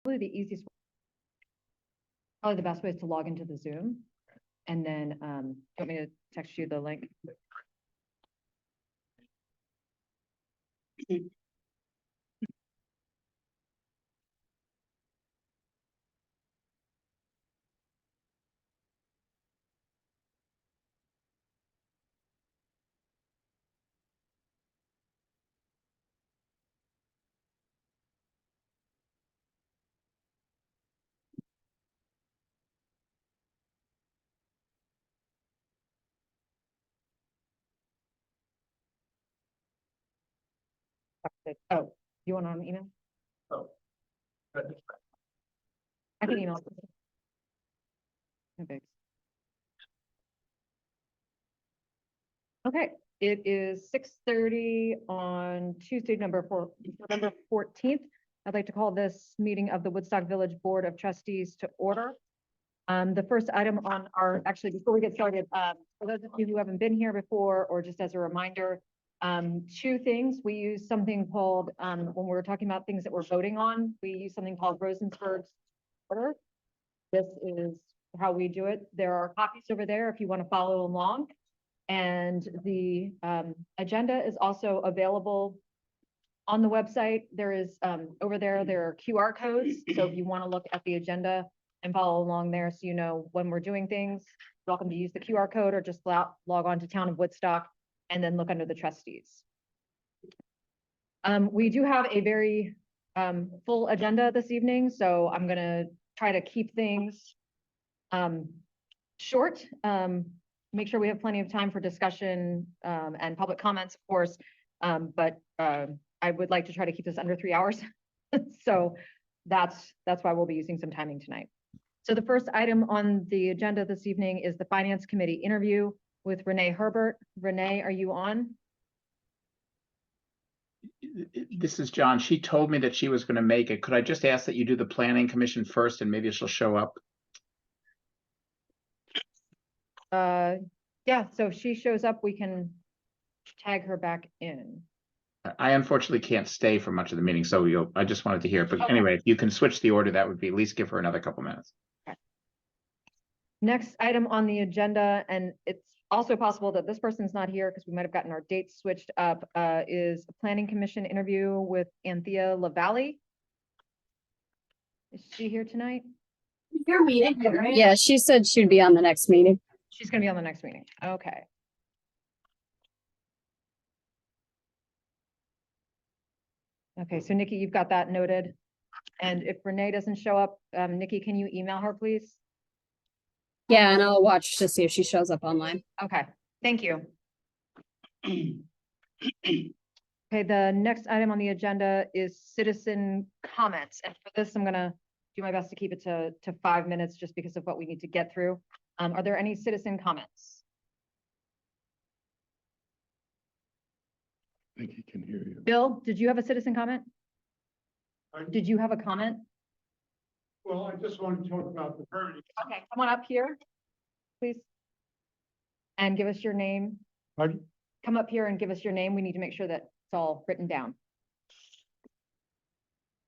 Probably the easiest, probably the best way is to log into the Zoom. And then, do you want me to text you the link? Oh, you want an email? Oh. I can email. No bigs. Okay, it is 6:30 on Tuesday, November 14th. I'd like to call this meeting of the Woodstock Village Board of Trustees to order. The first item on our, actually, before we get started, for those of you who haven't been here before, or just as a reminder, two things. We use something called, when we're talking about things that we're voting on, we use something called Rosensberg's order. This is how we do it. There are copies over there if you want to follow along. And the agenda is also available on the website. There is over there are QR codes. So if you want to look at the agenda and follow along there, so you know when we're doing things, welcome to use the QR code or just log on to Town of Woodstock and then look under the trustees. We do have a very full agenda this evening, so I'm going to try to keep things short. Make sure we have plenty of time for discussion and public comments, of course. But I would like to try to keep this under 3 hours. So that's why we'll be using some timing tonight. So the first item on the agenda this evening is the Finance Committee interview with Renee Herbert. Renee, are you on? This is John. She told me that she was going to make it. Could I just ask that you do the Planning Commission first and maybe she'll show up? Yeah, so if she shows up, we can tag her back in. I unfortunately can't stay for much of the meeting, so I just wanted to hear. But anyway, if you can switch the order, that would be at least give her another couple minutes. Okay. Next item on the agenda, and it's also possible that this person's not here because we might have gotten our dates switched up, is a Planning Commission interview with Anthea LaValle. Is she here tonight? Your meeting, right? Yeah, she said she'd be on the next meeting. She's going to be on the next meeting. Okay. Okay, so Nikki, you've got that noted. And if Renee doesn't show up, Nikki, can you email her, please? Yeah, and I'll watch to see if she shows up online. Okay, thank you. Okay, the next item on the agenda is citizen comments. And for this, I'm going to do my best to keep it to 5 minutes just because of what we need to get through. Are there any citizen comments? I think he can hear you. Bill, did you have a citizen comment? Pardon? Did you have a comment? Well, I just want to talk about the permitting. Okay, come on up here, please. And give us your name. Pardon? Come up here and give us your name. We need to make sure that it's all written down.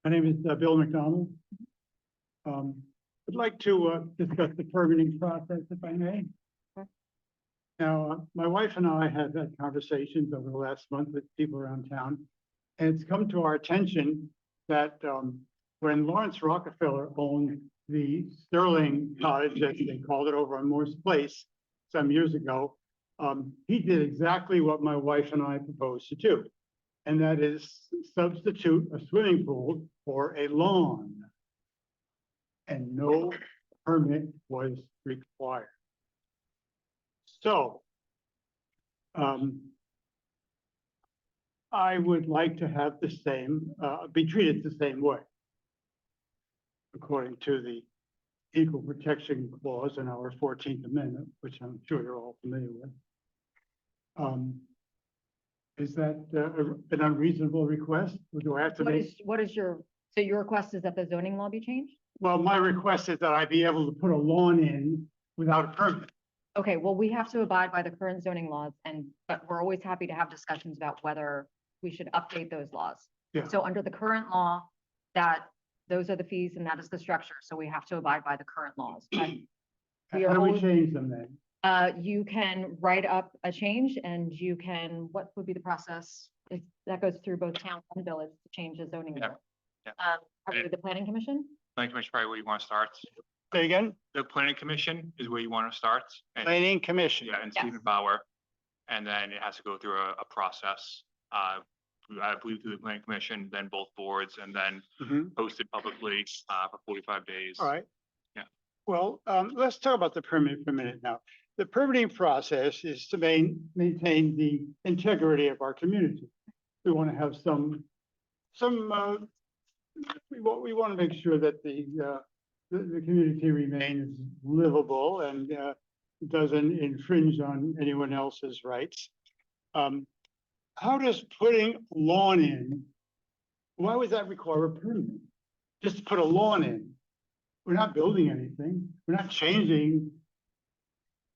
My name is Bill McDonald. I'd like to discuss the permitting process, if I may. Okay. Now, my wife and I have had conversations over the last month with people around town, and it's come to our attention that when Lawrence Rockefeller owned the Sterling Cottage, as they called it, over on Morse Place some years ago, he did exactly what my wife and I proposed to do, and that is substitute a swimming pool for a lawn. And no permit was required. So I would like to have the same, be treated the same way, according to the Equal Protection Clause in our 14th Amendment, which I'm sure you're all familiar with. Is that an unreasonable request? Or do I have to What is your, so your request is that the zoning law be changed? Well, my request is that I be able to put a lawn in without a permit. Okay, well, we have to abide by the current zoning laws, but we're always happy to have discussions about whether we should update those laws. Yeah. So under the current law, that those are the fees and that is the structure. So we have to abide by the current laws. But we How are do we always- change them then? you can write up a change and you can, what would be the process? That goes through both town and village to change the zoning. Yeah, law. yeah. Probably the planning commission? Planning commission probably where you want to start. Say again, The planning commission is where you want to start. And, planning commission. yeah, and Yes. Stephen Bauer. And then it has to go through a process. I believe through the planning commission, then both boards, and then Mhm. posted publicly for 45 days. All right. Yeah. Well, let's talk about the permit for a minute now. The permitting process is to maintain the integrity of our community. We want to have we want to make sure that the community remains livable and doesn't infringe on anyone else's rights. How does putting lawn in, why would that require a permit? Just to put a lawn in? We're not building anything. We're not changing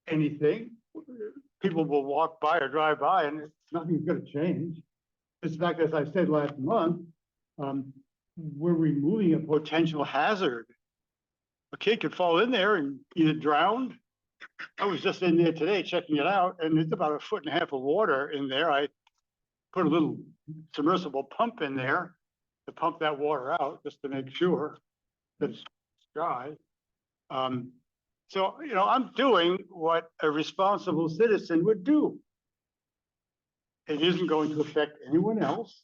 anything. People will walk by or drive by and nothing's gonna change. In fact, as I said last month, we're removing a potential hazard. A kid could fall in there and either drown. I was just in there today checking it out, and it's about 1.5 feet of water in there. I put a little submersible pump in there to pump that water out, just to make sure that it's dry. So, I'm doing what a responsible citizen would do. It isn't going to affect anyone else.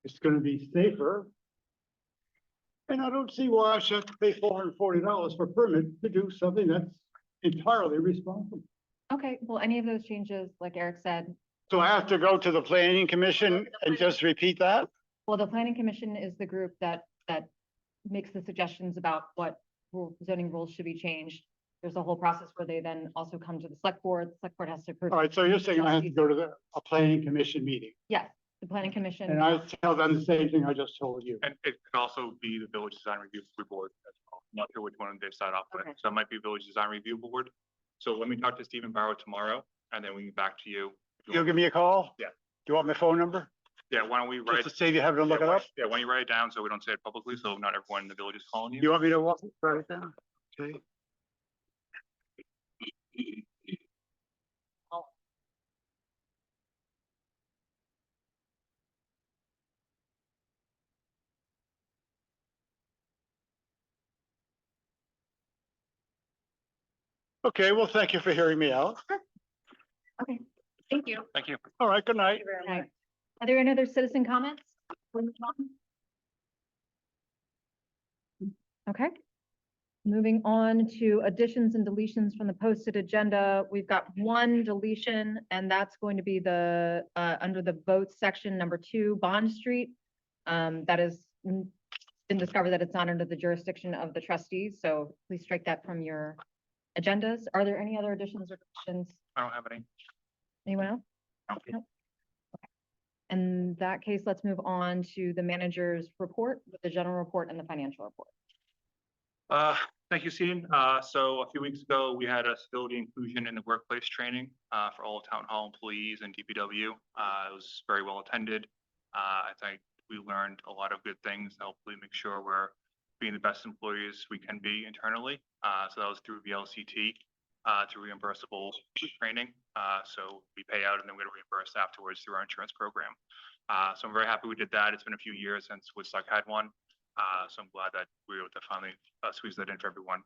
It's gonna be safer. And I don't see why I should have to pay $440 for a permit to do something that's entirely responsible. Okay, well, any of those changes, like Eric said, So I have to go to the planning commission and just repeat that? well, the planning commission is the group that makes the suggestions about what zoning rules should be changed. There's a whole process where they then also come to the select board. The select board has to approve. All right, so you're saying I have to go to a planning commission meeting, Yes, the planning commission. and I tell them the same thing I just told you. And it could also be the village design review board as well. I'm not sure which one they start off with. Okay. So it might be village design review board. So let me talk to Stephen Bauer tomorrow, and then we can get back to you. You'll give me a call? Yeah. Do you want my phone number? Yeah, why don't we Just write? to save you having to look it why- up? Yeah, why don't you write it down so we don't say it publicly, so not everyone in the village is calling you? You want me to write it down? Okay. Okay, well, thank you for hearing me out. Okay, thank you. Thank you. All right, good night. Okay. Are there any other citizen comments? Okay. Moving on to additions and deletions from the posted agenda. We've got one deletion, and that's going to be the, under the votes section, number 2, Bond Street. That has been discovered that it's not under the jurisdiction of the trustees, so please strike that from your agendas. Are there any other additions or deletions? I don't have any. Anyone else? No. Nope. Okay. In that case, let's move on to the manager's report, with the general report and the financial report. Thank you, Sean. So a few weeks ago, we had a civility inclusion in the workplace training for all town hall employees and DPW. It was very well attended. I think we learned a lot of good things to hopefully make sure we're being the best employees we can be internally. So that was through VLCT to reimbursable training. So we pay out and then we get reimbursed afterwards through our insurance program. So I'm very happy we did that. It's been a few years since Woodstock had one. So I'm glad that we were able to finally squeeze that in for everyone.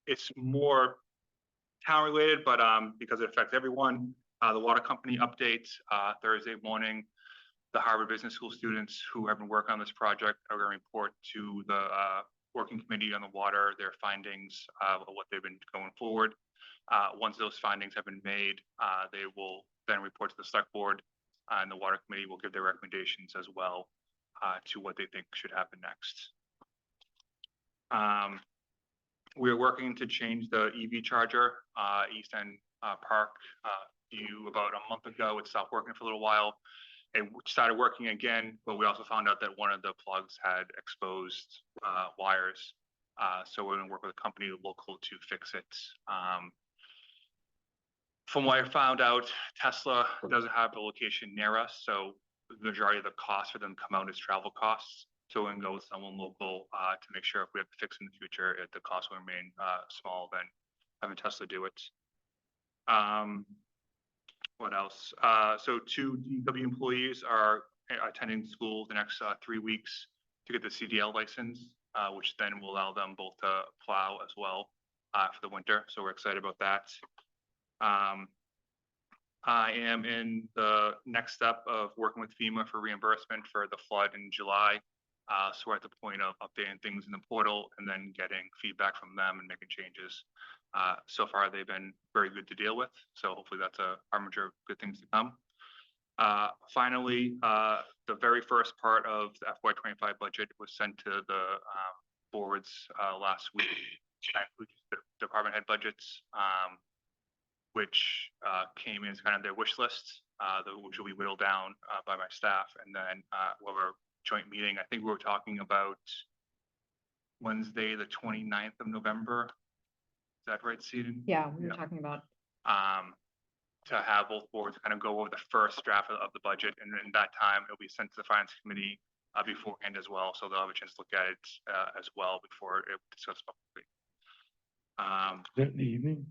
It's more town related, but because it affects everyone, the water company updates Thursday morning. The Harvard Business School students who have been working on this project are going to report to the working committee on the water their findings of what they've been going forward. Once those findings have been made, they will then report to the select board, and the water committee will give their recommendations as well to what they think should happen next. We're working to change the EV charger, East End Park View. About a month ago, it stopped working for a little while. It started working again, but we also found out that one of the plugs had exposed wires. So we're going to work with a company local to fix it. From what I found out, Tesla doesn't have a location near us, so the majority of the cost for them come out as travel costs. So we can go with someone local to make sure if we have to fix in the future, the cost will remain small than having Tesla do it. What else? So 2 DW employees are attending school the next 3 weeks to get the CDL license, which then will allow them both to plow as well for the winter. So we're excited about that. I am in the next step of working with FEMA for reimbursement for the flood in July. So we're at the point of updating things in the portal and then getting feedback from them and making changes. So far, they've been very good to deal with. So hopefully that's a harbinger of good things to come. Finally, the very first part of the FY25 budget was sent to the boards last week. That includes the department head budgets, which came in as kind of their wish list, which will be whittled down by my staff. And then we'll have a joint meeting. I think we were talking about Wednesday, the 29th of November. Is that right, Seaton? Yeah, we were talking about, To have both boards kind of go over the first draft of the budget, and in that time, it'll be sent to the finance committee beforehand as well, so they'll have a chance to look at it as well before it discussed publicly. Is that in the evening?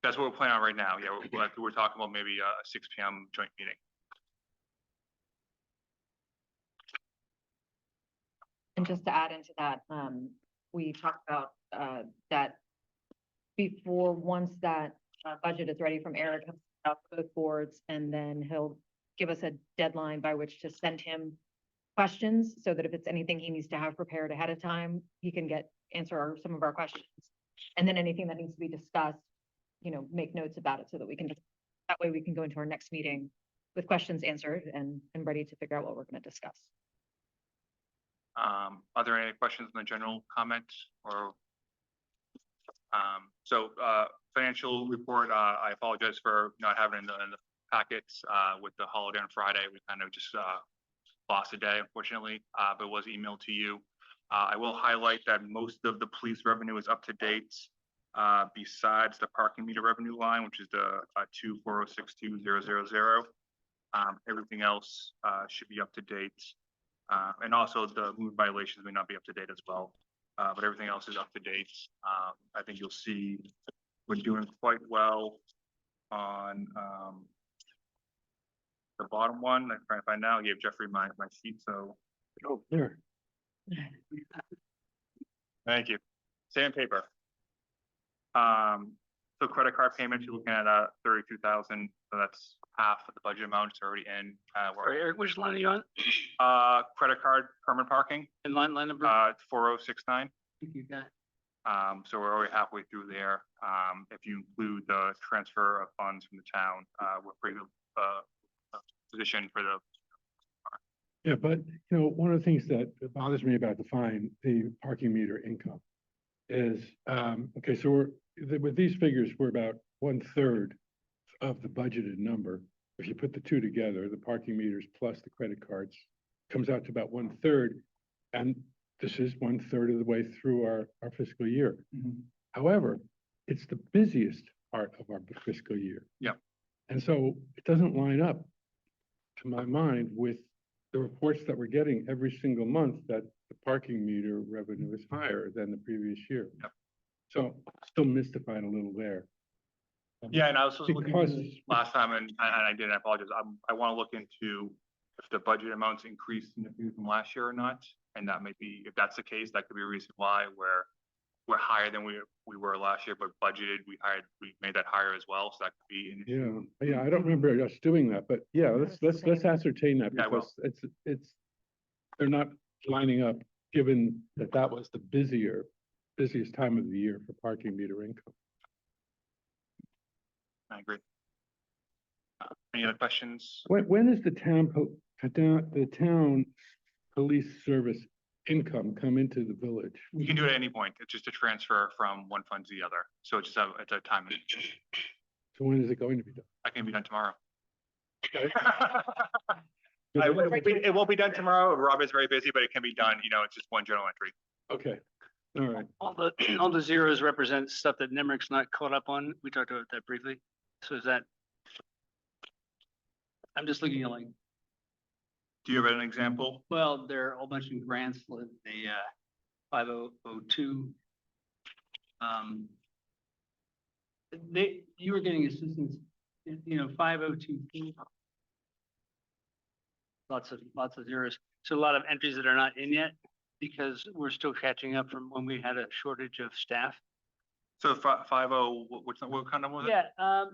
That's what we're planning on right now. Yeah, we're talking about maybe a 6 p.m. joint meeting. and just to add into that, we talked about that before, once that budget is ready from Eric, he'll send out to both boards, and then he'll give us a deadline by which to send him questions, so that if it's anything he needs to have prepared ahead of time, he can answer some of our questions. And then anything that needs to be discussed, make notes about it so that we can, that way we can go into our next meeting with questions answered and ready to figure out what we're going to discuss. Are there any questions in the general comment or? Financial report, I apologize for not having it in the packets with the holiday on Friday. We kind of just lost a day, unfortunately, but it was emailed to you. I will highlight that most of the police revenue is up to date, besides the parking meter revenue line, which is the 24062,000. Everything else should be up to date. And also the move violations may not be up to date as well, but everything else is up to date. I think you'll see we're doing quite well on the bottom one. I'm trying to find now. I gave Jeffrey my sheet, so Oh, there. thank you. Same paper. So credit card payments, you're looking at 32,000. So that's half of the budget amount. It's already in. Sorry, Eric, which line are you on? Credit card permanent parking, And line number? 4069. You got. So we're already halfway through there. If you include the transfer of funds from the town, we're pretty positioned for the. Yeah, but one of the things that bothers me about the parking meter income is, okay, so with these figures, we're about 1/3 of the budgeted number. If you put the two together, the parking meters plus the credit cards, comes out to about 1/3. And this is 1/3 of the way through our fiscal year. However, it's the busiest part of our fiscal year. Yeah. And so it doesn't line up, to my mind, with the reports that we're getting every single month that the parking meter revenue is higher than the previous year. Yep. So still mystified a little there. Yeah, and I was supposed to look Because- into this last time, and I didn't. I apologize. I want to look into if the budget amounts increased significantly from last year or not, and that might be, if that's the case, that could be a reason why we're higher than we were last year, but budgeted we made that higher as well, so that could be an issue. Yeah, I don't remember us doing that, but yeah, let's ascertain that, Yeah, I will. because it's they're not lining up, given that was the busiest time of the year for parking meter income. I agree. Any other questions? When is the town police service income come into the village? You can do it at any point. It's just a transfer from one fund to the other. So it's just it's a time. So when is it going to be done? That can be done tomorrow. Okay. It won't be done tomorrow. Rob is very busy, but it can be done. It's just one journal entry. Okay, all right. All the zeros represent stuff that NIMRIC's not caught up on. We talked about that briefly. So is that? I'm just looking at like Do you have an example? Well, there are a whole bunch of grants, like the 5002. You were getting assistance, 502. Lots of zeros. So a lot of entries that are not in yet because we're still catching up from when we had a shortage of staff. So 50, what kind of was it? Yeah,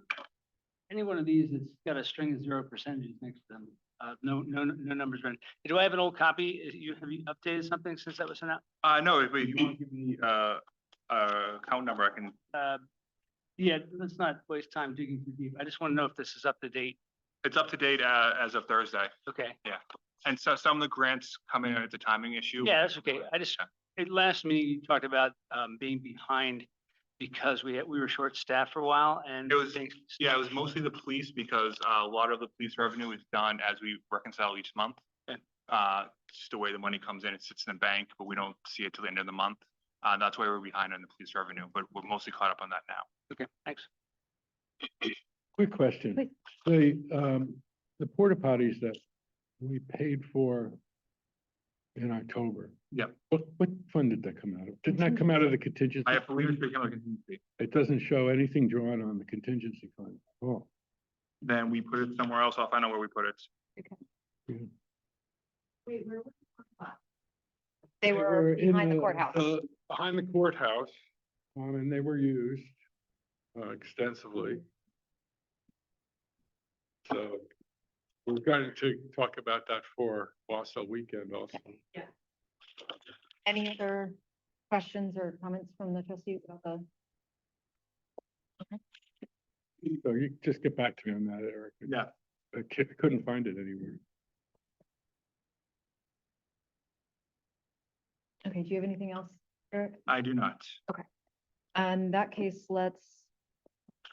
any one of these that's got a string of 0% next to them. No numbers running. Do I have an old copy? Have you updated something since that was sent out? No, but if you want to give me account number, I can. Yeah, let's not waste time digging too deep. I just want to know if this is up to date. It's up to date as of Thursday. Okay. And so some of the grants come in, it's a timing issue. Yeah, that's okay. At last meeting, you talked about being behind because we were short staffed for a while and. It was, yeah, it was mostly the police because a lot of the police revenue is done as we reconcile each month. Okay. Just the way the money comes in, it sits in the bank, but we don't see it till the end of the month. That's why we're behind on the police revenue, but we're mostly caught up on that now. Okay, thanks. Quick question. The porta potties that we paid for in October. Yep. What fund did that come out of? Didn't that come out of the contingency? I believe it's become a contingency. It doesn't show anything drawn on the contingency fund. Oh, Then we put it somewhere else. I'll find out where we put it. Wait, where? They were in behind the courthouse. Behind the courthouse, and they were used extensively. So we're going to talk about that for Wausau weekend also. Yeah. Any other questions or comments from the trustee about the? So you just get back to me on that, Eric. Yeah. I couldn't find it anywhere. Okay, do you have anything else, Eric? I do not. In that case,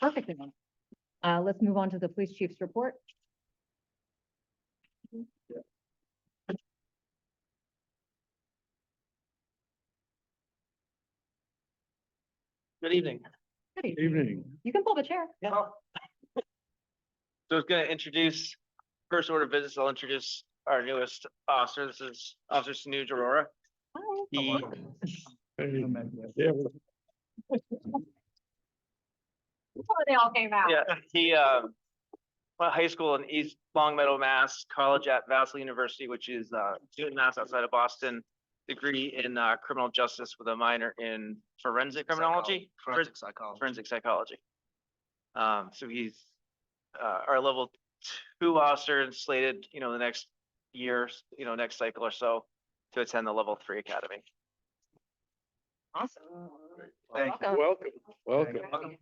perfect then. Let's move on to the police chief's report. Good evening. Good evening. Evening. You can pull the chair. So I was gonna introduce, first order of business, I'll introduce our newest officer. This is Officer Sanuj Aurora. Hi. He, Hey, yeah, Before they all came out. he went to high school in East Longmeadow, Mass, college at Vassar University, which is Newton, Mass, outside of Boston. Degree in criminal justice with a minor in forensic criminology. Forensic psychology. Forensic psychology. So he's our level 2 officer and slated, the next year, next cycle or so to attend the level 3 academy. Awesome. Thank you. welcome.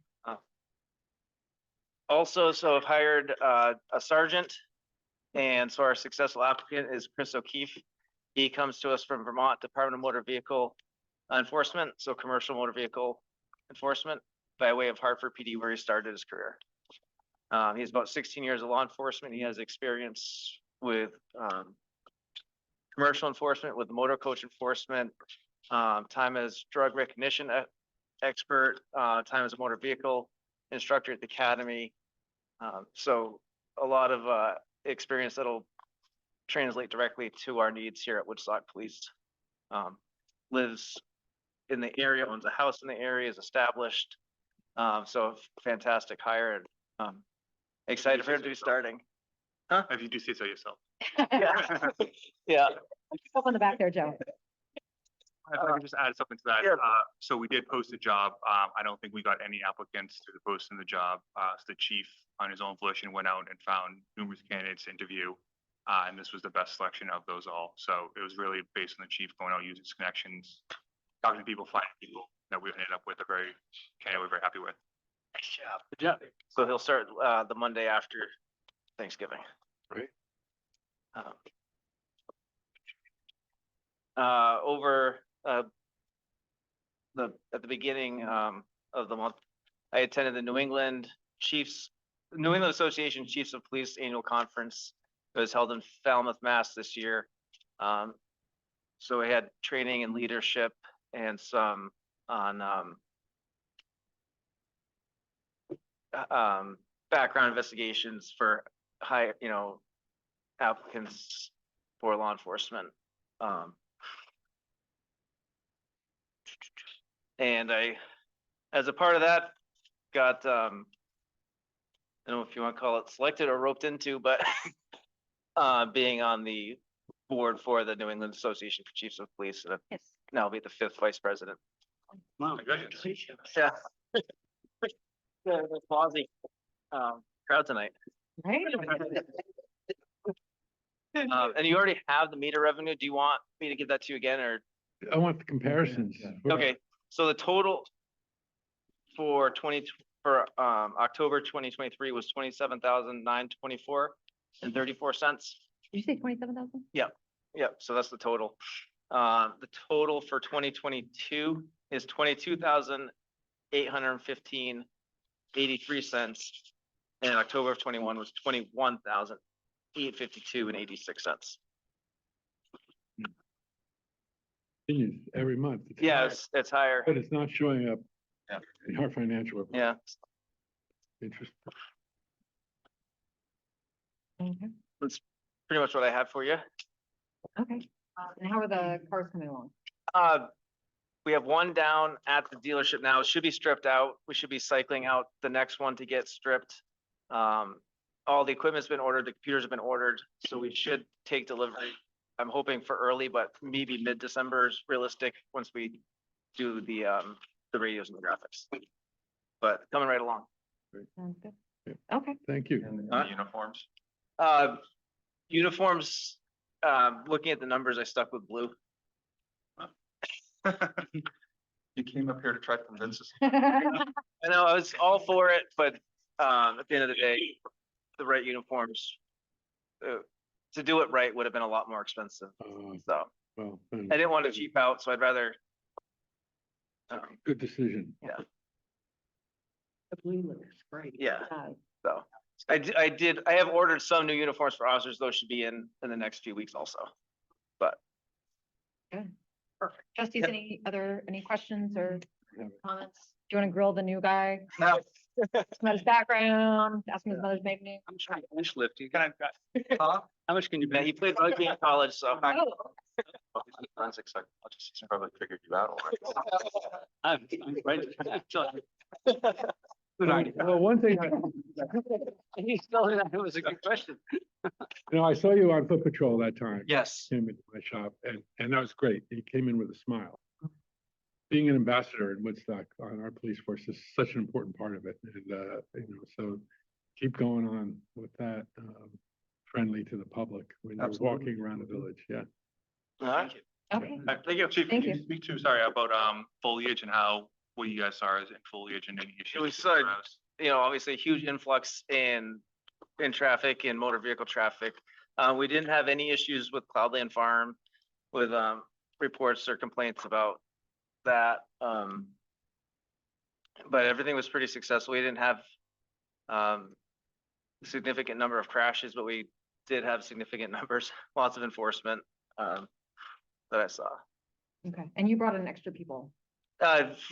Also, so I've hired a sergeant, and so our successful applicant is Chris O'Keefe. He comes to us from Vermont Department of Motor Vehicle Enforcement, so commercial motor vehicle enforcement by way of Hartford PD, where he started his career. He's about 16 years of law enforcement. He has experience with commercial enforcement, with motor coach enforcement, time as drug recognition expert, time as a motor vehicle instructor at the academy. So a lot of experience that'll translate directly to our needs here at Woodstock Police. Lives in the area, owns a house in the area, is established. So fantastic hire, and excited for him to be starting. If you do say so yourself. Yeah. Yeah. Up on the back there, Joe. If I could just add something to that. Yeah. So we did post a job. I don't think we got any applicants to the posting the job. So the chief on his own volition went out and found numerous candidates to interview. And this was the best selection of those all. So it was really based on the chief going out, using his connections, talking to people, finding people that we ended up with candidate we're very happy with. Nice job. Good job. So he'll start the Monday after Thanksgiving. Great. Over at the beginning of the month, I attended the New England Association Chiefs of Police Annual Conference. It was held in Falmouth, Mass this year. So we had training and leadership and some on background investigations for applicants for law enforcement. And I, as a part of that, got, I don't know if you want to call it selected or roped into, but being on the board for the New England Association for Chiefs of Police, and I've Yes. now be the 5th vice president. Wow. Congratulations. Yeah. Yeah, the Quasi, crowd tonight. Right? And you already have the meter revenue. Do you want me to give that to you again, or? I want the comparisons. Okay, so the total for October 2023 was 27,924.34. Did you say 27,000? Yep, so that's the total. The total for 2022 is 22,815.83, and October of 21 was 21,852.86. Continues every month. It's Yeah, higher, it's higher. but it's not showing up Yeah. in our financial report. Yeah, Interesting. Okay. that's pretty much what I have for you. Okay. And how are the cars coming along? We have one down at the dealership now. It should be stripped out. We should be cycling out the next one to get stripped. All the equipment's been ordered, the computers have been ordered, so we should take delivery. I'm hoping for early, but maybe mid-December is realistic once we do the radios and the graphics. But coming right along. Sounds good. Yeah. Okay. Thank you. Uniforms. Uniforms, looking at the numbers, I stuck with blue. You came up here to try to convince us. I know, I was all for it, but at the end of the day, the right uniforms, to do it right would have been a lot more expensive. So Well, I didn't want to cheap out, so I'd rather. good decision. Yeah, The blue looks great. yeah. Uh, So I have ordered some new uniforms for officers. Those should be in the next few weeks also. But Perfect. Trustees, Yep. any questions or Yeah. comments? Do you want to grill the new guy? now, Ask him about his background, ask him his mother's maiden name. I'm trying to bench lift. You can, how much can you man, bench? he played rugby in college, so. Oh, Forensics, I just probably figured you out already. I'm right. Good Well, idea. well, one thing, He's telling that it was a good question. I saw you on foot patrol that time. Yes. Came into my shop and that was great. You came in with a smile. Being an ambassador in Woodstock on our police force is such an important part of it. And, so keep going on with that, friendly to the public when you're Absolutely. walking around the village. Yeah. All right. okay. Thank you. Chief, Thank can you. speak to, sorry, about foliage and how, what you guys are as in foliage and any issues? We with saw, grass? obviously a huge influx in traffic and motor vehicle traffic. We didn't have any issues with Cloudland Farm with reports or complaints about that. But everything was pretty successful. We didn't have a significant number of crashes, but we did have significant numbers, lots of enforcement that I saw. Okay. And you brought in extra people.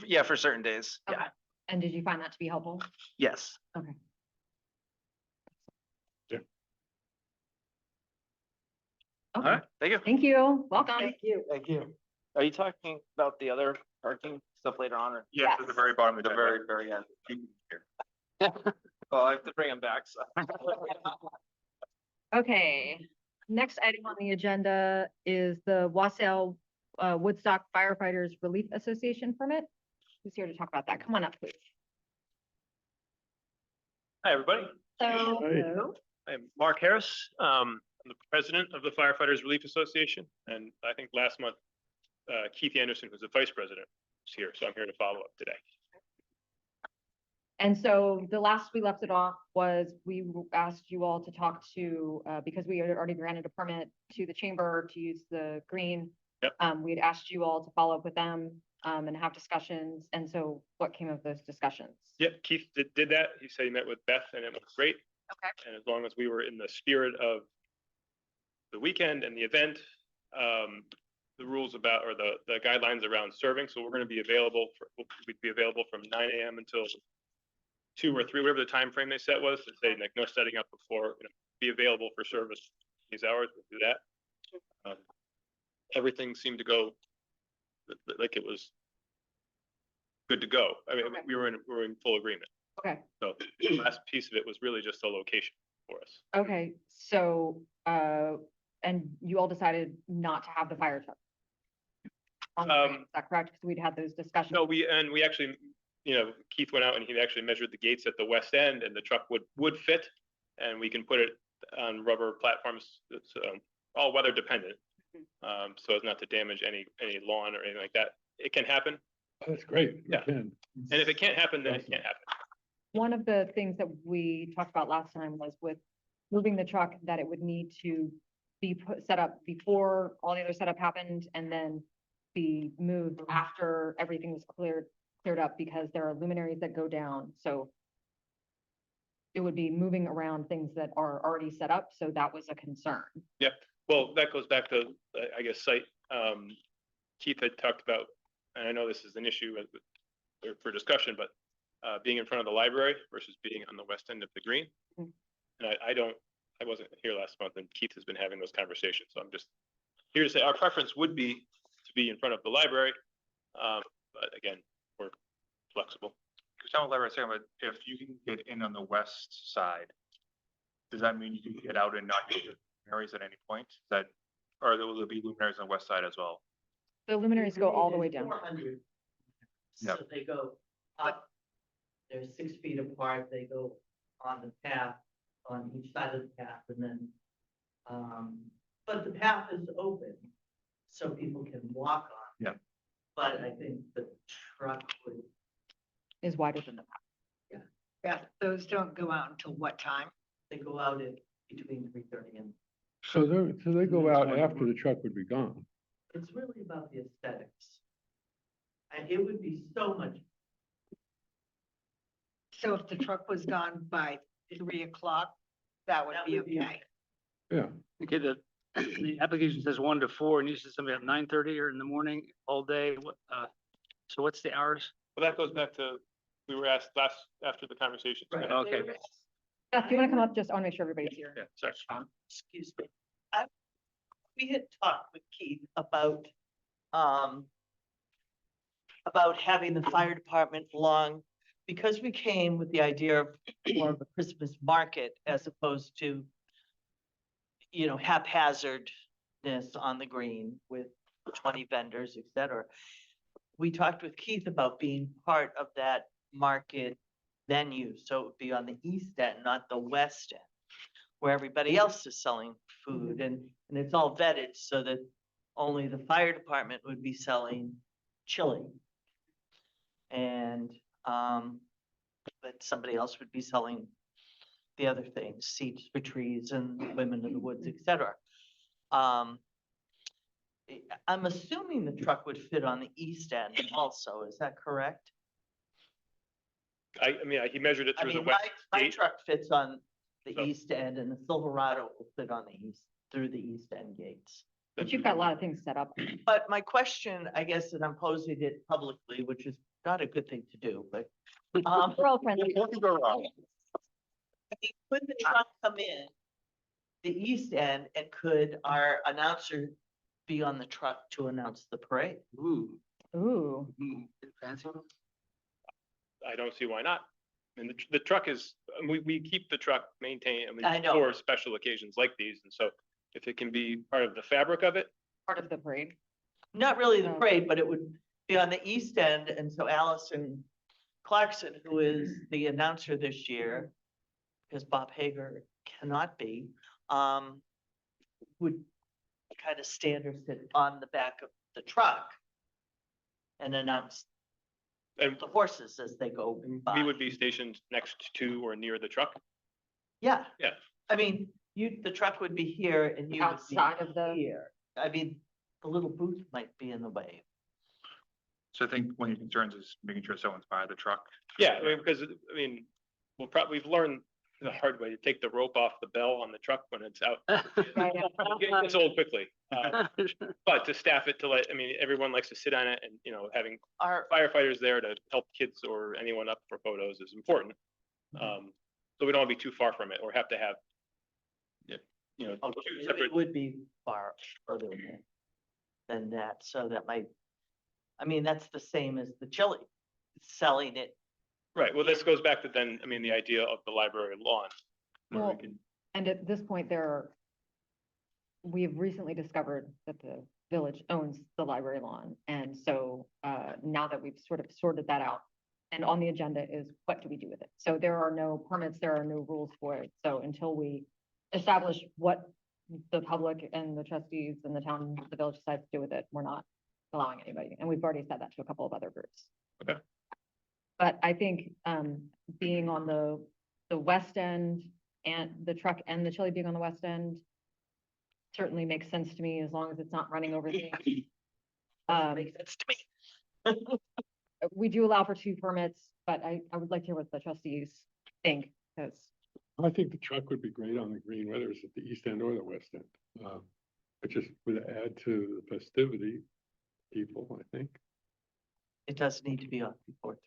Yeah, for certain days. Okay. Yeah. And did you find that to be helpful? Yes. Okay. Yeah. All Okay. right. Thank you. Thank you. Welcome. you. Thank you. Are you talking about the other parking stuff later on, or? Yes, at the very bottom, of the very, very end. Well, I have to bring them back, so. Okay. Next item on the agenda is the Wassail Woodstock Firefighters Relief Association permit. Who's here to talk about that? Come on up, please. Hi, everybody. So, Hi. I'm Mark Harris. I'm the president of the Firefighters Relief Association, and I think last month, Keith Anderson, who's the vice president, was here, so I'm here to follow up today. and so the last we left it off was we asked you all to talk to, because we had already granted a permit to the chamber to use the green. Yep. We had asked you all to follow up with them and have discussions. And so what came of those discussions? Yep, Keith did that. He said he met with Beth, and it was great. Okay. And as long as we were in the spirit of the weekend and the event, the rules about, or the guidelines around serving, so we're going to be available we'd be available from 9 a.m. until 2 or 3, whatever the time frame they set was, to say like no setting up before, be available for service these hours, we'll do that. Everything seemed to go like it was good to go. I mean, Okay. we were in full agreement. Okay, So the last piece of it was really just the location for us. okay, so, and you all decided not to have the fire truck? On the grant, is that correct? Because we'd had those discussions. No, we actually, Keith went out and he actually measured the gates at the west end and the truck would fit. And we can put it on rubber platforms. It's all weather dependent. So as not to damage any lawn or anything like that. It can happen. Oh, that's great. Yeah. Again, And if it can't happen, then it Awesome. can't happen. One of the things that we talked about last time was with moving the truck, that it would need to be set up before all the other setup happened and then be moved after everything was cleared up, because there are luminaries that go down, so it would be moving around things that are already set up, so that was a concern. Well, that goes back to, I guess, site. Keith had talked about, and I know this is an issue for discussion, but being in front of the library versus being on the west end of the green. Mhm. And I wasn't here last month and Keith has been having those conversations. So I'm just here to say our preference would be to be in front of the library. But again, we're flexible. Because I'm a saying, but if you can get in on the west side, does that mean you can get out and not use the luminaries at any point? Or will there be luminaries on the west side as well? The luminaries go all the way down. 400. Yep. So they go up, they're 6 feet apart, they go on the path, on each side of the path, and then, but the path is open, so people can walk on. Yep. But I think the truck would, Is wider than the path. Yeah, those don't go out until what time? they go out at between 3:30 and, so they go Next out one. after the truck would be gone. it's really about the aesthetics. And it would be so much, So if the truck was gone by 3 o'clock, that would That be would be okay. Yeah. Okay, the application says 1 to 4 and you said something at 9:30 or in the morning, all day. So what's the hours? Well, that goes back to, we were asked after the conversation. right, Okay. there is- Beth, do you want to come up? Just, I want to make sure everybody's here. Yeah, sorry. excuse me. We had talked with Keith about having the fire department along, because we came with the idea of more of a Christmas market as opposed to, haphazardness on the green with 20 vendors, et cetera. We talked with Keith about being part of that market venue, so it would be on the east end, not the west end, where everybody else is selling food, and it's all vetted so that only the fire department would be selling chili. And, but somebody else would be selling the other things, seeds for trees and women in the woods, et cetera. I'm assuming the truck would fit on the east end also, is that correct? I mean, he measured it I through the mean, west my gate. truck fits on the So- east end and the Silverado will fit on the east, through the east end gates. But you've got a lot of things set up. But my question, I guess, and I'm posing it publicly, which is not a good thing to do, but, We're all friendly. could the truck come in the east end and could our announcer be on the truck to announce the parade? Ooh, Ooh, fancy. I don't see why not. And the truck is, we keep the truck maintained, I know. for special occasions like these. And so if it can be part of the fabric of it, part of the parade. Not really the No. parade, but it would be on the east end, and so Allison Clarkson, who is the announcer this year, because Bob Hager cannot be, would kind of stand or sit on the back of the truck and announce and the horses as they go by. we would be stationed next to or near the truck. Yeah. Yeah. I mean, the truck would be here and you would Outside of be the- here. I mean, the little booth might be in the way. So I think one of your concerns is making sure someone's by the truck. Yeah, I mean, because, we've learned the hard way to take the rope off the bell on the truck when it's out. It's old quickly. But to staff it everyone likes to sit on it and, having Our, firefighters there to help kids or anyone up for photos is important. So we don't want to be too far from it or have to have you know, Oh, two It separate. it would be far further than that, so that might, I mean, that's the same as the chili, selling it. Right, well, this goes back to then, I mean, the idea of the library lawn. where we Well, can- and at this point, we've recently discovered that the village owns the library lawn. And so now that we've sort of sorted that out, and on the agenda is what do we do with it? So there are no permits, there are no rules for it. So until we establish what the public and the trustees and the town, the village decides to do with it, we're not allowing anybody. And we've already said that to a couple of other groups. Okay. But I think being on the west end and the truck and the chili being on the west end certainly makes sense to me as long as it's not running over things. Makes sense to me. We do allow for 2 permits, but I would like to hear what the trustees think, because, I think the truck would be great on the green, whether it's at the east end or the west end. It just would add to the festivity, people, I think. It does need to be on before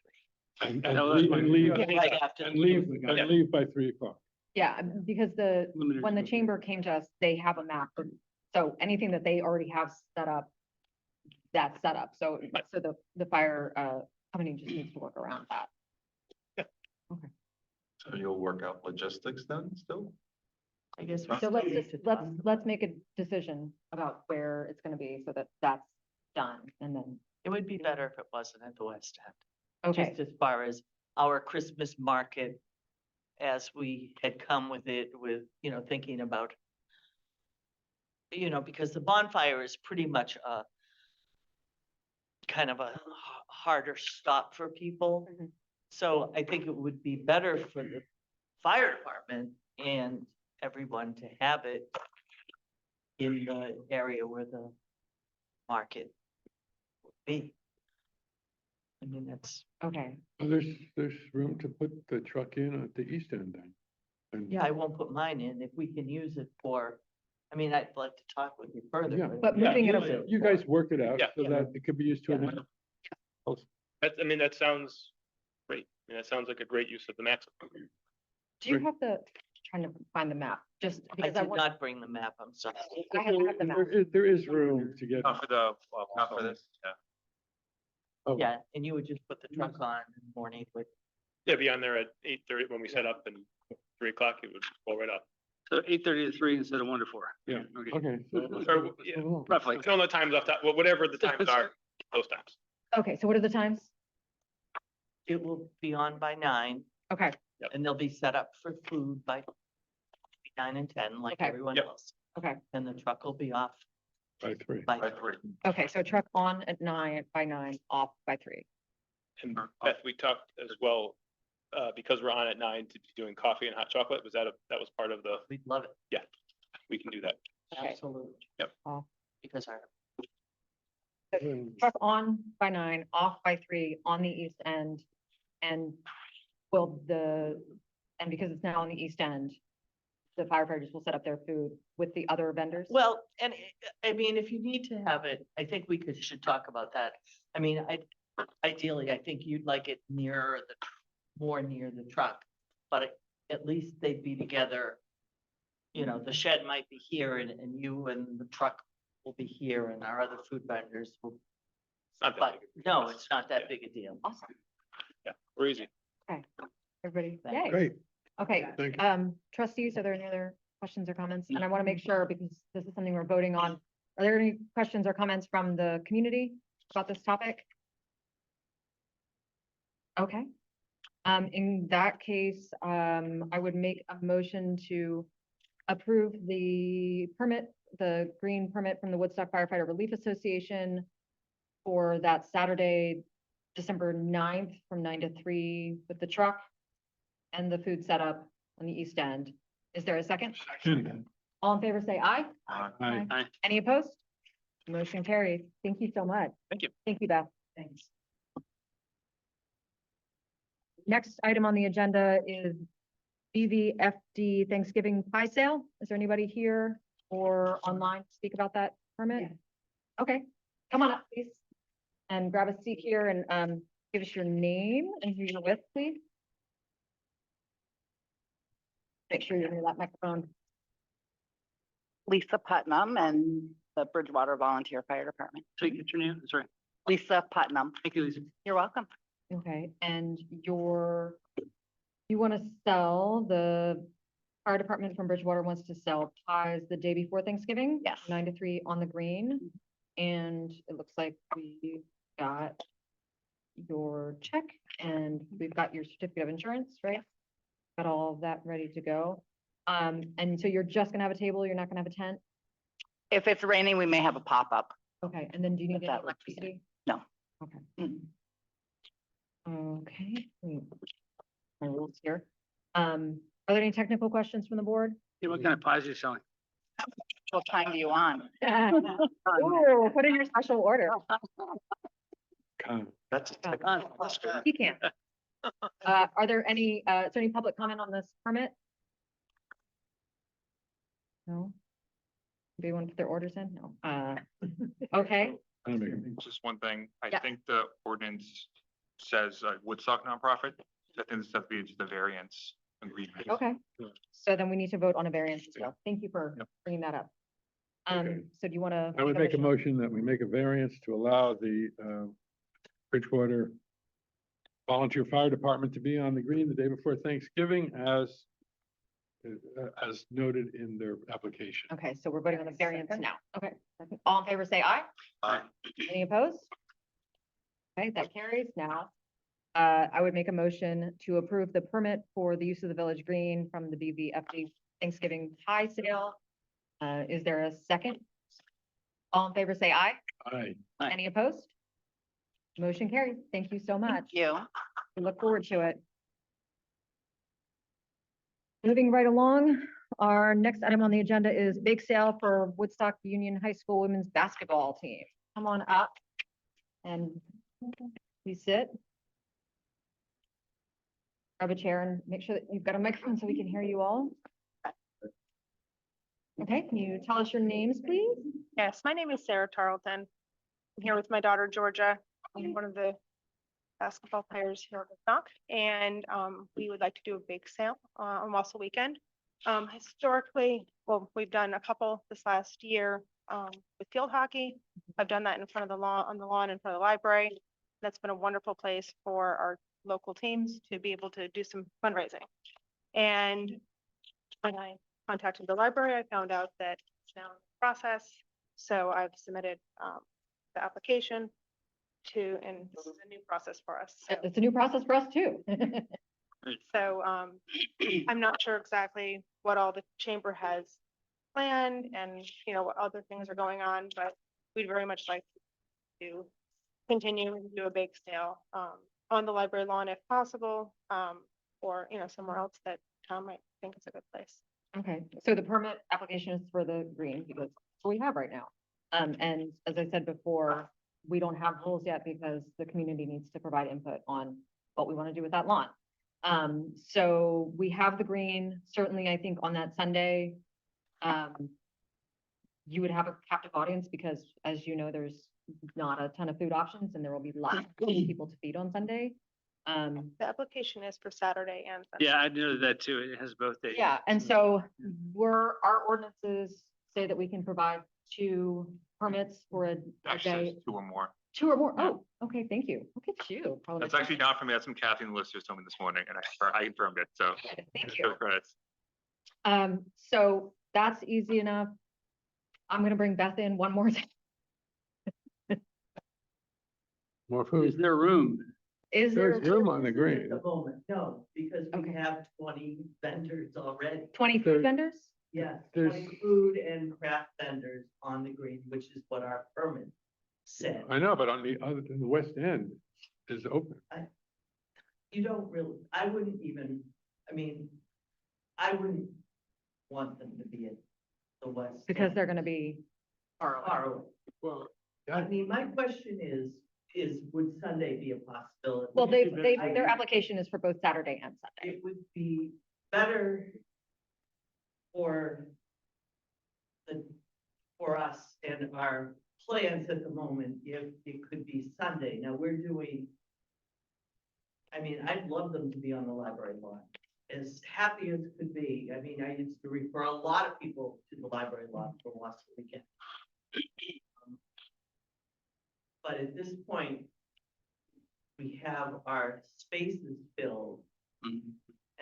3. And No, that's fine. leave, Yeah. Right after. and leave, Yeah. and leave by 3 o'clock. yeah, because Limited when the scope. chamber came to us, they have a map. So anything that they already have set up, that's set up. So the fire company just needs to work around that. So you'll work out logistics then still? I guess. we So still let's need just, to let's, talk. let's make a decision about where it's gonna be so that that's done and then, It would be better if it wasn't at the West End. okay, Just as far as our Christmas market, as we had come with it with, thinking about, because the bonfire is pretty much a kind of a harder stop for people. Mhm. So I think it would be better for the fire department and everyone to have it in the area where the market would be. I mean, that's, okay. Well, there's room to put the truck in at the east end then. And- yeah, I won't put mine in if we can use it for, I mean, I'd like to talk with you further. Yeah. But Yeah, moving it you- over- You guys work it out Yeah. so that it could be used to Yeah. an. I mean, that sounds great. I mean, that sounds like a great use of the maximum. Do you have trying to find the map, just I because I did want, not bring the map, I'm sorry. I have the map. There is room to get. Not for the, not for this, yeah. Oh, Yeah, and you would just put the truck on in the morning with, Yeah, be on there at 8:30 when we set up, and 3 o'clock, it would roll right up. So 8:30 to 3 instead of 1 to 4. Yeah. Okay. Okay. Or, yeah, Roughly. I don't know the times off that, whatever the times are, those times. Okay, so what are the times? it will be on by 9, Okay, and they'll be set up for food by 9 and 10, like Okay. everyone Yep. else. okay, And the truck will be off By 3. by By 3. okay, so truck on at 9, by 9, off by 3. And Beth, we talked as well, because we're on at 9 to be doing coffee and hot chocolate. That was part of the, We'd love it, we can do that. Okay. absolutely. Yep. Oh. Because our, Truck on by 9, off by 3, on the east end. And and because it's now on the east end, the firefighters will set up their food with the other vendors? well, and I mean, if you need to have it, I think should talk about that. I mean, ideally, I think you'd like it more near the truck, but at least they'd be together. The shed might be here and you and the truck will be here and our other food vendors will, It's not that but big. no, it's not that Yeah. big a deal. Awesome, Yeah, we're easy. everybody, Thank yay. Great. Okay, Thank you. trustees, are there any other questions or comments? And I want to make sure, because this is something we're voting on, are there any questions or comments from the community about this topic? Okay, in that case, I would make a motion to approve the permit, the green permit from the Woodstock Firefighter Relief Association for that Saturday, December 9th, from 9 to 3 with the truck and the food setup on the east end. Is there a second? Second. All in favor, say aye. Aye. Aye. Any opposed? Motion carries. Thank you so much. Thank you. Thank you, Beth. Thanks. Next item on the agenda is BVFD Thanksgiving Pie Sale. Is there anybody here or online to speak about that permit? Okay, come on up, please. And grab a seat here and give us your name and who you're with, please. Make sure you're near that microphone. Lisa Putnam and the Bridgewater Volunteer Fire Department. So you get your name, sorry. Lisa Putnam. Thank you, Lisa. You're welcome. Okay, and you want to sell, the fire department from Bridgewater wants to sell pies the day before Thanksgiving? Yes. 9 to 3 on the green. And it looks like we got your check and we've got your certificate of insurance, right? Got all of that ready to go. And so you're just gonna have a table, you're not gonna have a tent? If it's raining, we may have a pop-up. Okay, and then do you need But any that would be- electricity? No. Okay. Mm. Okay. My rules here. Are there any technical questions from the board? Yeah, what kind of pies are you selling? What time do you want? Ooh, put in your special order. That's a tech- You can. Are there any, is there any public comment on this permit? No? Do want to put their orders in? No. Okay, I don't make a- Just one thing, I Yeah. think the ordinance says Woodstock nonprofit. I think this stuff be just the variance agreement. okay. So then we need to vote on a variance as well. Thank you for Yep. bringing that up. Okay. So do you want to? I would make a motion that we make a variance to allow the Bridgewater Volunteer Fire Department to be on the green the day before Thanksgiving as noted in their application. Okay, so we're voting on the variance now. Okay. All in favor, say aye. Aye. Any opposed? Okay, that carries now. I would make a motion to approve the permit for the use of the village green from the BVFD Thanksgiving pie sale. Is there a second? All in favor, say aye. Aye. Aye. Any opposed? Motion carries. Thank you so much. Thank you. We look forward to it. Moving right along, our next item on the agenda is bake sale for Woodstock Union High School women's basketball team. Come on up and please sit. Grab a chair and make sure that you've got a microphone so we can hear you all. Okay, can you tell us your names, please? Yes, my name is Sarah Tarleton. I'm here with my daughter Georgia. I'm one of the basketball players here at Woodstock, and we would like to do a bake sale on Wausau weekend. Historically, well, we've done a couple this last year with field hockey. I've done that in front of the lawn, on the lawn in front of the library. That's been a wonderful place for our local teams to be able to do some fundraising. And when I contacted the library, I found out that it's now in the process. So I've submitted the application to, and this is a new process for us. So, It's a new process for us too. so I'm not sure exactly what all the chamber has planned and, you know, what other things are going on, but we'd very much like to continue and do a bake sale on the library lawn if possible, or, you know, somewhere else that Tom might think is a good place. Okay, so the permit application is for the green because that's what we have right now. And as I said before, we don't have rules yet because the community needs to provide input on what we want to do with that lawn. So we have the green, certainly I think on that Sunday, you would have a captive audience because as you know, there's not a ton of food options and there will be lots of people to feed on Sunday. The application is for Saturday and Sunday. Yeah, I know that too. It has both days. Yeah, and so our ordinances say that we can provide 2 permits for a Actually, day, it's 2 or more. 2 or more. Yeah. Oh, okay, thank you. Look at you. Probably That's actually not from me. That's from Kathy and the listers told me this morning, and I confirmed it. So Thank for you. the credits. So that's easy enough. I'm gonna bring Beth in one more time. More Is food. there room? Is there There's room on the green. At the moment, no, because Okay. we have 20 vendors already. 20 There- food vendors? Yes, There's- 20 food and craft vendors on the green, which is what our permit said. I know, but on the other, in the west end is open. You don't really, I wouldn't even, I mean, I wouldn't want them to be at the west. Because end. they're gonna be far away. Far away. Well, I mean, my question is would Sunday be a possibility? Well, I- their application is for both Saturday and Sunday. It would be better for for us and our plans at the moment if it could be Sunday. Now, we're doing, I mean, I'd love them to be on the library lawn. as happy as could be. I mean, I used to refer a lot of people to the library lot for last weekend. But at this point, we have our spaces filled.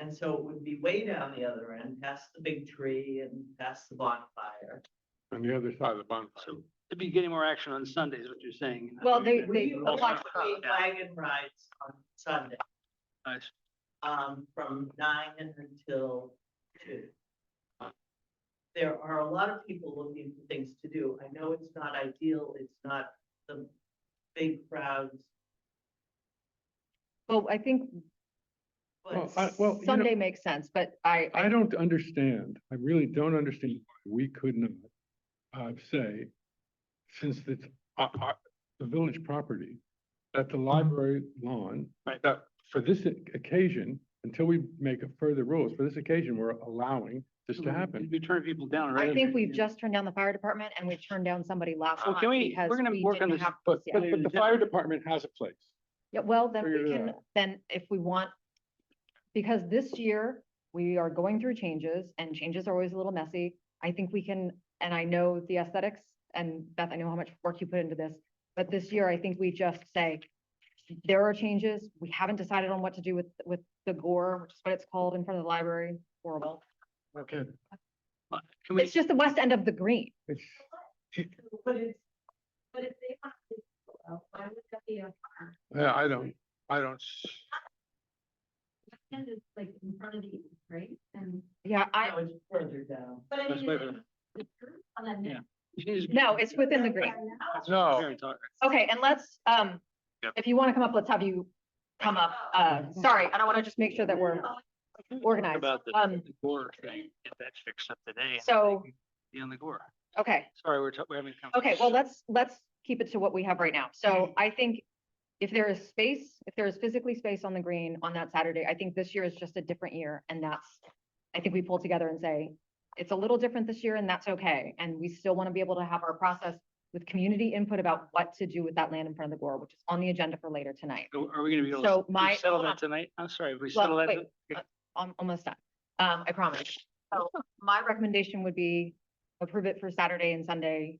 And so it would be way down the other end, past the big tree and past the bonfire. On the other side of the bonfire. So to be getting more action on Sundays, what you're saying. Well, they Also, apply free wagon rides on Sunday, Nice. from 9 until 2. There are a lot of people looking for things to do. I know it's not ideal, it's not the big crowds, Well, I think but Sunday makes sense, but I I don't understand. I really don't understand why we could not say, since it's the village property, that the library lawn, Right. that for this occasion, until we make a further rules, for this occasion, we're allowing this to happen. We turn people down, right? I think we've just turned down the fire department and we've turned down somebody last So month can we, because we're gonna we work on didn't this. have But, this but, yet. but the fire department has a place. Yeah, well, then Figure we it can, out. then if we want, because this year we are going through changes and changes are always a little messy. I think we can, and I know the aesthetics and Beth, I know how much work you put into this, but this year I think we just say, there are changes. We haven't decided on what to do with the gore, which is what it's called in front of the library. Horrible. Okay. Can we, It's just the west end of the green. It's, but it's, But if they want to, why would that be a yeah, I don't, kind of like in front of the, right? And, Yeah, no, it's further down. but I Let's mean, wait for the truth on that. Yeah. you can just- no, it's within the green. no. Here and talk. Okay, and let's, Yep. if you want to come up, let's have you come up. Sorry, and I want to just make sure that we're organized. About the gore thing, get that fixed up today. and So- Be on the gore. Okay, Sorry, we're having. okay, well, let's keep it to what we have right now. So I think if there is space, if there is physically space on the green on that Saturday, I think this year is just a different year. And that's, I think we pull together and say, it's a little different this year and that's okay. And we still want to be able to have our process with community input about what to do with that land in front of the gore, which is on the agenda for later tonight. Are we gonna be able So to my- settle hold on. that tonight? I'm sorry, if we Well, settle that. wait, I'm almost done. I promise. So my recommendation would be approve it for Saturday and Sunday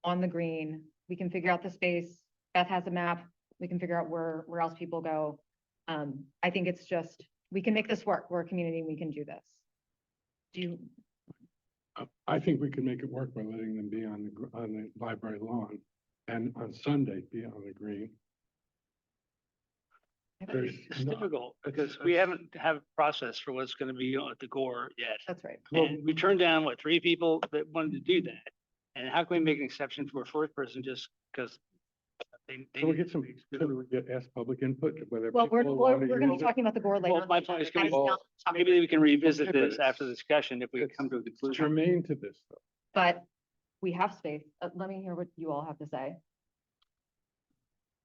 on the green. We can figure out the space. Beth has a map. We can figure out where else people go. I think it's just, we can make this work. We're a community, we can do this. Do you, I think we can make it work by letting them be on the library lawn and on Sunday be on the green. There's It's no- difficult because we haven't have a process for what's gonna be at the gore yet. that's right. Well- And we turned down, what, 3 people that wanted to do that? And how can we make an exception for a 4th person just because they? Can we get some, can we get, ask public input, whether Well, people want to we're gonna be use it? talking about the gore later. Well, on my the point is, agenda. can we- That is not the topic. Maybe we can revisit Okay, but this after the it's- discussion if we it's- come to a It's conclusion. germane to this, though. But we have space. Let me hear what you all have to say.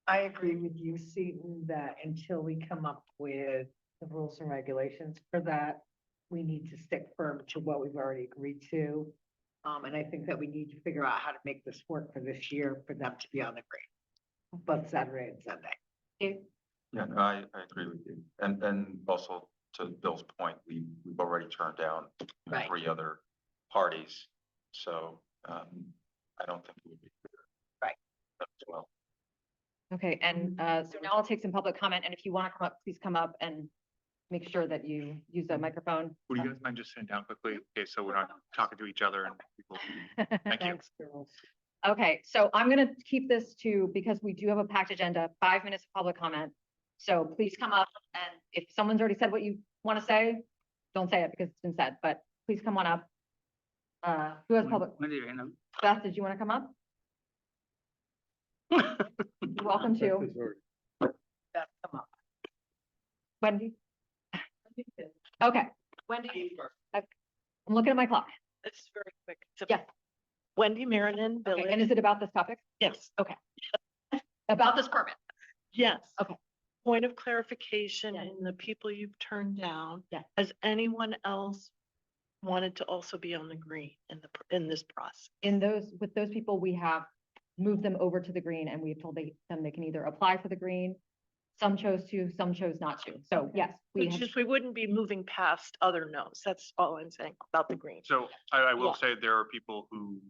I agree with you, Seton, that until we come up with the rules and regulations for that, we need to stick firm to what we've already agreed to. And I think that we need to figure out how to make this work for this year, for them to be on the green, both Saturday and Sunday. Yeah, no, I agree with you. And also to Bill's point, we've already turned down Right. 3 other parties. So, I don't think it would be. Right. As well. Okay, and so now I'll take some public comment, and if you want to come up, please come up and make sure that you use the microphone. Would you guys mind just sitting down quickly? Okay, so we're not talking to each other and people. Thank you. Thanks, girls. Okay, so I'm gonna keep this to, because we do have a packed agenda, 5 minutes of public comment. So please come up, and if someone's already said what you want to say, don't say it because it's been said, but please come on up. Who has public? Wendy, your hand up. Beth, did you want to come up? You're welcome That's to. his word. Beth, come up. Wendy? Okay, Wendy. I'm looking at my clock. It's very quick. Yes. Wendy Marinan, Okay, and is it about this topic? Yes. About this permit? Yes. Okay. Point of clarification, Yeah. in the people you've turned down. Yeah. Has anyone else wanted to also be on the green in this process? With those people, we have moved them over to the green and we've told them they can either apply for the green, Some chose to, some chose not to. So yes, we It's have, just, we wouldn't be moving past other no's. That's all I'm saying about the green. So I Yeah. will say there are people who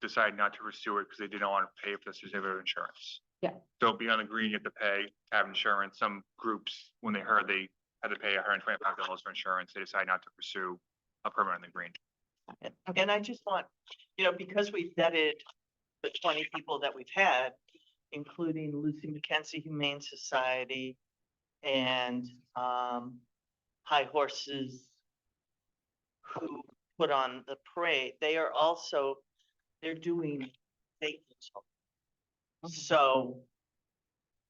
decide not to pursue it because they didn't want to pay for the certificate of insurance. Yeah. So beyond the green, you have to pay, to have insurance. Some groups, when they heard they had to pay $125 for insurance, they decide not to pursue a permit on the green. And I just want, because we vetted the 20 people that we've had, including Lucy McKenzie Humane Society and High Horses who put on the parade, they're doing bake sales. So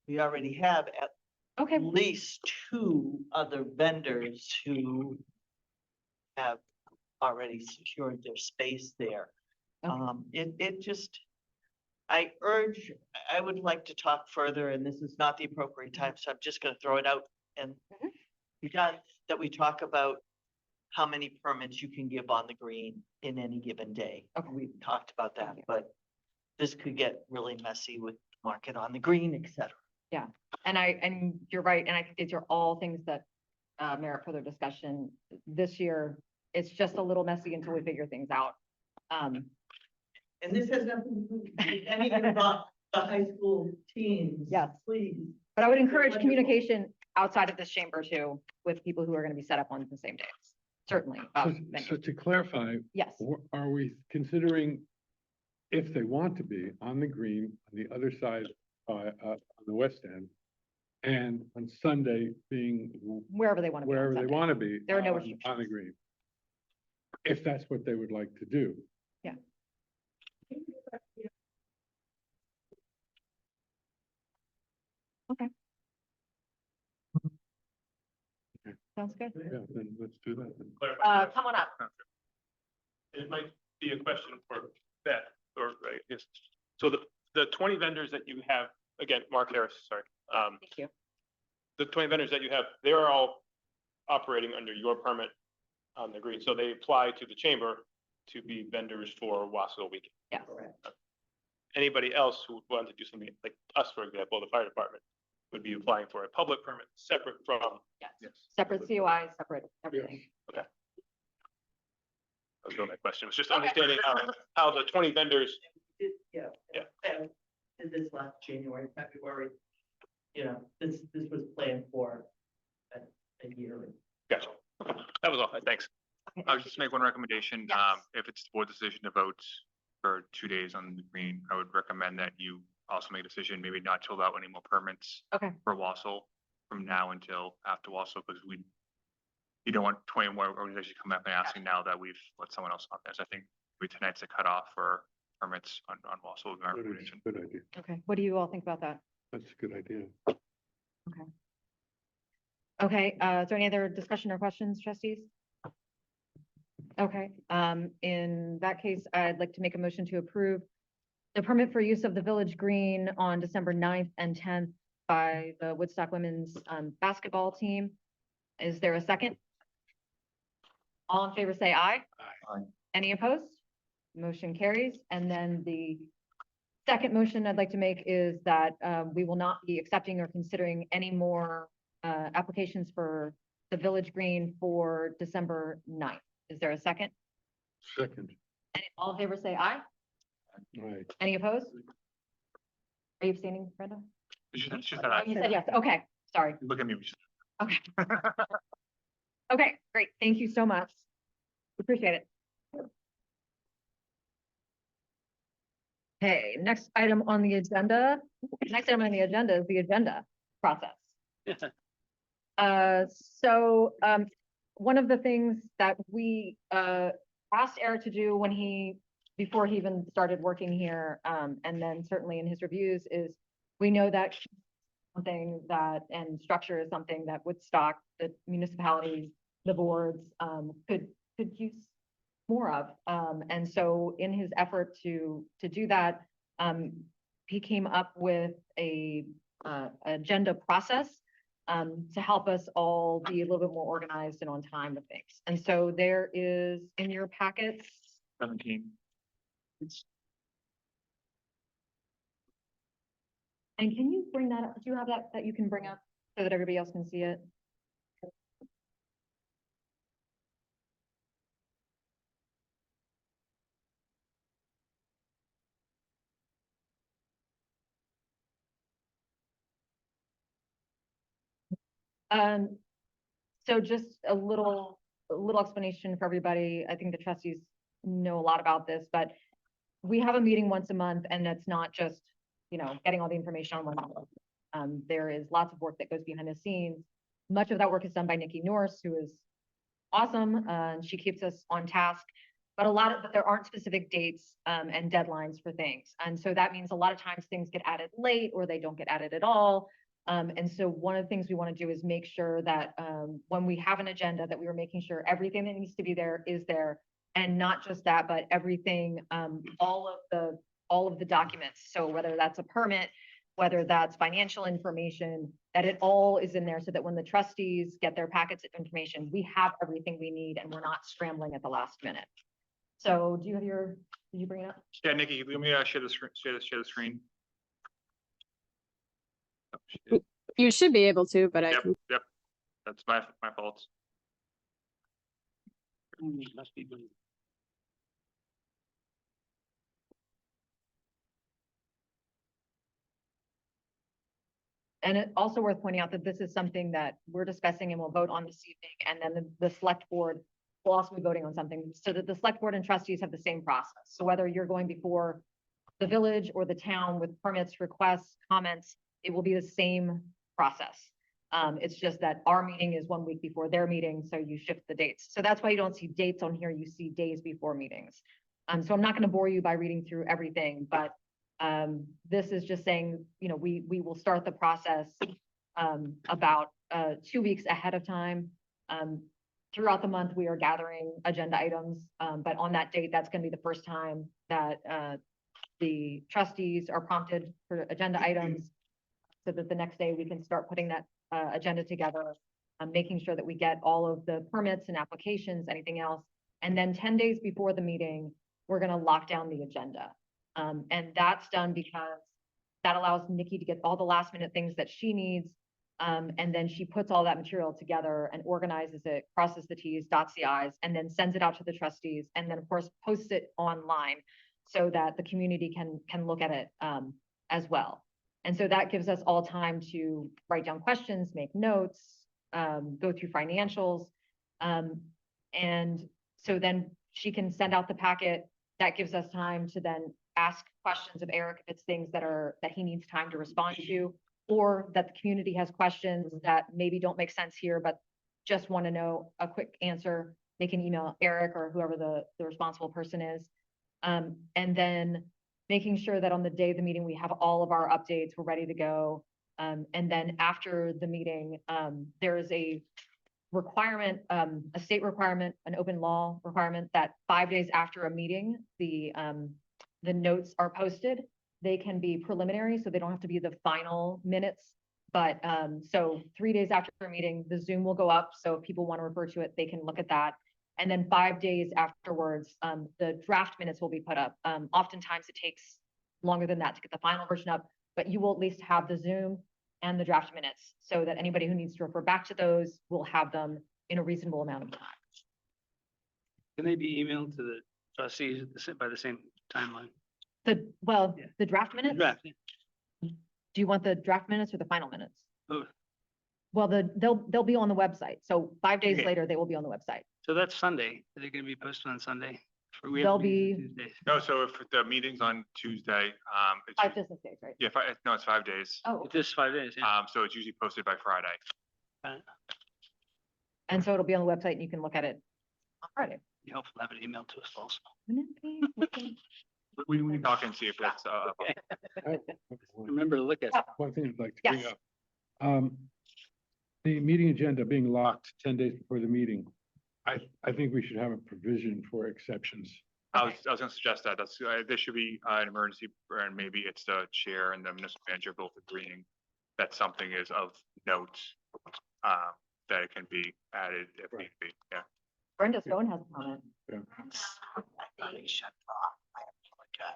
we already have at okay, least 2 other vendors who have already secured their space there. Okay. It just, I would like to talk further, and this is not the appropriate time, so I'm just gonna throw it out and be done, that we talk about how many permits you can give on the green in any given day. Okay. We've talked about that, but this could get really messy with market on the green, et cetera. yeah. And you're right. And I think these are all things that merit further discussion. This year, it's just a little messy until we figure things out. And this has nothing to do with anything about the high school teams. Yes. Please. But I would encourage Wonderful. communication outside of this chamber too, with people who are going to be set up on the same days. Certainly. So to clarify, Yes. are we considering if they want to be on the green, on the other side, on the west end, and on Sunday being Wherever they want to be. on wherever they Sunday. want to be. There are no on restrictions. the green. If that's what they would like to do. Yeah. Okay. Sounds good. Yeah, then let's do that. then. Come on up. It might be a question for Beth, or I guess, so the 20 vendors that you have, again, Mark Harris, sorry. Thank you. The 20 vendors that you have, they're all operating under your permit on the green, so they apply to the chamber to be vendors for Wasco Weekend. Yes. Anybody else who wanted to do something like us, for example, the fire department, would be applying for a public permit separate from. Yes. Separate COI, separate everything. Okay. That was really my question, it was just understanding how the 20 vendors, Yeah. Yeah. And in this last January, February, this was planned for a year. gotcha. That was all, thanks. I'll just make one recommendation. Yes. If it's the board decision to vote for 2 days on the green, I would recommend that you also make a decision, maybe not to allow any more permits Okay. for Wausau from now until after Wausau, because you don't want 20 more organizations come up and asking now that we've let someone else on there. So I think maybe tonight's a cutoff for permits on Wausau. with our recommendation. Good idea. Okay. What do you all think about that? That's a good idea. Okay, is there any other discussion or questions, trustees? Okay, in that case, I'd like to make a motion to approve the permit for use of the village green on December 9th and 10th by the Woodstock women's basketball team. Is there a second? All in favor, say aye. Aye. Any opposed? Motion carries. And then the second motion I'd like to make is that we will not be accepting or considering any more applications for the village green for December 9th. Is there a second? Second, All in favor, say aye. right. Any opposed? Are you abstaining, Brenda? She said Oh, aye. you said yes. Okay, sorry. Look at me. Okay. Okay, great. Thank you so much. Appreciate it. Okay, next item on the agenda. Next item on the agenda is the agenda process. One of the things that we asked Eric to do before he even started working here, and then certainly in his reviews, is we know that something that, and structure is something that Woodstock, the municipalities, the boards, could use more of. And so in his effort to do that, he came up with a agenda process to help us all be a little bit more organized and on time with things. And so there is in your packets. 17. And can you bring that up? Do you have that you can bring up? so that everybody else can see it. Um, so just a little explanation for everybody. I think the trustees know a lot about this, but we have a meeting once a month and it's not just, getting all the information on one month. There is lots of work that goes behind the scenes. Much of that work is done by Nikki Norris, who is awesome. And she keeps us on task, but there aren't specific dates, and deadlines for things. And so that means a lot of times things get added late or they don't get added at all. And so one of the things we want to do is make sure that, when we have an agenda, that we are making sure everything that needs to be there is there. And not just that, but everything, all of the documents. So whether that's a permit, whether that's financial information, that it all is in there so that when the trustees get their packets of information, we have everything we need and we're not scrambling at the last minute. So did you bring it up? Yeah, Nikki, let me share the screen, share the screen. Oh, she did. You should be able to, but I Yep, can. yep, that's my fault. Must be doing. And it's also worth pointing out that this is something that we're discussing and we'll vote on this evening. And then the select board will also be voting on something so that the select board and trustees have the same process. So whether you're going before the village or the town with permits, requests, comments, it will be the same process. It's just that our meeting is 1 week before their meeting, so you shift the dates. So that's why you don't see dates on here, you see days before meetings. So I'm not going to bore you by reading through everything, but this is just saying, we will start the process about 2 weeks ahead of time. Throughout the month, we are gathering agenda items, but on that date, that's going to be the first time that the trustees are prompted for agenda items so that the next day we can start putting that agenda together, making sure that we get all of the permits and applications, anything else. And then 10 days before the meeting, we're going to lock down the agenda. And that's done because that allows Nikki to get all the last minute things that she needs. And then she puts all that material together and organizes it, crosses the T's, dots the I's, and then sends it out to the trustees. And then of course, posts it online so that the community can look at it as well. And so that gives us all time to write down questions, make notes, go through financials. And so then she can send out the packet. That gives us time to then ask questions of Eric if it's things that he needs time to respond to, or that the community has questions that maybe don't make sense here, but just want to know a quick answer. They can email Eric or whoever the responsible person is. And then making sure that on the day of the meeting, we have all of our updates, we're ready to go. And then after the meeting, there is a requirement, a state requirement, an open law requirement that 5 days after a meeting, the notes are posted. They can be preliminary, so they don't have to be the final minutes. But so 3 days after a meeting, the Zoom will go up. So if people want to refer to it, they can look at that. And then 5 days afterwards, the draft minutes will be put up. Oftentimes it takes longer than that to get the final version up, but you will at least have the Zoom and the draft minutes so that anybody who needs to refer back to those will have them in a reasonable amount of time. Can they be emailed to the trustees by the same timeline? The draft minutes? Draft, yeah. Do you want the draft minutes or the final minutes? Both. Well, they'll be on the website. So 5 days Okay. later, they will be on the website. So that's Sunday. Are they gonna be posted on Sunday? We have They'll meetings be- Tuesdays. No, so if the meeting's on Tuesday, it's, 5 business days, right? yeah, no, it's 5 days. Oh, It's just 5 days, yeah. So it's usually posted by Friday. and so it'll be on the website and you can look at it on Friday. Be helpful to have it emailed to us also. Wouldn't it be? We can talk and see if that's, Remember to look at. One thing I'd like to bring Yes. up. The meeting agenda being locked 10 days before the meeting. I think we should have a provision for exceptions. I was gonna suggest that, there should be an emergency, and maybe it's the chair and the municipal manager both agreeing that something is of note, that it can be added if need be, yeah. Brenda's phone has a comment. Yeah. Quite all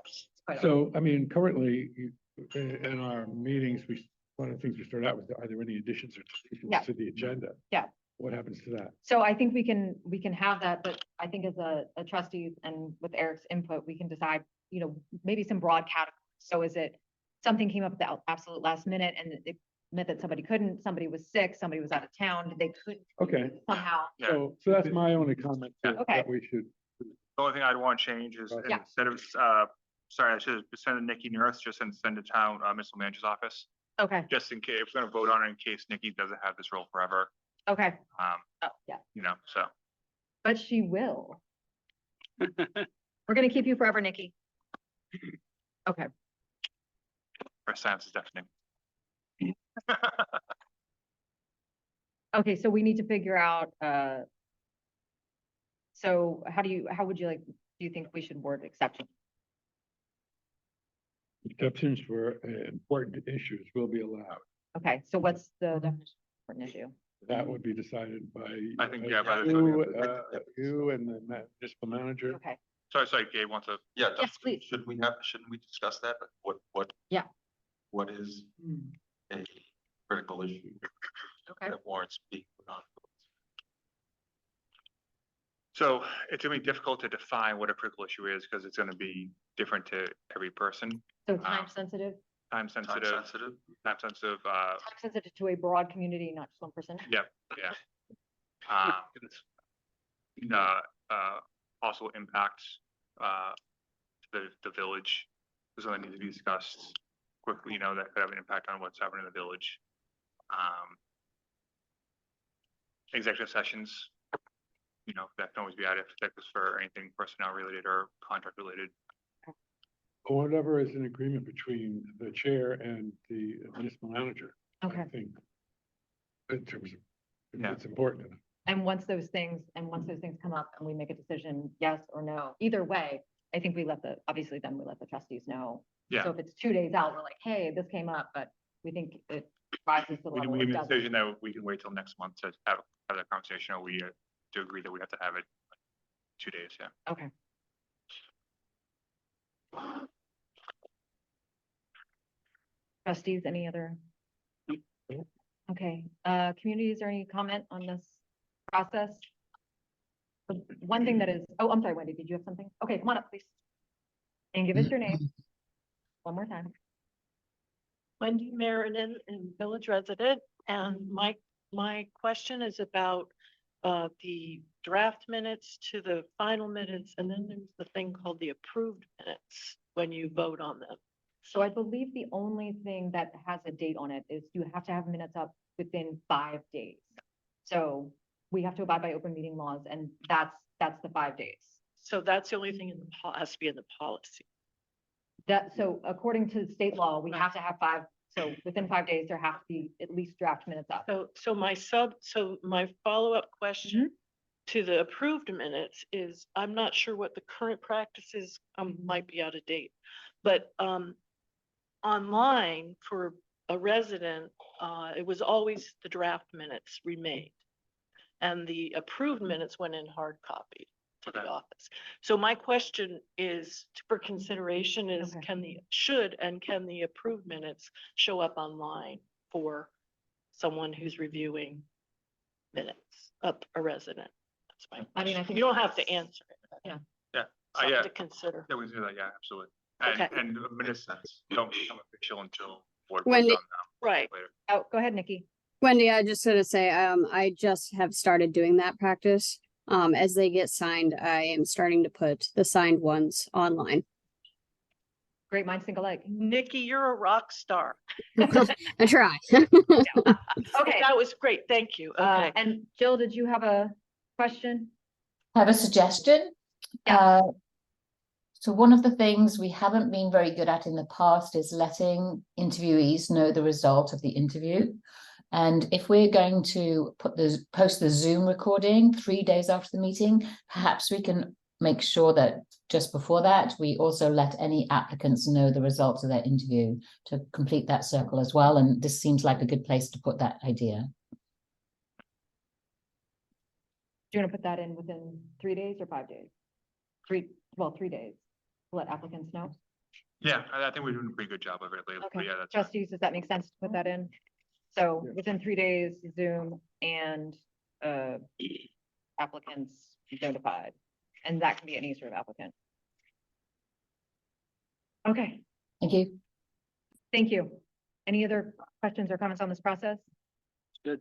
right. So, I mean, currently, in our meetings, we one of the things we started out with, are there any additions or Yeah. deletions to the agenda? Yeah. What happens to that? So I think we can have that, but I think as a trustees and with Eric's input, we can decide, maybe some broad categories. So is it something came up at the absolute last minute and it meant that somebody couldn't, somebody was sick, somebody was out of town, they couldn't Okay, somehow. Yeah. so that's my only comment Yeah. that Okay. that we should. The only thing I'd want to change is Yeah. instead of, sorry, I should have sent to Nikki Nurse, just send to town, municipal manager's office, Okay, just in case, if we're gonna vote on it in case Nikki doesn't have this role forever. okay. Um, Oh, yeah, so. but she will. We're gonna keep you forever, Nikki. Okay, Her silence is deafening. okay, so we need to figure out, so how would you do you think we should word exception? Exceptions for important issues will be allowed. Okay, so what's the definition of important issue? That would be decided by. I think, yeah, by the- You and the municipal manager. Okay, Sorry, Gabe wants to. Yeah, yes, please. shouldn't we discuss that? What? Yeah. What is a critical issue Okay, that warrants being put on? So it's gonna be difficult to define what a critical issue is because it's gonna be different to every person, so time sensitive, time sensitive, time sensitive, time sensitive to a broad community, not just one person. yeah. Also impacts, the village, is something that needs to be discussed quickly, that could have an impact on what's happening in the village. Executive sessions, that can always be added, that goes for anything personnel related or contract related. Whatever is an agreement between the chair and the municipal manager. Okay. I think. In terms of, Yeah. it's important. And once those things come up and we make a decision, yes or no, either way, I think obviously then we let the trustees know. Yeah. So if it's 2 days out, we're like, hey, this came up, but we think it rises to the We level. made it a doesn't. decision that we can wait till next month to have that conversation, or we to agree that we have to have it 2 days, yeah. Okay. Trustees, any other? Okay, community, is there any comment on this process? The one thing that is, I'm sorry, Wendy, did you have something? Okay, come on up, please. And give us your name. One more time. Wendy Meriden, and village resident, and my question is about the draft minutes to the final minutes, and then there's the thing called the approved minutes when you vote on them. So I believe the only thing that has a date on it is you have to have minutes up within 5 days. So we have to abide by open meeting laws, and that's the 5 days. So that's the only thing in the has to be in the policy. So according to state law, we have to have 5, so within 5 days, there have to be at least draft minutes up. So my follow-up question to the approved minutes is, I'm not sure what the current practice is, might be out of date, but online for a resident, it was always the draft minutes remained. And the approved minutes went in hard copy to the office. So my question is, for consideration is, can the approved minutes show up online for someone who's reviewing minutes of a resident? That's my I mean, I question. think You don't have to answer it. Yeah. Yeah. Something Yeah. to consider. Yeah, we can do that, yeah, absolutely. Okay. And minutes don't become official until board votes Wendy- on them Right. later. Oh, go ahead, Nikki. Wendy, I just want to say, I just have started doing that practice. As they get signed, I am starting to put the signed ones online. Great minds think alike. Nikki, you're a rock star. I try. Okay. That was great. Thank you. Okay. And Jill, did you have a question? I have a suggestion. So one of the things we haven't been very good at in the past is letting interviewees know the result of the interview. And if we're going to post the Zoom recording 3 days after the meeting, perhaps we can make sure that just before that, we also let any applicants know the results of their interview to complete that circle as well. And this seems like a good place to put that idea. Do you want to put that in within 3 days or 5 days? 3 days. Let applicants know. Yeah, I think we're doing a pretty good job of it lately, but Okay, yeah, that's fine. trustees, does that make sense to put that in? So within 3 days, Zoom and applicants notified, and that can be any sort of applicant. Okay, Thank you. thank you. Any other questions or comments on this process? Good.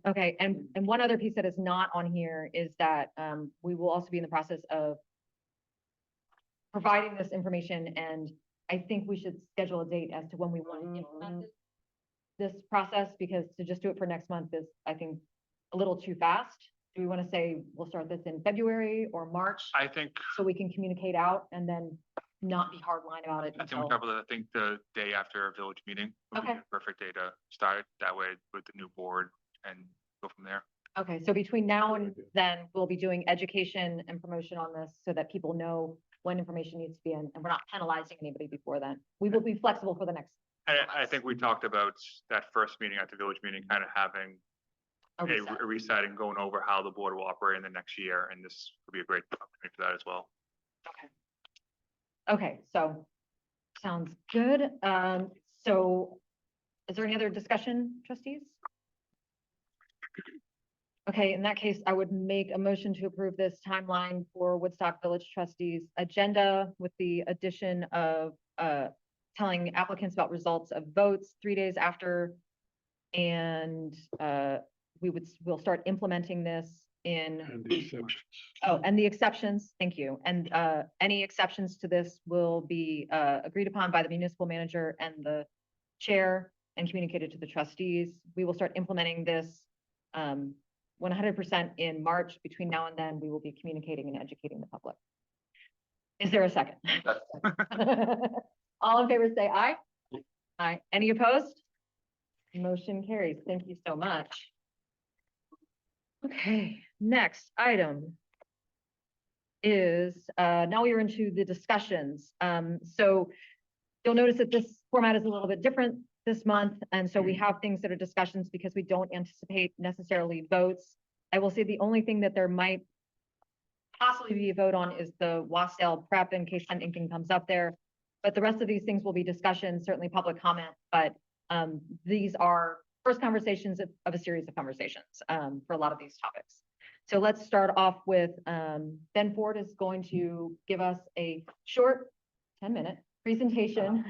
Okay, and one other piece that is not on here is that we will also be in the process of providing this information, and I think we should schedule a date as to when we want to implement this process, because to just do it for next month is, I think, a little too fast. Do we want to say we'll start this in February or March, I think, so we can communicate out and then not be hardline about it I think until? we probably, I think the day after our village meeting would be Okay. the perfect day to start, that way with the new board and go from there. Okay, so between now and then, we'll be doing education and promotion on this so that people know when information needs to be in, and we're not penalizing anybody before then. We will be flexible for the next. I think we talked about that first meeting at the village meeting, kind of having a reset. a reset and going over how the board will operate in the next year, and this would be a great opportunity for that as well. Okay, so sounds good. So is there any other discussion, trustees? Okay, in that case, I would make a motion to approve this timeline for Woodstock Village Trustees agenda with the addition of telling applicants about results of votes 3 days after. And we'll start implementing this in. And the exceptions. Oh, and the exceptions, thank you. And any exceptions to this will be agreed upon by the municipal manager and the chair and communicated to the trustees. We will start implementing this 100% in March. Between now and then, we will be communicating and educating the public. Is there a second? All in favor, say aye. Aye. Any opposed? Motion carries. Thank you so much. Okay, next item is, now we are into the discussions. So you'll notice that this format is a little bit different this month. And so we have things that are discussions because we don't anticipate necessarily votes. I will say the only thing that there might possibly be a vote on is the Wasdale prep, in case anything comes up there. But the rest of these things will be discussions, certainly public comment, but these are first conversations of a series of conversations for a lot of these topics. So let's start off with Ben Ford is going to give us a short 10-minute presentation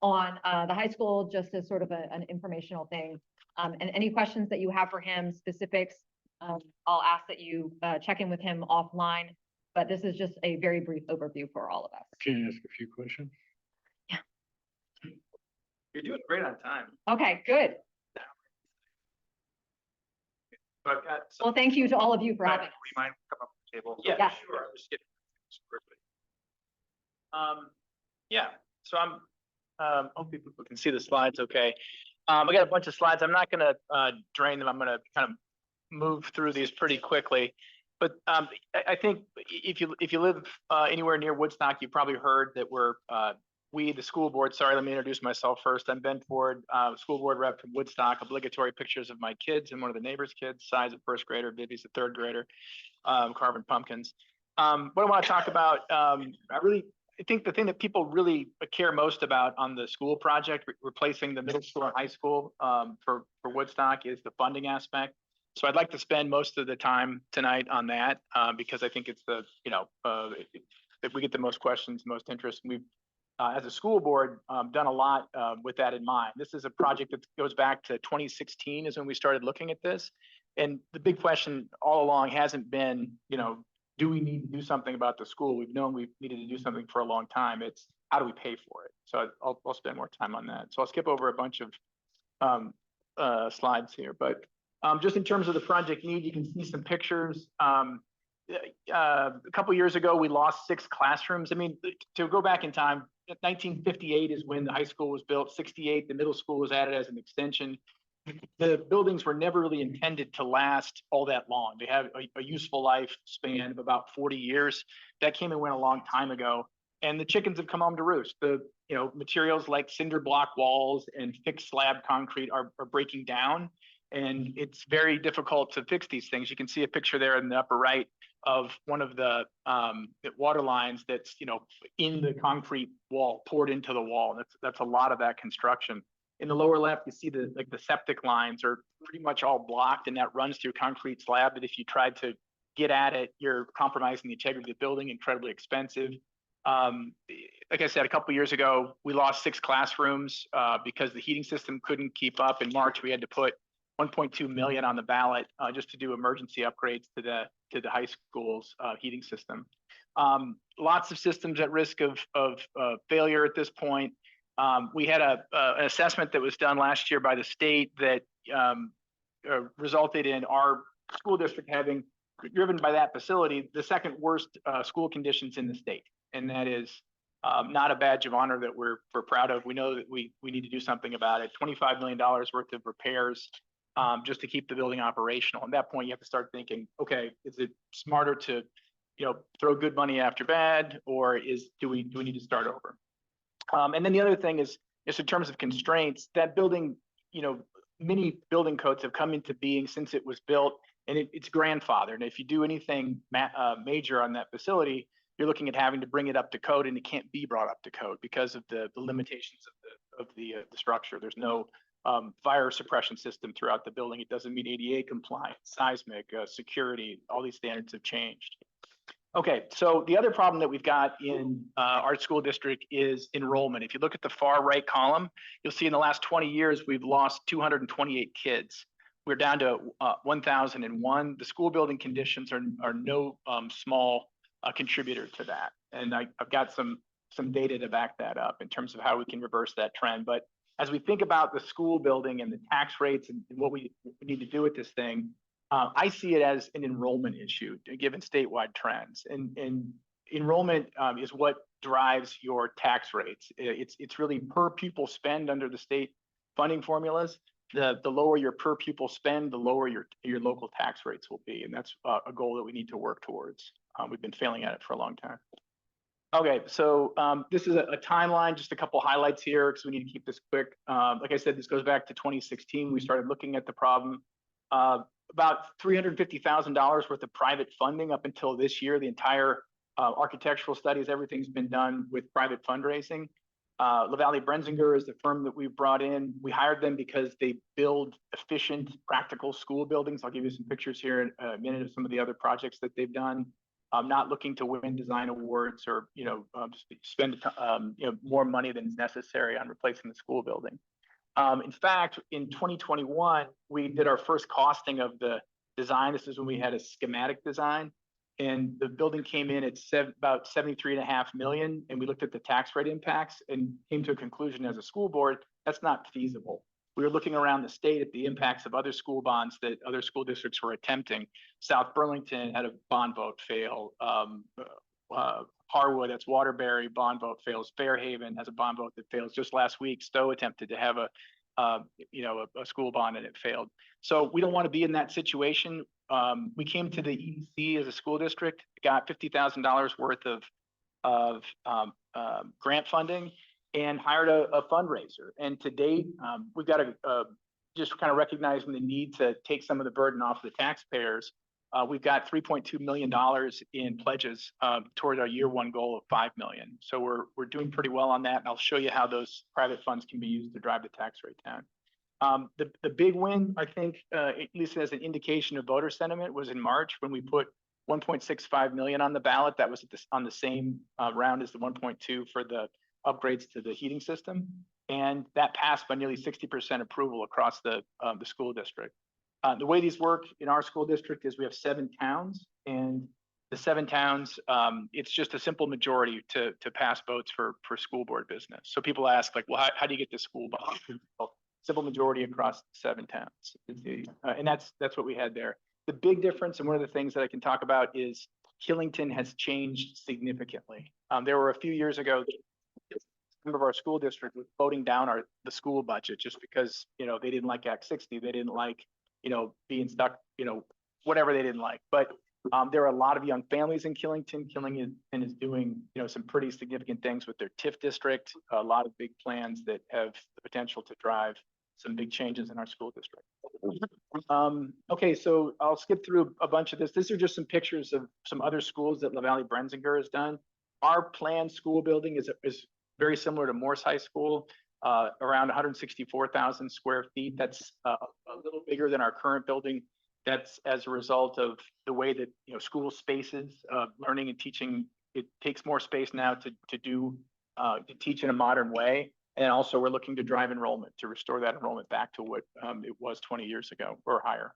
on the high school, just as sort of an informational thing. And any questions that you have for him, specifics, I'll ask that you check in with him offline. But this is just a very brief overview for all of us. Can I ask a few questions? You're doing great on time. Okay, good. So I've got. Well, thank you to all of you for having us. Remind, come up to the table. Yeah, Yeah. sure. I'll just get this quickly. Yeah, so I'm, hope people can see the slides okay. I got a bunch of slides. I'm not gonna drain them. I'm gonna kind of move through these pretty quickly. But I think if you live anywhere near Woodstock, you probably heard that we, the school board, sorry, let me introduce myself first. I'm Ben Ford, school board rep from Woodstock. Obligatory pictures of my kids and one of the neighbor's kids. Si's a first grader, Vivi's a third grader, carving pumpkins. What I want to talk about, I think the thing that people really care most about on the school project, replacing the middle school and high school for Woodstock, is the funding aspect. So I'd like to spend most of the time tonight on that because I think it's the, if we get the most questions, most interest. We've, as a school board, done a lot with that in mind. This is a project that goes back to 2016 is when we started looking at this. And the big question all along hasn't been, do we need to do something about the school? We've known we needed to do something for a long time. It's how do we pay for it? So I'll spend more time on that. So I'll skip over a bunch of slides here, but just in terms of the project need, you can see some pictures. A couple years ago, we lost 6 classrooms. I mean, to go back in time, 1958 is when the high school was built. 68, the middle school was added as an extension. The buildings were never really intended to last all that long. They have a useful life span of about 40 years. That came and went a long time ago. And the chickens have come home to roost. The materials like cinder block walls and fixed slab concrete are breaking down. And it's very difficult to fix these things. You can see a picture there in the upper right of one of the water lines that's, in the concrete wall, poured into the wall. That's a lot of that construction. In the lower left, you see the septic lines are pretty much all blocked, and that runs through concrete slab that if you tried to get at it, you're compromising the integrity of the building, incredibly expensive. Like I said, a couple of years ago, we lost 6 classrooms because the heating system couldn't keep up. In March, we had to put 1.2 million on the ballot just to do emergency upgrades to the high school's heating system. Lots of systems at risk of failure at this point. We had an assessment that was done last year by the state that resulted in our school district having, driven by that facility, the second worst school conditions in the state. And that is not a badge of honor that we're proud of. We know that we need to do something about it. $25 million worth of repairs just to keep the building operational. At that point, you have to start thinking, okay, is it smarter to, throw good money after bad, or do we need to start over? And then the other thing is just in terms of constraints, that building, many building codes have come into being since it was built, and it's grandfathered. And if you do anything major on that facility, you're looking at having to bring it up to code, and it can't be brought up to code because of the limitations of the structure. There's no fire suppression system throughout the building. It doesn't meet ADA compliance, seismic, security. All these standards have changed. Okay, so the other problem that we've got in our school district is enrollment. If you look at the far right column, you'll see in the last 20 years, we've lost 228 kids. We're down to 1,001. The school building conditions are no small contributor to that. And I've got some data to back that up in terms of how we can reverse that trend. But as we think about the school building and the tax rates and what we need to do with this thing, I see it as an enrollment issue given statewide trends. And enrollment is what drives your tax rates. It's really per pupil spend under the state funding formulas. The lower your per pupil spend, the lower your local tax rates will be. And that's a goal that we need to work towards. We've been failing at it for a long time. Okay, so this is a timeline, just a couple highlights here because we need to keep this quick. Like I said, this goes back to 2016. We started looking at the problem. About $350,000 worth of private funding up until this year. The entire architectural studies, everything's been done with private fundraising. LaValle Brenzinger is the firm that we brought in. We hired them because they build efficient, practical school buildings. I'll give you some pictures here in a minute of some of the other projects that they've done. I'm not looking to win design awards or spend more money than is necessary on replacing the school building. In fact, in 2021, we did our first costing of the design. This is when we had a schematic design, and the building came in at about 73.5 million. And we looked at the tax rate impacts and came to a conclusion as a school board, that's not feasible. We were looking around the state at the impacts of other school bonds that other school districts were attempting. South Burlington had a bond vote fail. Harwood, that's Waterbury, bond vote fails. Fairhaven has a bond vote that fails. Just last week, Stowe attempted to have a school bond and it failed. So we don't want to be in that situation. We came to the EDC as a school district, got $50,000 worth of grant funding and hired a fundraiser. And to date, we've got just kind of recognizing the need to take some of the burden off the taxpayers. We've got $3.2 million in pledges toward our year one goal of $5 million. So we're doing pretty well on that. And I'll show you how those private funds can be used to drive the tax rate down. The big win, I think, at least as an indication of voter sentiment, was in March when we put 1.65 million on the ballot. That was on the same round as the 1.2 for the upgrades to the heating system. And that passed by nearly 60% approval across the school district. The way these work in our school district is we have 7 towns, and the 7 towns, it's just a simple majority to pass votes for school board business. So people ask, like, well, how do you get the school bond? Simple majority across 7 towns. And that's what we had there. The big difference, and one of the things that I can talk about, is Killington has changed significantly. There were a few years ago, a member of our school district was voting down the school budget just because, they didn't like Act 60. They didn't like, being stuck, whatever they didn't like. But there are a lot of young families in Killington. Killington is doing, some pretty significant things with their TIF district, a lot of big plans that have the potential to drive some big changes in our school district. Okay, so I'll skip through a bunch of this. These are just some pictures of some other schools that La Valley Brensinger has done. Our planned school building is very similar to Morse High School, around 164,000 square feet. That's a little bigger than our current building. That's as a result of the way that, you know, school spaces, learning and teaching, it takes more space now to teach in a modern way. And also we're looking to drive enrollment, to restore that enrollment back to what it was 20 years ago or higher.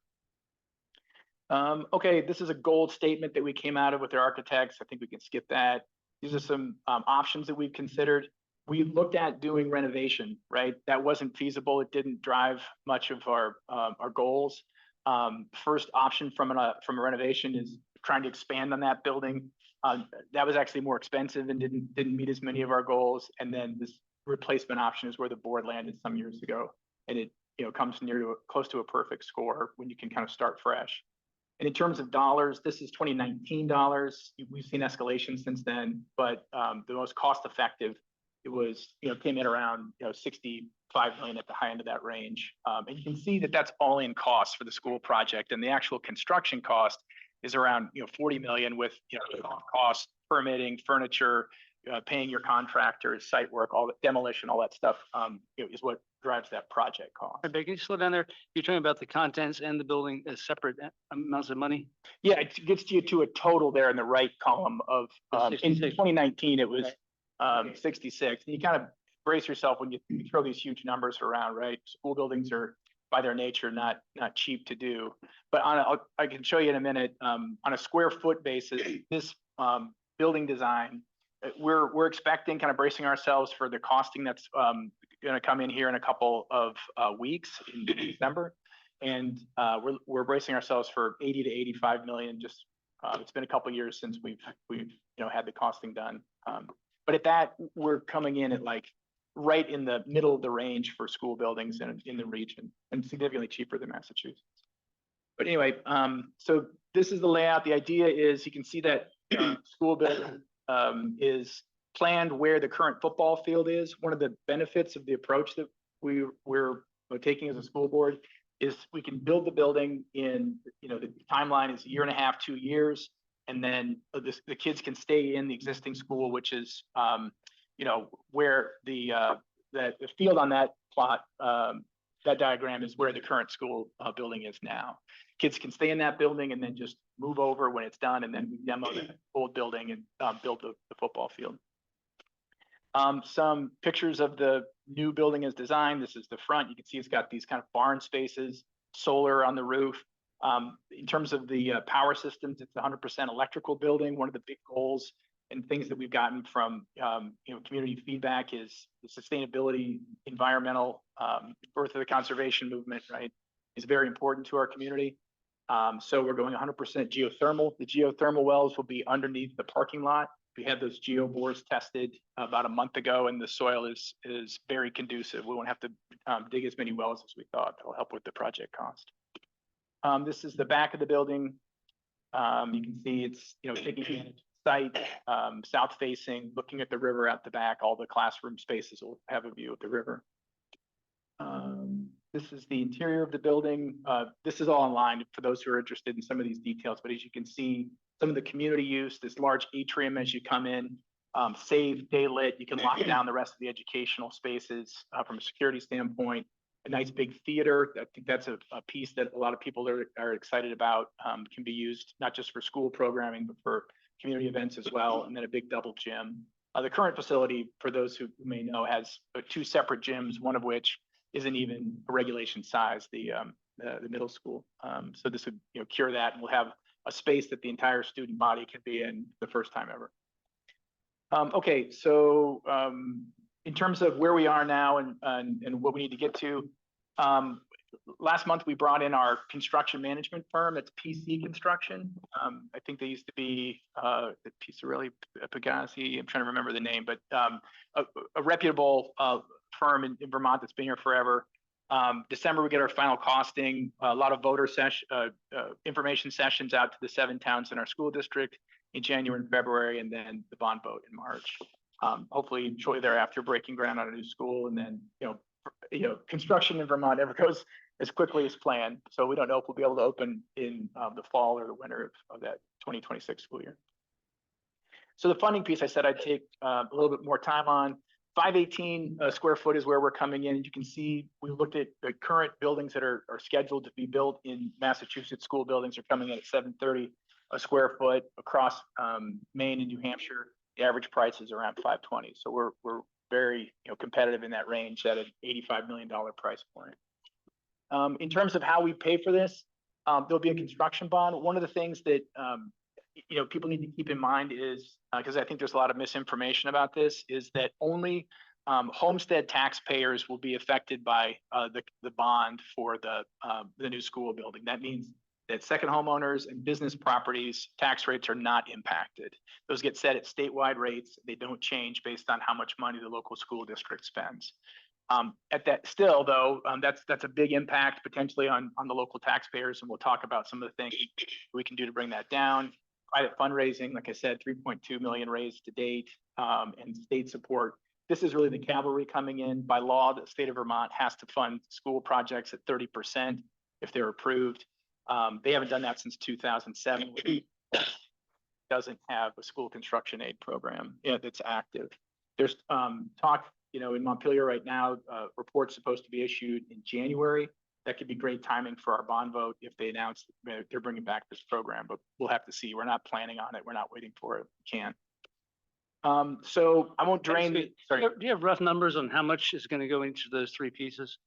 Okay, this is a gold statement that we came out of with our architects. I think we can skip that. These are some options that we've considered. We looked at doing renovation, right? That wasn't feasible. It didn't drive much of our goals. First option from a renovation is trying to expand on that building. That was actually more expensive and didn't meet as many of our goals. And then this replacement option is where the board landed some years ago, and it, you know, comes close to a perfect score when you can kind of start fresh. And in terms of dollars, this is 2019 dollars. We've seen escalation since then, but the most cost effective, it was, you know, came in around, you know, 65 million at the high end of that range. And you can see that that's all in costs for the school project, and the actual construction cost is around, you know, 40 million with, you know, costs, permitting, furniture, paying your contractors, site work, all the demolition, all that stuff, you know, is what drives that project cost. Can you slow down there? You're talking about the contents and the building as separate amounts of money? Yeah, it gets you to a total there in the right column of, in 2019, it was 66. And you kind of brace yourself when you throw these huge numbers around, right? School buildings are by their nature not cheap to do. But I can show you in a minute, on a square foot basis, this building design, we're expecting, kind of bracing ourselves for the costing that's going to come in here in a couple of weeks in December. And we're bracing ourselves for 80 to 85 million. Just it's been a couple of years since we've you know, had the costing done. But at that, we're coming in at like right in the middle of the range for school buildings in the region, and significantly cheaper than Massachusetts. But anyway, so this is the layout. The idea is you can see that school building is planned where the current football field is. One of the benefits of the approach that we're taking as a school board is we can build the building in, you know, the timeline is 1.5 years, 2 years, and then the kids can stay in the existing school, which is, you know, where the field on that plot, that diagram is where the current school building is now. Kids can stay in that building and then just move over when it's done, and then we demo the old building and build the football field. Some pictures of the new building as designed. This is the front. You can see it's got these kind of barn spaces, solar on the roof. In terms of the power systems, it's 100% electrical building. One of the big goals and things that we've gotten from you know, community feedback is the sustainability, environmental, birth of the conservation movement, right, is very important to our community. So we're going 100% geothermal. The geothermal wells will be underneath the parking lot. We had those geo bores tested about a month ago, and the soil is very conducive. We won't have to dig as many wells as we thought. That'll help with the project cost. This is the back of the building. You can see it's, you know, taking advantage of the site, south facing, looking at the river at the back. All the classroom spaces will have a view of the river. This is the interior of the building. This is all online for those who are interested in some of these details, but as you can see, some of the community use, this large atrium as you come in, safe, day lit. You can lock down the rest of the educational spaces from a security standpoint. A nice big theater. I think that's a piece that a lot of people are excited about. Can be used not just for school programming, but for community events as well. And then a big double gym. The current facility, for those who may know, has 2 separate gyms, one of which isn't even a regulation size, the middle school. So this would, you know, cure that, and we'll have a space that the entire student body can be in the first time ever. Okay, so in terms of where we are now and what we need to get to, last month we brought in our construction management firm. It's PC Construction. I think they used to be Pizzarelli Pagazzi. I'm trying to remember the name, but a reputable firm in Vermont that's been here forever. December, we get our final costing, a lot of voter information sessions out to the 7 towns in our school district in January and February, and then the bond vote in March. Hopefully shortly thereafter, breaking ground on a new school, and then, you know, construction in Vermont ever goes as quickly as planned. So we don't know if we'll be able to open in the fall or the winter of that 2026 school year. So the funding piece, I said I'd take a little bit more time on. 518 square foot is where we're coming in. You can see we looked at the current buildings that are scheduled to be built in Massachusetts. School buildings are coming in at 730 a square foot across Maine and New Hampshire. The average price is around 520. So we're very competitive in that range at an $85 million price point. In terms of how we pay for this, there'll be a construction bond. One of the things that people need to keep in mind is, because I think there's a lot of misinformation about this, is that only homestead taxpayers will be affected by the bond for the new school building. That means that second homeowners and business properties tax rates are not impacted. Those get set at statewide rates. They don't change based on how much money the local school district spends. At that still though, that's a big impact potentially on the local taxpayers, and we'll talk about some of the things we can do to bring that down. Private fundraising, like I said, 3.2 million raised to date, and state support. This is really the cavalry coming in. By law, the state of Vermont has to fund school projects at 30% if they're approved. They haven't done that since 2007. Doesn't have a school construction aid program that's active. There's talk, in Montpelier right now, report's supposed to be issued in January. That could be great timing for our bond vote if they announce they're bringing back this program, but we'll have to see. We're not planning on it. We're not waiting for it. We can't. So I won't drain. Sorry. Do you have rough numbers on how much is going to go into those three pieces?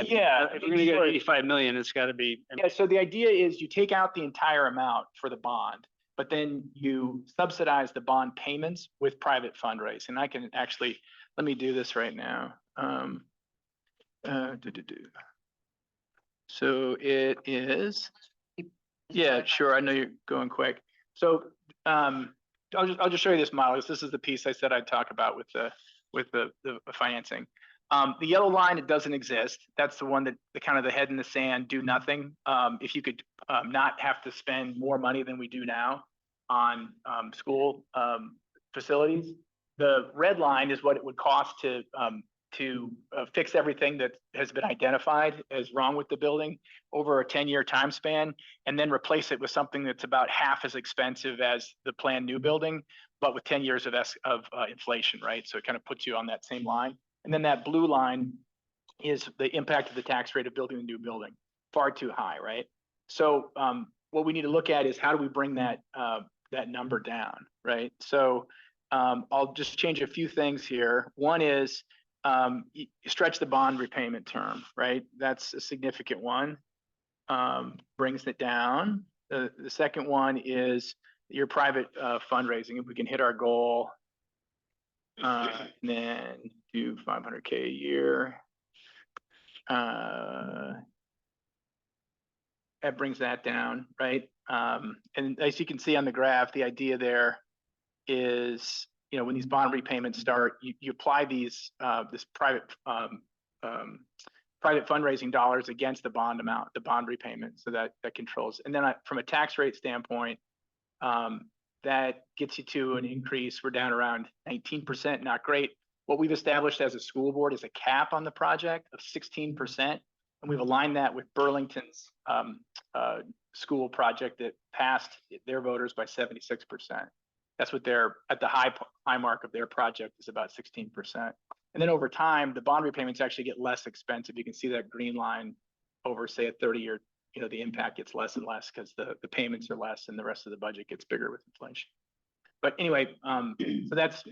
Yeah, If we're going to get 85 million, it's got to be. Yeah, so the idea is you take out the entire amount for the bond, but then you subsidize the bond payments with private fundraising. And I can actually, let me do this right now. So it is, yeah, sure. I know you're going quick. So I'll just show you this model. This is the piece I said I'd talk about with the financing. The yellow line, it doesn't exist. That's the one that the kind of the head in the sand, do nothing. If you could not have to spend more money than we do now on school facilities. The red line is what it would cost to fix everything that has been identified as wrong with the building over a 10-year time span, and then replace it with something that's about half as expensive as the planned new building, but with 10 years of inflation, right? So it kind of puts you on that same line. And then that blue line is the impact of the tax rate of building a new building, far too high, right? So what we need to look at is how do we bring that number down, right? So I'll just change a few things here. One is you stretch the bond repayment term, right? That's a significant one. Brings it down. The second one is your private fundraising. If we can hit our goal, and then do 500K a year. That brings that down, right? And as you can see on the graph, the idea there is, when these bond repayments start, you apply these this private fundraising dollars against the bond amount, the bond repayment, so that controls. And then from a tax rate standpoint, that gets you to an increase. We're down around 19%, not great. What we've established as a school board is a cap on the project of 16%. And we've aligned that with Burlington's school project that passed their voters by 76%. That's what they're at the high mark of their project is about 16%. And then over time, the bond repayments actually get less expensive. You can see that green line over, say, a 30-year, the impact gets less and less because the payments are less and the rest of the budget gets bigger with inflation. But anyway, so that's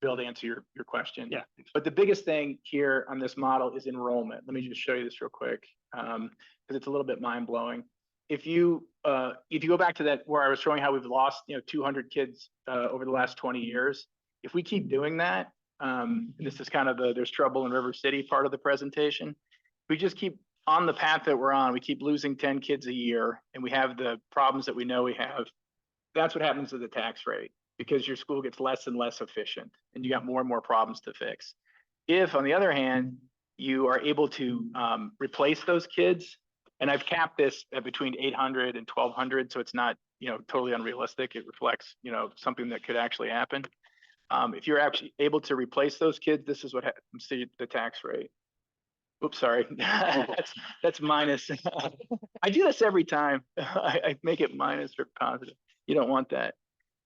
Bill, to answer your question. Yeah. But the biggest thing here on this model is enrollment. Let me just show you this real quick because it's a little bit mind-blowing. If you go back to that where I was showing how we've lost 200 kids over the last 20 years, if we keep doing that, and this is kind of the there's trouble in River City part of the presentation, we just keep on the path that we're on, we keep losing 10 kids a year, and we have the problems that we know we have. That's what happens to the tax rate, because your school gets less and less efficient and you got more and more problems to fix. If, on the other hand, you are able to replace those kids, and I've capped this at between 800 and 1200, so it's not totally unrealistic. It reflects something that could actually happen. If you're actually able to replace those kids, this is what happens to the tax rate. Oops, sorry. That's minus. I do this every time. I make it minus or positive. You don't want that.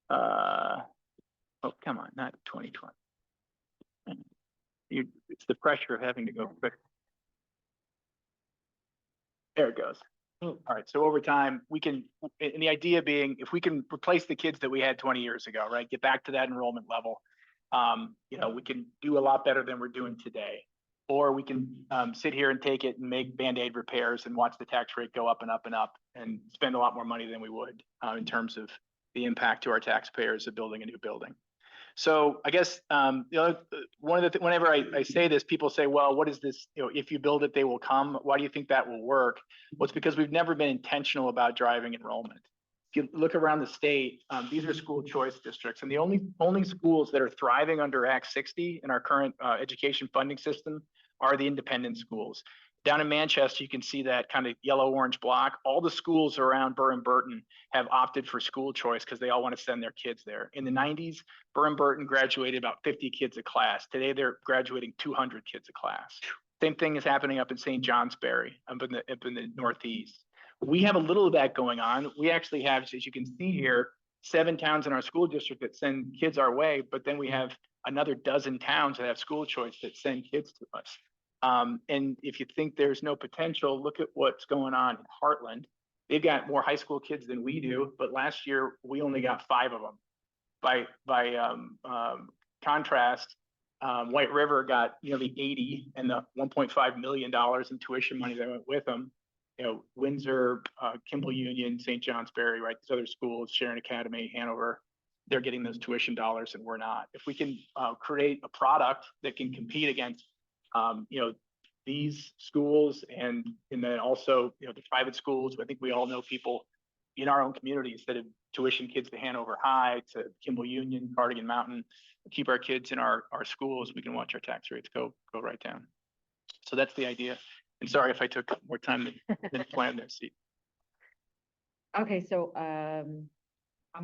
Oh, come on, not 2020. It's the pressure of having to go quick. There it goes. All right, so over time, we can, and the idea being, if we can replace the kids that we had 20 years ago, right, get back to that enrollment level, we can do a lot better than we're doing today. Or we can sit here and take it and make Band-Aid repairs and watch the tax rate go up and up and up and spend a lot more money than we would in terms of the impact to our taxpayers of building a new building. So I guess whenever I say this, people say, well, what is this? If you build it, they will come. Why do you think that will work? Well, it's because we've never been intentional about driving enrollment. If you look around the state, these are school choice districts, and the only schools that are thriving under Act 60 in our current education funding system are the independent schools. Down in Manchester, you can see that kind of yellow-orange block. All the schools around Burr and Burton have opted for school choice because they all want to send their kids there. In the 90s, Burr and Burton graduated about 50 kids a class. Today, they're graduating 200 kids a class. Same thing is happening up in St. Johnsbury, up in the Northeast. We have a little of that going on. We actually have, as you can see here, 7 towns in our school district that send kids our way, but then we have another dozen towns that have school choice that send kids to us. And if you think there's no potential, look at what's going on in Heartland. They've got more high school kids than we do, but last year we only got 5 of them. By contrast, White River got nearly 80, and the $1.5 million in tuition money that went with them. Windsor, Kimball Union, St. Johnsbury, right? These other schools, Sharon Academy, Hanover, they're getting those tuition dollars and we're not. If we can create a product that can compete against these schools and then also the private schools. I think we all know people in our own communities that have tuition kids to Hanover High, to Kimball Union, Cardigan Mountain. Keep our kids in our schools. We can watch our tax rates go right down. So that's the idea. And sorry if I took more time than planned there, Steve. Okay, so I'm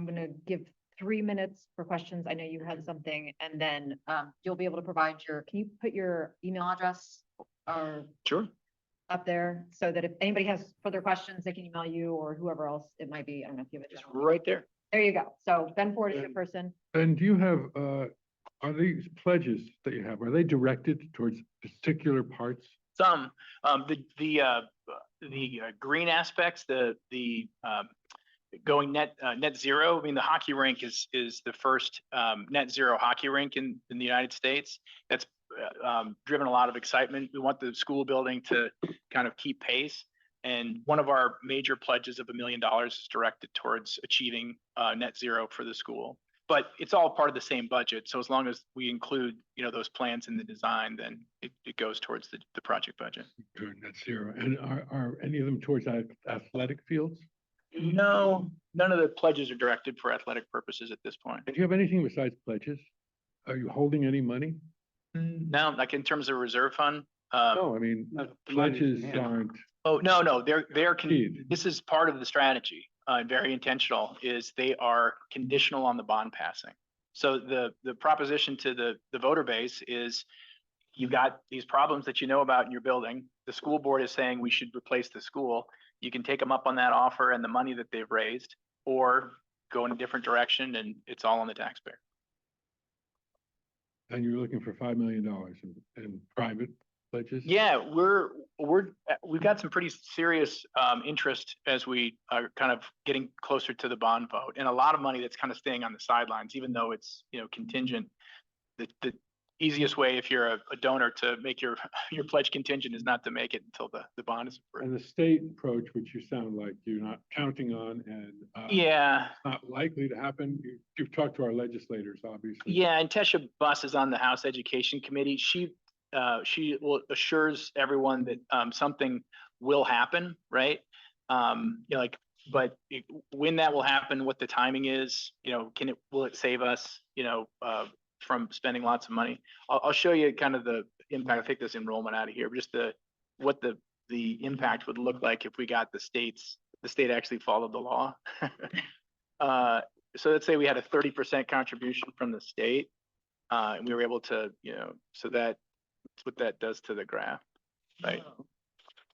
gonna give 3 minutes for questions. I know you had something, and then you'll be able to provide can you put your email address or sure up there so that if anybody has further questions, they can email you or whoever else it might be. I don't know if you have it. It's right there. There you go. So Ben Ford is the person. And do you have, are these pledges that you have, are they directed towards particular parts? Some, the green aspects, the going net zero. I mean, the hockey rink is the first net zero hockey rink in the United States. That's driven a lot of excitement. We want the school building to kind of keep pace. And one of our major pledges of $1 million is directed towards achieving net zero for the school. But it's all part of the same budget. So as long as we include, those plans in the design, then it goes towards the project budget. Net zero. And are any of them towards athletic fields? No, none of the pledges are directed for athletic purposes at this point. And do you have anything besides pledges? Are you holding any money? No, like in terms of reserve fund? No, I mean, pledges aren't. Oh, no, they're Indeed. this is part of the strategy, very intentional, is they are conditional on the bond passing. So the proposition to the voter base is you've got these problems that you know about in your building. The school board is saying we should replace the school. You can take them up on that offer and the money that they've raised, or go in a different direction, and it's all on the taxpayer. And you're looking for $5 million in private pledges? Yeah, we've got some pretty serious interest as we are kind of getting closer to the bond vote, and a lot of money that's kind of staying on the sidelines, even though it's contingent. The easiest way, if you're a donor, to make your pledge contingent is not to make it until the bond is approved. And the state approach, which you sound like you're not counting on, and yeah, not likely to happen. You've talked to our legislators, obviously. Yeah, and Tesha Buss is on the House Education Committee. She assures everyone that something will happen, right? But when that will happen, what the timing is, will it save us, from spending lots of money? I'll show you kind of the impact. I'll take this enrollment out of here, just what the impact would look like if we got the state actually followed the law. So let's say we had a 30% contribution from the state, and we were able to, so that's what that does to the graph. right?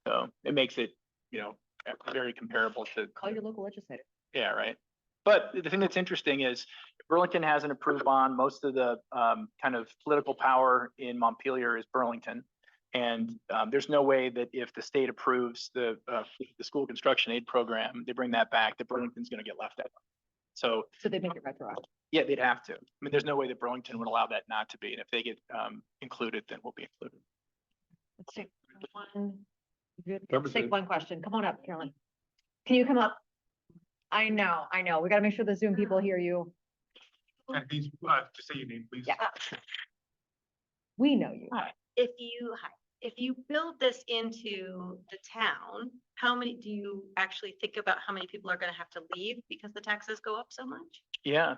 So it makes it, you know, very comparable to, Call your local legislator. yeah, right. But the thing that's interesting is Burlington has an approved bond. Most of the kind of political power in Montpelier is Burlington. And there's no way that if the state approves the school construction aid program, they bring that back, that Burlington's going to get left out. So they make it retroactive. yeah, they'd have to. I mean, there's no way that Burlington would allow that not to be. And if they get included, then we'll be included. Let's take one. That Let's was take it. one question. Come on up, Carolyn. Can you come up? I know. We gotta make sure the Zoom people hear you. And please, just say your name, please. Yeah. We know you. If you build this into the town, how many, do you actually think about how many people are gonna have to leave because the taxes go up so much? Yeah,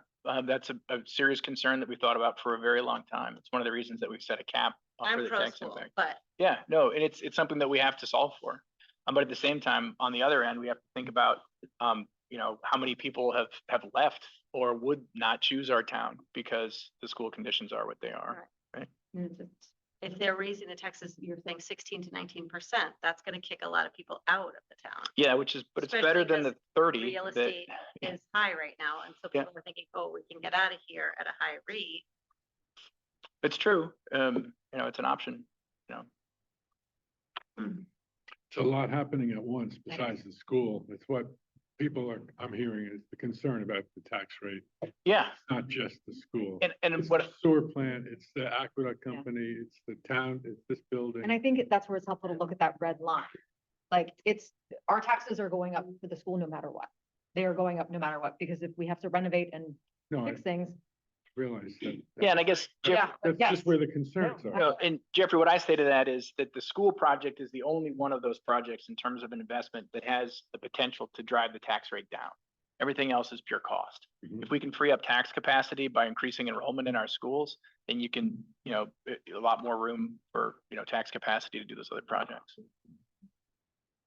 that's a serious concern that we thought about for a very long time. It's one of the reasons that we've set a cap for I'm the pro tax school, impact. but Yeah, no, and it's something that we have to solve for. But at the same time, on the other end, we have to think about, you know, how many people have left or would not choose our town because the school conditions are what they are. if they're raising the taxes, you're saying 16 to 19%, that's gonna kick a lot of people out of the town. Yeah, which is, but it's better Especially than the because 30 Real that, estate is high right now, and so Yeah. people are thinking, oh, we can get out of here at a high rate. it's true. You know, it's an option, you know. It's a lot happening at once besides the school. It's what people are, I'm hearing is the concern about the tax rate. Yeah. It's not just the school. And It's what, the sewer plant, it's the aqueduct company, it's the town, it's this building. And I think that's where it's helpful to look at that red line. Like our taxes are going up for the school no matter what. They are going up no matter what, because if we have to renovate and No, I fix things. realize that. yeah, and I guess, Jeff, Yeah, That's just where the concerns you are. know, and Jeffrey, what I say to that is that the school project is the only one of those projects in terms of an investment that has the potential to drive the tax rate down. Everything else is pure cost. Mhm. If we can free up tax capacity by increasing enrollment in our schools, then you can, you know, a lot more room for, you know, tax capacity to do those other projects.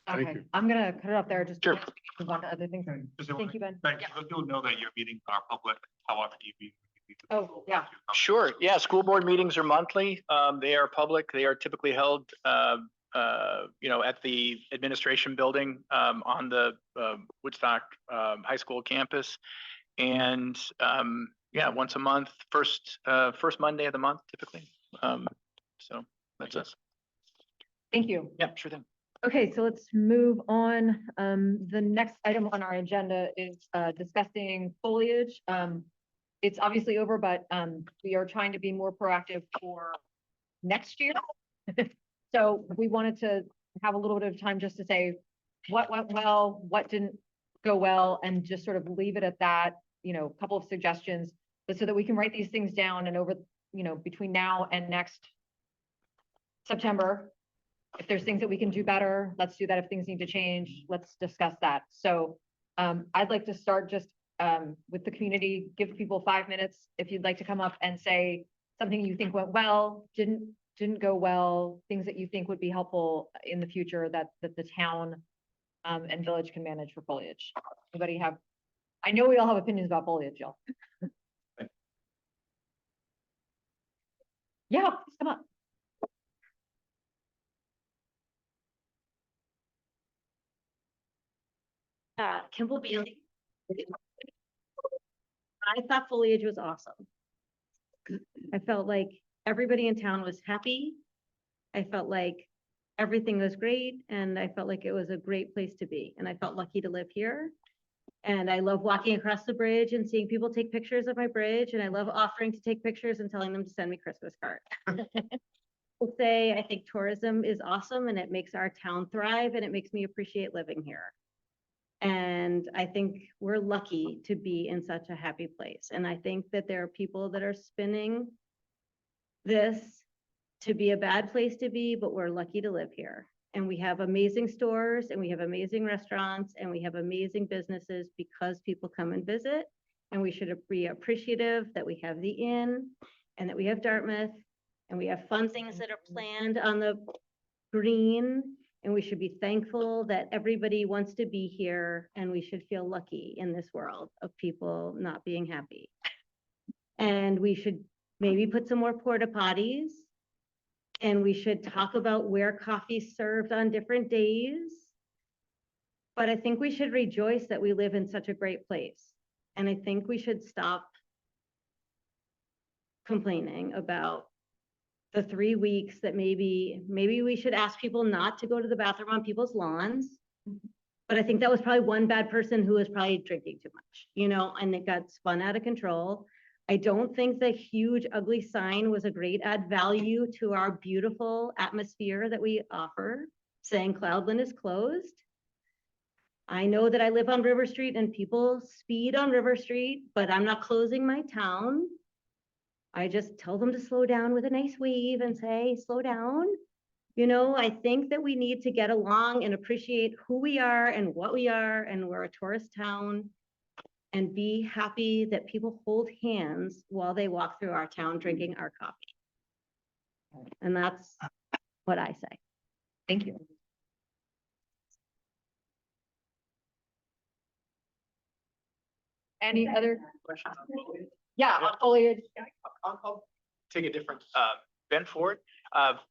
Thank Okay, you. I'm gonna cut it off there, just Sure. move on to other things. Thank you, Ben. Thank you. Let people know that your meetings are public. How often do you meet? Oh, yeah. Sure, yeah, school board meetings are monthly. They are public. They are typically held, you know, at the administration building on the Woodstock High School campus. And yeah, once a month, first Monday of the month typically. So that's us. Thank you. Yeah, sure thing. Okay, so let's move on. The next item on our agenda is discussing foliage. It's obviously over, but we are trying to be more proactive for next year. So we wanted to have a little bit of time just to say what went well, what didn't go well, and just sort of leave it at that, you know, a couple of suggestions, but so that we can write these things down and over, you know, between now and next September, if there's things that we can do better, let's do that. If things need to change, let's discuss that. So I'd like to start just with the community, give people 5 minutes if you'd like to come up and say something you think went well, didn't go well, things that you think would be helpful in the future that the town and village can manage for foliage. Anybody have, I know we all have opinions about foliage, y'all. Yeah, please come up. Kimball Bailey. I thought foliage was awesome. I felt like everybody in town was happy. I felt like everything was great, and I felt like it was a great place to be, and I felt lucky to live here. And I love walking across the bridge and seeing people take pictures of my bridge, and I love offering to take pictures and telling them to send me Christmas cards. I'll say I think tourism is awesome, and it makes our town thrive, and it makes me appreciate living here. And I think we're lucky to be in such a happy place. And I think that there are people that are spinning this to be a bad place to be, but we're lucky to live here. And we have amazing stores, and we have amazing restaurants, and we have amazing businesses because people come and visit. And we should be appreciative that we have the inn, and that we have Dartmouth, and we have fun things that are planned on the green. And we should be thankful that everybody wants to be here, and we should feel lucky in this world of people not being happy. And we should maybe put some more porta potties And we should talk about where coffee's served on different days. But I think we should rejoice that we live in such a great place. And I think we should stop complaining about the 3 weeks that maybe we should ask people not to go to the bathroom on people's lawns. But I think that was probably one bad person who was probably drinking too much, you know, and it got spun out of control. I don't think the huge ugly sign was a great add value to our beautiful atmosphere that we offer, saying Cloudland is closed. I know that I live on River Street and people speed on River Street, but I'm not closing my town. I just tell them to slow down with a nice wave and say, slow down. You know, I think that we need to get along and appreciate who we are and what we are, and we're a tourist town, and be happy that people hold hands while they walk through our town drinking our coffee. And that's what I say. Thank you. Any other questions? Yeah, on foliage. I'll take a different bent for it.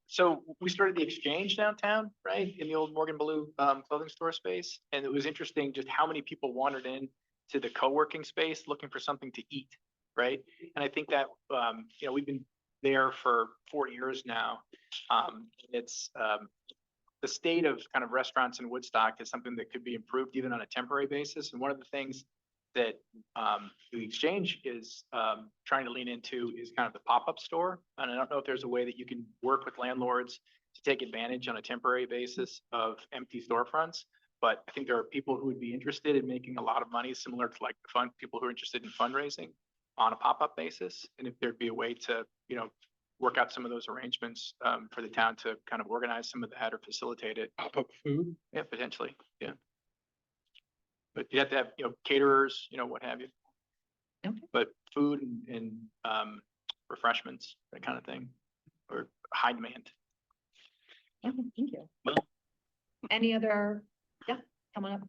So we started the Exchange downtown, right, in the old Morgan Blue clothing store space, and it was interesting just how many people wandered in to the co-working space looking for something to eat, right? And I think that you know, we've been there for 4 years now. It's the state of kind of restaurants in Woodstock is something that could be improved even on a temporary basis. And one of the things that the Exchange is trying to lean into is kind of the pop-up store. And I don't know if there's a way that you can work with landlords to take advantage on a temporary basis of empty storefronts. But I think there are people who would be interested in making a lot of money, similar to like the people who are interested in fundraising on a pop-up basis. And if there'd be a way to, you know, work out some of those arrangements for the town to kind of organize some of that or facilitate it. Pop-up food? Yeah, potentially, yeah. But you have to have, you know, caterers, you know, what have you. Okay. But food and refreshments, that kind of thing, or high demand. Okay, thank you. Any other, yeah, come on up.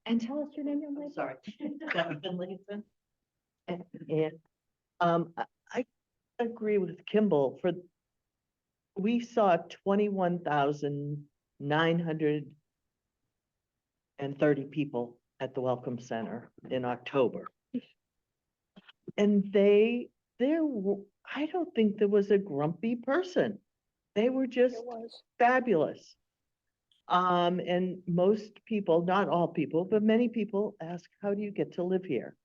And tell us your name, young lady. Sorry. Finlayson. And I agree with Kimball. We saw 21,930 people at the Welcome Center in October. And I don't think there was a grumpy person. They were just fabulous. And most people, not all people, but many people ask, how do you get to live here?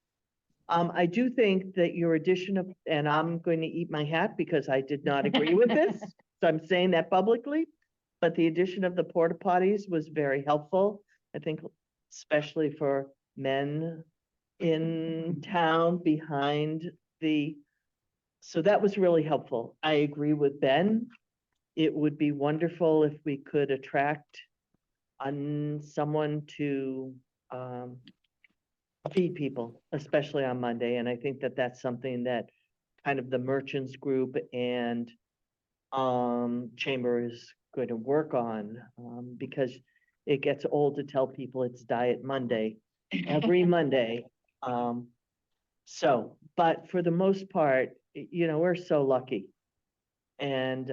I do think that your addition of, and I'm going to eat my hat because I did not agree with this, so I'm saying that publicly, but the addition of the porta potties was very helpful. I think especially for men in town behind so that was really helpful. I agree with Ben. It would be wonderful if we could attract someone to feed people, especially on Monday. And I think that that's something that kind of the merchants group and chamber is going to work on, because it gets old to tell people it's Diet Monday every Monday. But for the most part, you know, we're so lucky. And,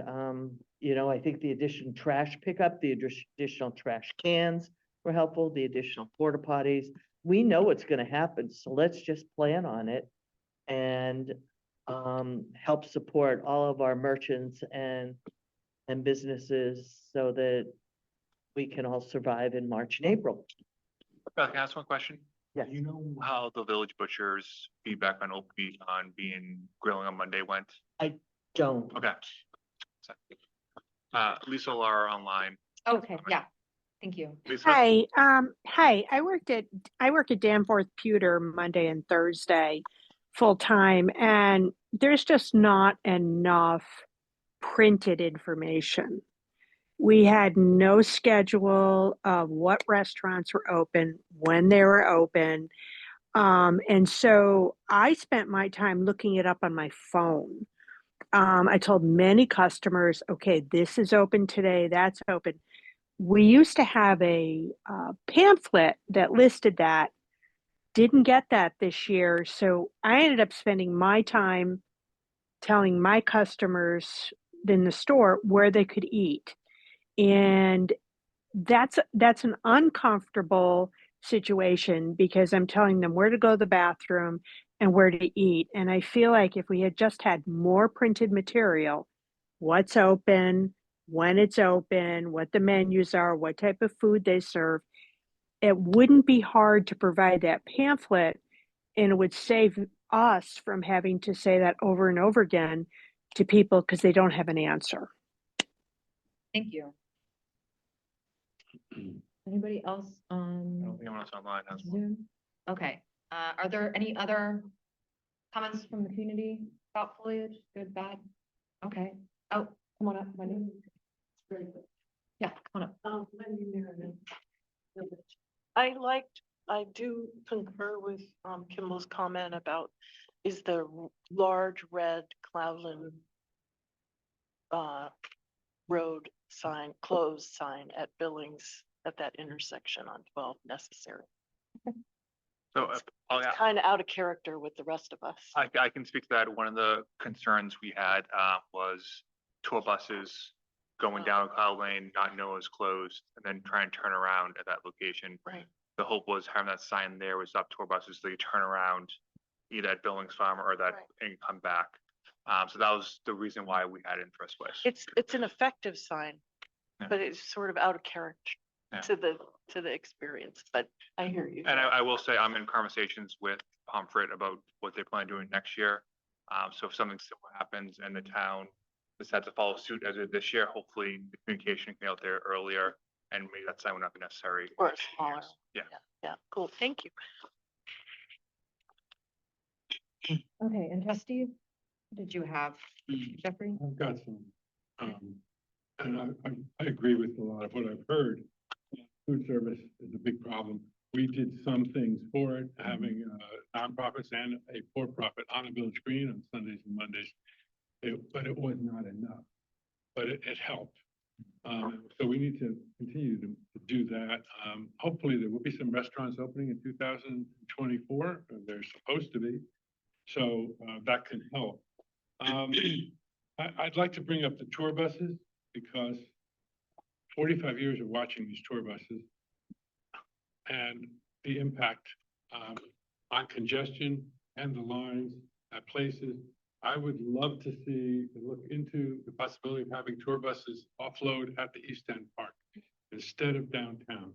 you know, I think the additional trash pickup, the additional trash cans were helpful, the additional porta potties. We know what's going to happen, so let's just plan on it and help support all of our merchants and businesses so that we can all survive in March and April. Can I ask one question? Yes. You know how the Village Butcher's feedback on grilling on Monday went? I don't. Okay. Lisa Lara online. Okay, yeah, thank you. Lisa? Hi, I work at Danforth Pewter Monday and Thursday full time, and there's just not enough printed information. We had no schedule of what restaurants were open, when they were open. And so I spent my time looking it up on my phone. I told many customers, okay, this is open today, that's open. We used to have a pamphlet that listed that, didn't get that this year. So I ended up spending my time telling my customers in the store where they could eat. And that's an uncomfortable situation because I'm telling them where to go to the bathroom and where to eat. And I feel like if we had just had more printed material, what's open, when it's open, what the menus are, what type of food they serve, it wouldn't be hard to provide that pamphlet, and it would save us from having to say that over and over again to people because they don't have an answer. Thank you. Anybody else I don't on think anyone else online has one. Zoom? Okay, are there any other comments from the community about foliage, good, bad? Okay, oh, come on up, Wendy. Yeah, come on up. I do concur with Kimball's comment about is the large red Cloudland road sign, closed sign at Billings at that intersection on 12 necessary. So, It's kind of out of character with the rest of us. I can speak to that. One of the concerns we had was tour buses going down Cloud Lane, not know it was closed, and then try and turn around at that location. Right. The hope was having that sign there would stop tour buses, so you turn around either at Billings Farm or that and come back. So that was the reason why we had it in the first place. It's an effective sign, Yeah. but it's sort of out of character Yeah. to the experience, but I hear you. And I will say, I'm in conversations with Pomfret about what they plan on doing next year. So if something similar happens and the town decides to follow suit as it this year, hopefully the communication can be out there earlier and maybe that sign would not be necessary. Or in 2 smaller. years. Yeah. Yeah, cool, thank you. Okay, and trustees, did you have, Jeffrey? I've got some, and I agree with a lot of what I've heard. Food service is a big problem. We did some things for it, having nonprofits and a for-profit on the village green on Sundays and Mondays. But it was not enough, but it helped. So we need to continue to do that. Hopefully there will be some restaurants opening in 2024. They're supposed to be. So that can help. I'd like to bring up the tour buses because 45 years of watching these tour buses and the impact on congestion and the lines at places. I would love to see, look into the possibility of having tour buses offload at the East End Park instead of downtown.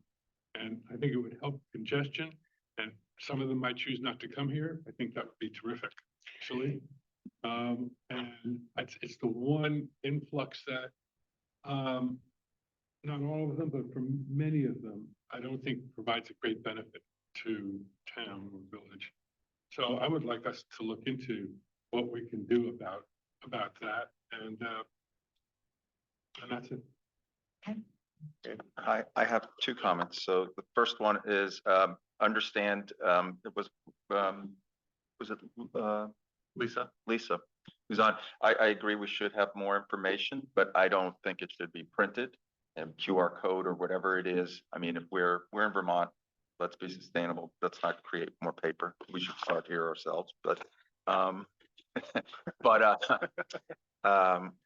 And I think it would help congestion, and some of them might choose not to come here. I think that would be terrific, actually. And it's the one influx that, not all of them, but for many of them, I don't think provides a great benefit to town or village. So I would like us to look into what we can do about that, and that's it. I have 2 comments. So the first one is, understand, it was it, Lisa? Lisa, who's on. I agree we should have more information, but I don't think it should be printed and QR code or whatever it is. I mean, if we're in Vermont, let's be sustainable. Let's not create more paper. We should start here ourselves, but,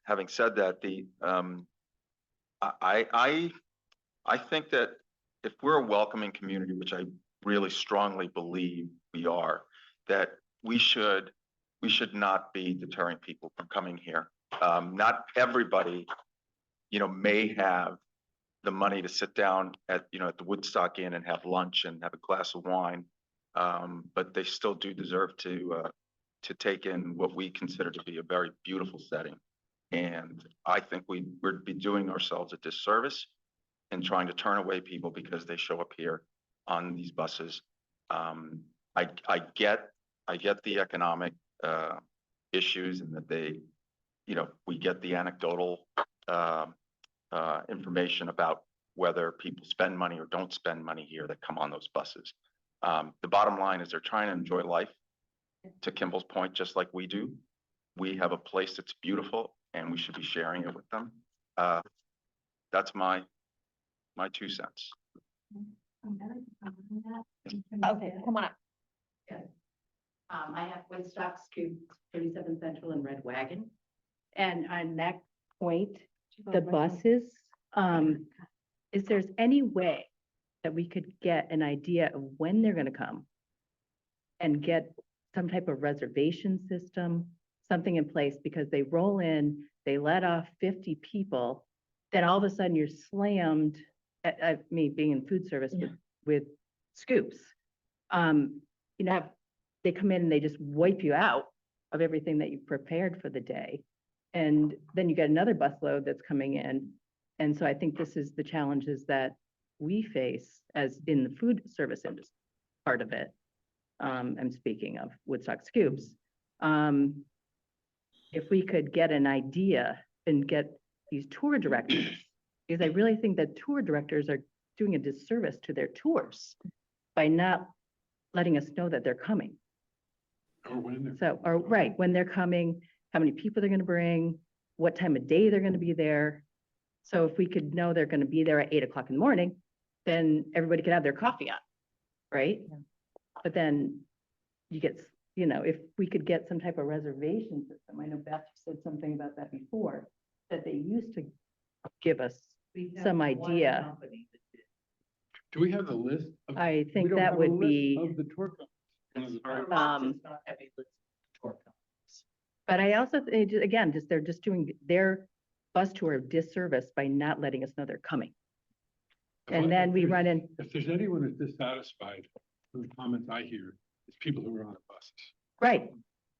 having said that, I think that if we're a welcoming community, which I really strongly believe we are, that we should not be deterring people from coming here. Not everybody, may have the money to sit down at the Woodstock Inn and have lunch and have a glass of wine. But they still do deserve to take in what we consider to be a very beautiful setting. And I think we'd be doing ourselves a disservice in trying to turn away people because they show up here on these buses. I get the economic issues, and that we get the anecdotal information about whether people spend money or don't spend money here that come on those buses. The bottom line is they're trying to enjoy life. To Kimball's point, just like we do, we have a place that's beautiful and we should be sharing it with them. That's my 2 cents. Okay, come on up. I have Woodstock Scoop 37 Central and Red Wagon. And that point, the buses, is there's any way that we could get an idea of when they're gonna come and get some type of reservation system, something in place, because they roll in, they let off 50 people, then all of a sudden you're slammed, me being in food service with scoops. You know, they come in and they just wipe you out of everything that you've prepared for the day. And then you get another busload that's coming in. And so I think this is the challenges that we face as in the food service industry part of it. I'm speaking of Woodstock Scoops. If we could get an idea and get these tour directors, because I really think that tour directors are doing a disservice to their tours by not letting us know that they're coming. Or when they're. So, or right, when they're coming, how many people they're gonna bring, what time of day they're gonna be there. So if we could know they're gonna be there at 8 o'clock in the morning, then everybody could have their coffee on, right? But then you get, you know, if we could get some type of reservation system, I know Beth said something about that before, that they used to give us some idea. Do we have the list? I We think don't that have a would list be, Of the tour companies. but I also, again, they're just doing their bus tour of disservice by not letting us know they're coming. And then we run in. If there's anyone who's dissatisfied with the comments I hear, it's people who are on the buses. Right.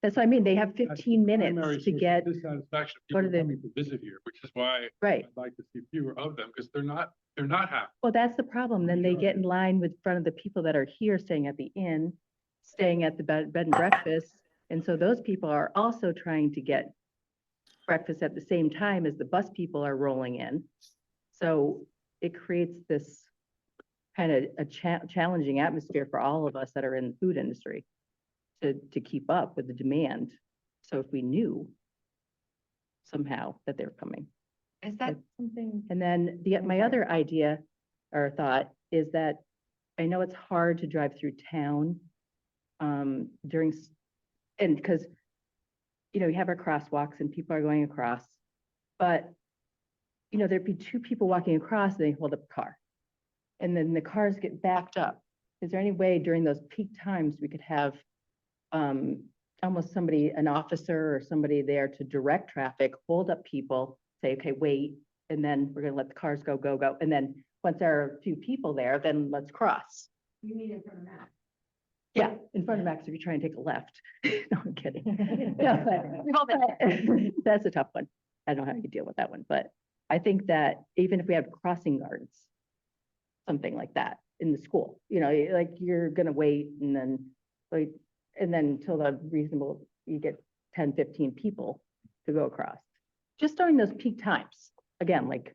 That's what I mean. They have That's 15 the primary minutes to source of get, dissatisfaction of go to people the- coming to visit here, which is why right. I'd like to see fewer of them, because they're not happy. Well, that's the problem. Then they get in line with front of the people that are here staying at the inn, staying at the bed and breakfast. And so those people are also trying to get breakfast at the same time as the bus people are rolling in. So it creates this kind of a challenging atmosphere for all of us that are in the food industry to keep up with the demand. So if we knew somehow that they're coming. Is that something? And then my other idea or thought is that I know it's hard to drive through town and because, you know, you have our crosswalks and people are going across, but, you know, there'd be two people walking across and they hold up a car. And then the cars get backed up. Is there any way during those peak times we could have almost somebody, an officer or somebody there to direct traffic, hold up people, say, okay, wait, and then we're gonna let the cars go. And then once there are a few people there, then let's cross. You mean in front of Max? Yeah, in front of Max, if you try and take a left. No, I'm kidding. No, but that's a tough one. I don't know how you deal with that one, but I think that even if we have crossing guards, something like that in the school, you know, like you're gonna wait and then until the reasonable, you get 10, 15 people to go across. Just during those peak times, again, like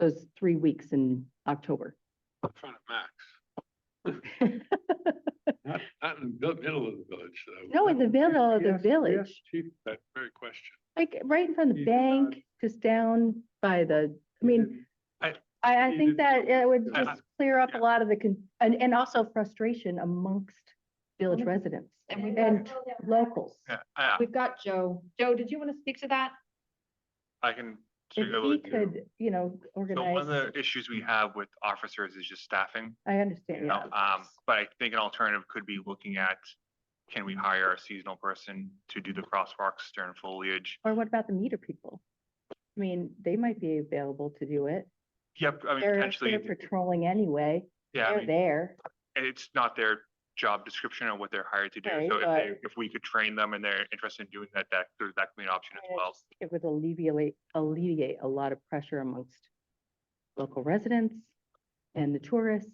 those 3 weeks in October. In front of Max. Not in the middle of the village, though. No, in the middle of the village, Chief, that very question. like right in front of the bank, just down by the, I mean, I think that it would just clear up a lot of the, and also frustration amongst village residents and locals. Yeah, We've got Joe. Joe, did you want to speak to that? I can. If speak a he little bit. could, you know, So one of organize, the issues we have with officers is just staffing. I understand, You yeah. know, but I think an alternative could be looking at, can we hire a seasonal person to do the crosswalks during foliage? Or what about the meter people? I mean, they might be available to do it. Yep, I mean, They're potentially, patrolling anyway. yeah, I They're mean, there. it's not their job description of what they're hired to do. Right, So but- if we could train them and they're interested in doing that, that could be an option as well. It would alleviate a lot of pressure amongst local residents and the tourists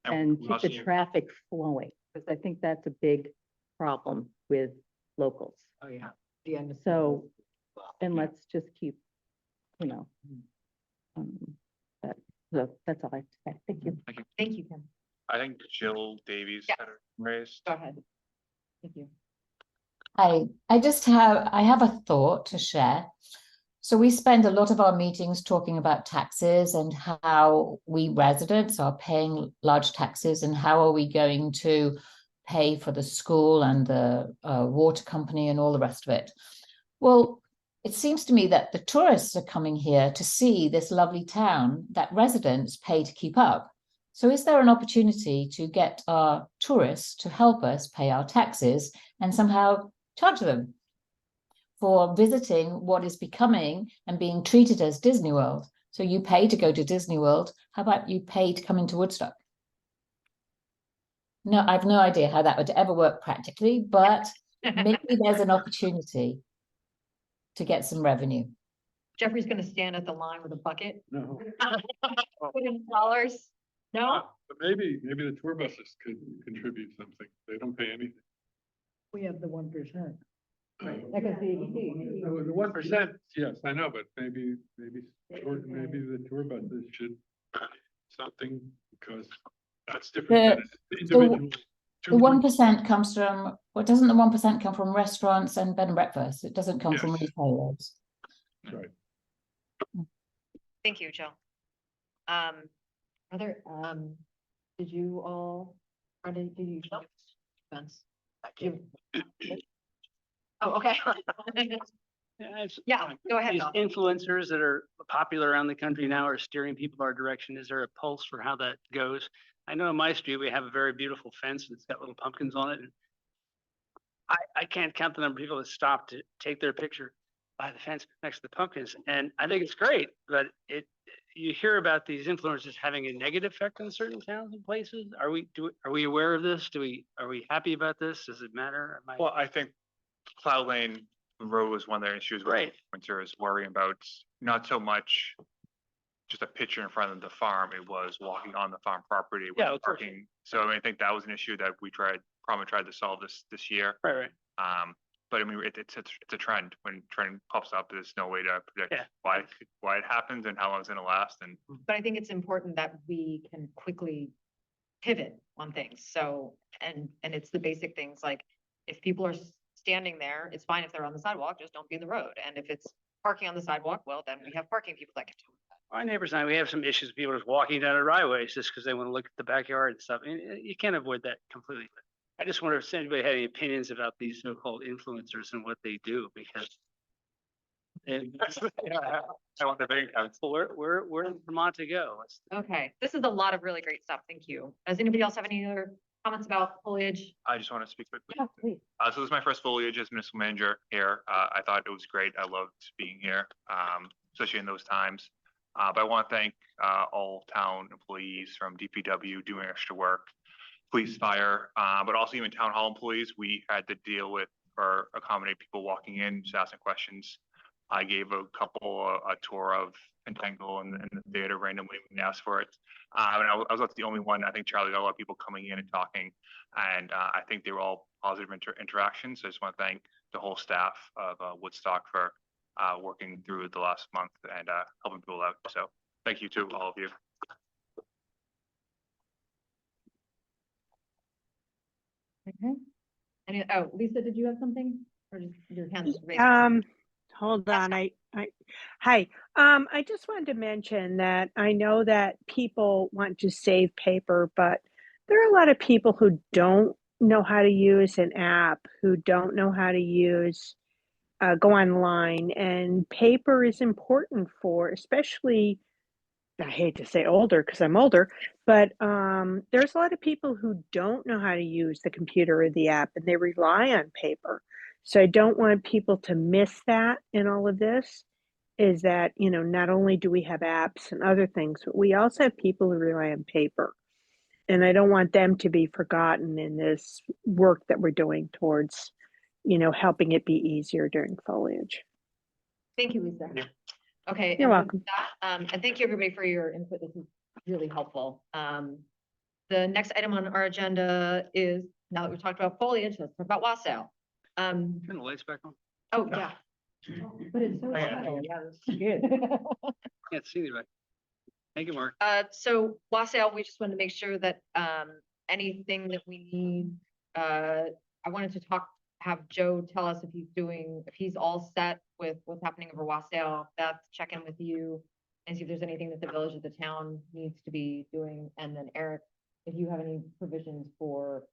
and we keep also- the traffic flowing, because I think that's a big problem with locals. Oh, yeah. The end. So, and let's just keep, you know, that's all I have to say. Thank you. Thank you, Kim. I think Jill Davies Yeah. had her raised. Go ahead. Thank you. Hi, I have a thought to share. So we spend a lot of our meetings talking about taxes and how we residents are paying large taxes and how are we going to pay for the school and the water company and all the rest of it. Well, it seems to me that the tourists are coming here to see this lovely town that residents pay to keep up. So is there an opportunity to get our tourists to help us pay our taxes and somehow charge them for visiting what is becoming and being treated as Disney World? So you pay to go to Disney World. How about you pay to come into Woodstock? No, I've no idea how that would ever work practically, but maybe there's an opportunity to get some revenue. Jeffrey's gonna stand at the line with a bucket. No. Put in dollars. No? But maybe the tour buses could contribute something. They don't pay anything. We have the 1%. That goes to ABC. The 1%, yes, I know, but maybe the tour buses should something, because that's different than individual. The 1% comes from, well, doesn't the 1% come from restaurants and bed and breakfast? It doesn't come from retailers. Right. Thank you, Jill. Did you all, did you? Events? Oh, okay. Yeah, go ahead. These Bob. influencers that are popular around the country now are steering people our direction. Is there a pulse for how that goes? I know in my street, we have a very beautiful fence that's got little pumpkins on it. And I can't count the number of people that stop to take their picture by the fence next to the pumpkins. And I think it's great, but you hear about these influencers having a negative effect on certain towns and places. Are we aware of this? Are we happy about this? Does it matter? Well, I think Cloud Lane Road was one of their issues. Right. Winter is worrying about not so much just a picture in front of the farm. It was walking on the farm property. With Yeah, of course. parking. So I think that was an issue that we probably tried to solve this year. Right. But I mean, it's a trend. When trend pops up, there's no way to predict Yeah. why it happens and how long it's gonna last. And But I think it's important that we can quickly pivot on things. So, and it's the basic things like if people are standing there, it's fine if they're on the sidewalk, just don't be in the road. And if it's parking on the sidewalk, well, then we have parking people that can do that. Our neighbors and I, we have some issues with people just walking down the driveways just because they want to look at the backyard and stuff. And you can't avoid that completely. I just wonder if anybody had any opinions about these so-called influencers and what they do, because I want the bank accounts. We're in Vermont to go. Okay, this is a lot of really great stuff. Thank you. Does anybody else have any other comments about foliage? I just want to speak quickly. Yeah, please. So this is my first foliage as municipal manager here. I thought it was great. I loved being here, especially in those times. But I want to thank all town employees from DPW doing extra work, police, fire, but also even town hall employees. We had to deal with or accommodate people walking in, just asking questions. I gave a couple a tour of Pentangle and the theater randomly when they asked for it. And I was not the only one. I think Charlie got a lot of people coming in and talking, and I think they were all positive interactions. So I just want to thank the whole staff of Woodstock for working through the last month and helping people out. So thank you to all of you. Okay. Oh, Lisa, did you have something? Or just your hand is raised? Hold on. Hi. I just wanted to mention that I know that people want to save paper, but there are a lot of people who don't know how to use an app, who don't know how to use go online, and paper is important for, especially, I hate to say older because I'm older, but there's a lot of people who don't know how to use the computer or the app, and they rely on paper. So I don't want people to miss that in all of this, is that, not only do we have apps and other things, but we also have people who rely on paper. And I don't want them to be forgotten in this work that we're doing towards, helping it be easier during foliage. Thank you, Lisa. Okay. You're and with welcome. that, and thank you everybody for your input. This is really helpful. The next item on our agenda is, now that we've talked about foliage, let's talk about wassail. Turn the lights back on. Oh, yeah. But it's so subtle. Yeah, that's good. Can't see you right. Thank you, Mark. So wassail, we just wanted to make sure that anything that we need, I wanted to have Joe tell us if he's all set with what's happening over wassail. Beth, check in with you and see if there's anything that the village of the town needs to be doing. And then Eric, if you have any provisions for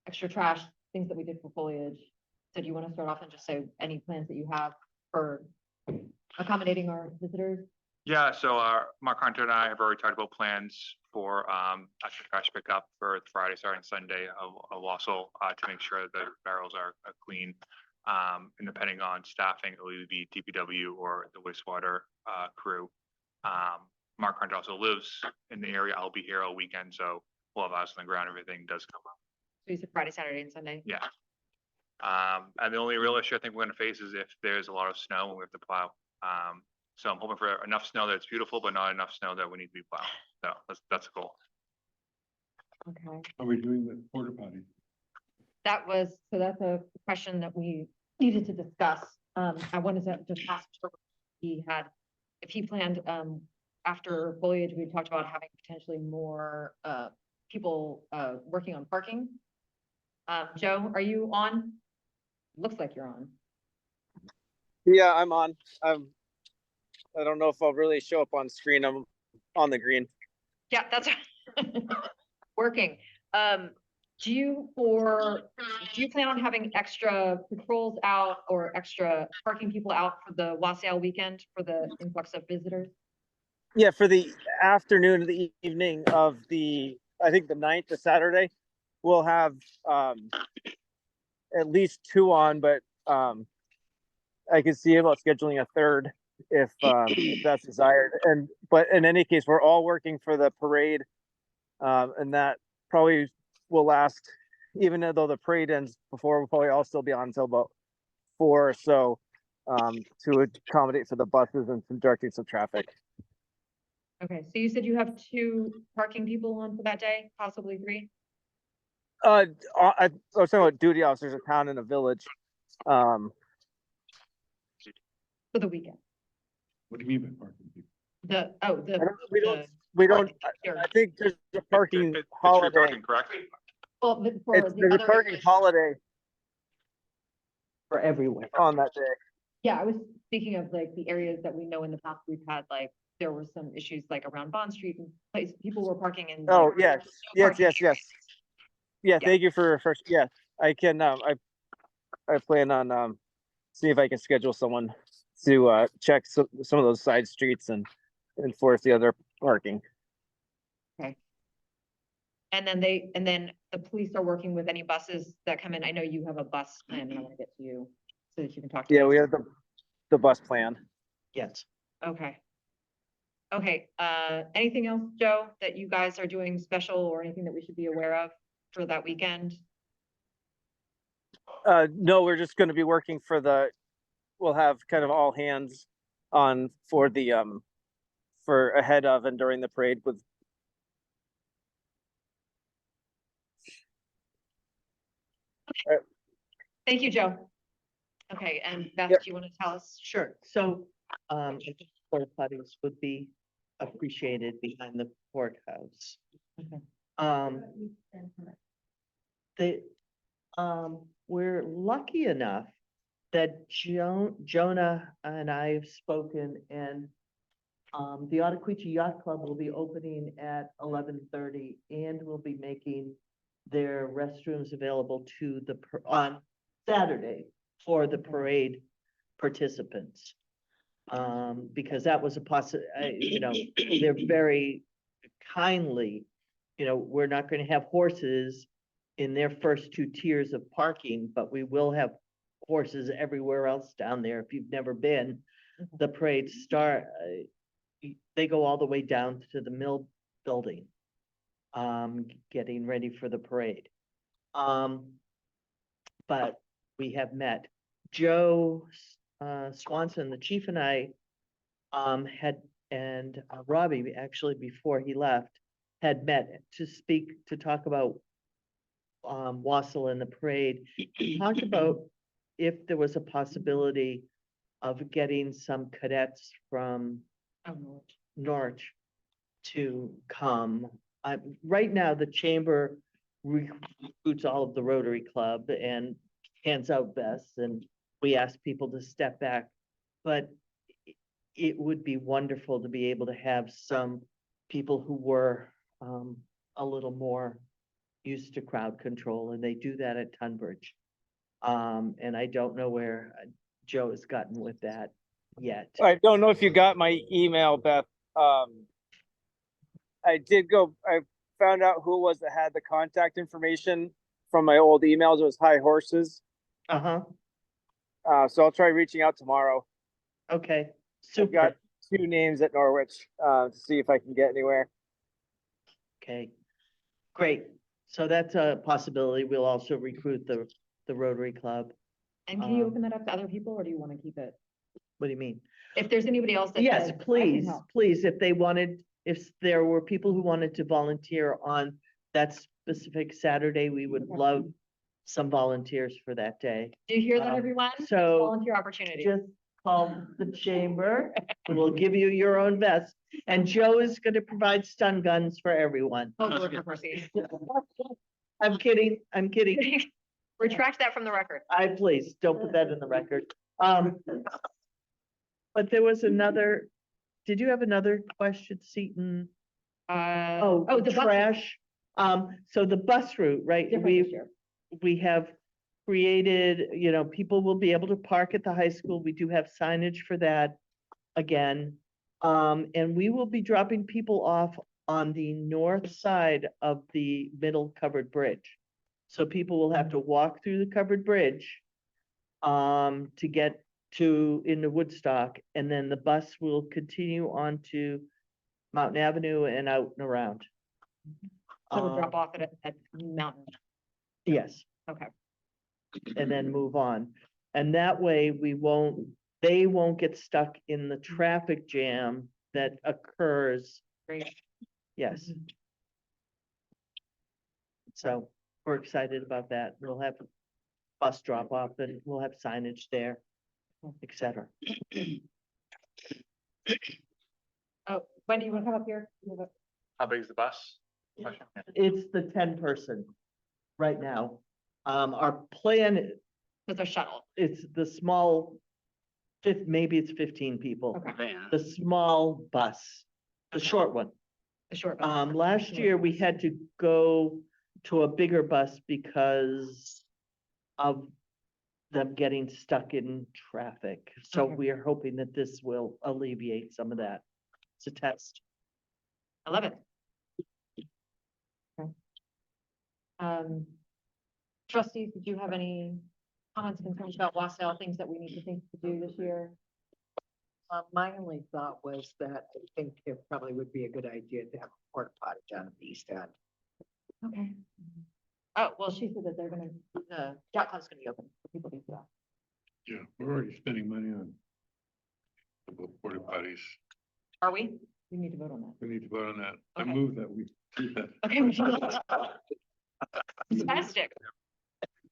extra trash, things that we did for foliage. So do you want to start off and just say any plans that you have for accommodating our visitors? Yeah, so Mark Hunter and I have already talked about plans for extra trash pickup for Friday, Saturday, and Sunday of Wausau to make sure that the barrels are clean. And depending on staffing, it'll either be DPW or the wastewater crew. Mark Hunter also lives in the area. I'll be here all weekend, so we'll have eyes on the ground. Everything does come up. So you said Friday, Saturday, and Sunday? Yeah. And the only real issue I think we're gonna face is if there's a lot of snow and we have to plow. So I'm hoping for enough snow that it's beautiful, but not enough snow that we need to be plowed. So that's a goal. Okay. Are we doing the porta potty? So that's a question that we needed to discuss. I wanted to just ask if he planned, after foliage, we talked about having potentially more, people, working on parking. Joe, are you on? Looks like you're on. Yeah, I'm on. I don't know if I'll really show up on screen. I'm on the green. Yeah, that's working. Do you plan on having extra patrols out or extra parking people out for the Wassail weekend for the influx of visitors? Yeah, for the afternoon, the evening of I think the 9th, the Saturday, we'll have at least 2 on, but I can see about scheduling a third if that's desired. But in any case, we're all working for the parade, and that probably will last, even though the parade ends before. We'll probably all still be on until about 4 or so, to accommodate for the buses and some directing some traffic. Okay, so you said you have 2 parking people on for that day, possibly 3? I was talking about duty officers of town in a village. For the weekend? What do you mean by parking people? We don't. I think there's a parking holiday. Parking, correct? Well, There's a parking holiday For everywhere. on that day. Yeah, I was speaking of like the areas that we know in the past we've had, like, there were some issues like around Bond Street and people were parking in. Oh, like, yes, no yes, parking yes, yes. Yeah, thank you for first. Yeah, I can, I plan on, see if I can schedule someone to, check some of those side streets and enforce the other parking. Okay. And then the police are working with any buses that come in. I know you have a bus plan and I want to get to you so that you can talk to. Yeah, us. we have the bus plan. Yes. Okay. Okay, anything else, Joe, that you guys are doing special or anything that we should be aware of for that weekend? No, we're just gonna be working for we'll have kind of all hands on for for ahead of and during the parade with. Thank you, Joe. Okay, and Beth, Yep. do you want to tell us? Sure. So, porta potties would be appreciated behind the courthouse. Okay. We're lucky enough that Jonah and I have spoken, and the Ottaquechee Yacht Club will be opening at 11:30 and will be making their restrooms available to on Saturday for the parade participants. Because that was they're very kindly, we're not gonna have horses in their first 2 tiers of parking, but we will have horses everywhere else down there. If you've never been, the parade they go all the way down to the mill building, getting ready for the parade. But we have met. Joe Swanson, the chief, and I and Robbie, actually before he left, had met to talk about Wausau and the parade. Talked about if there was a possibility of getting some cadets from Norwich to come. Right now, the chamber recruits all of the Rotary Club and hands out vests, and we ask people to step back. But it would be wonderful to be able to have some people who were a little more used to crowd control, and they do that at Tunbridge. And I don't know where Joe has gotten with that. yet. I don't know if you got my email, Beth. I found out who it was that had the contact information from my old emails. It was High Horses. Uh-huh, So I'll try reaching out tomorrow. okay, I've got super, 2 names at Norwich, to see if I can get anywhere. okay. Great, so that's a possibility. We'll also recruit the Rotary Club. And can you Um, open that up to other people, or do you want to keep it? What do you mean? If there's anybody else that Yes, says, "I can please, help." please, if they wanted, if there were people who wanted to volunteer on that specific Saturday, we would love some volunteers for that day. Do you hear that, Um, everyone? There's so volunteer opportunity. Just call the chamber, and we'll give you your own vest, and Joe is gonna provide stun guns for everyone. Oh, Lord have mercy. I'm kidding, I'm kidding. Retract that from the record. Please, don't put that in the record. But there was another, did you have another question, Seton? Oh, the bus- Trash. So the bus route, right? Different this year. We have created, people will be able to park at the high school. We do have signage for that again. And we will be dropping people off on the north side of the middle covered bridge. So people will have to walk through the covered bridge to get into Woodstock, and then the bus will continue on to Mountain Avenue and out and around. So we'll drop off at Mountain. Yes. Okay. And then move on. And that way they won't get stuck in the traffic jam that occurs. Great. Yes. So we're excited about that. We'll have bus drop off and we'll have signage there, et cetera. Oh, Wendy, you want to come up here? How big is the bus? It's the 10-person right now. Our plan, It's a shuttle. it's the small, maybe it's 15 people. Okay. Van. The small bus, the short one. The short bus. Last year we had to go to a bigger bus because of them getting stuck in traffic. So Okay. we are hoping that this will alleviate some of that. It's a test. I love it. Okay. Trustees, did you have any comments, concerns about Wassail, things that we need to think to do this year? My only thought was that I think it probably would be a good idea to have a porta potty down at the east end. Okay. Oh, well, she said that the yacht club's gonna be open for people to use that. Yeah, we're already spending money on porta potties. Are we? We need to vote on that. We need to vote on that. I Okay. move that we do that. Okay. Fantastic.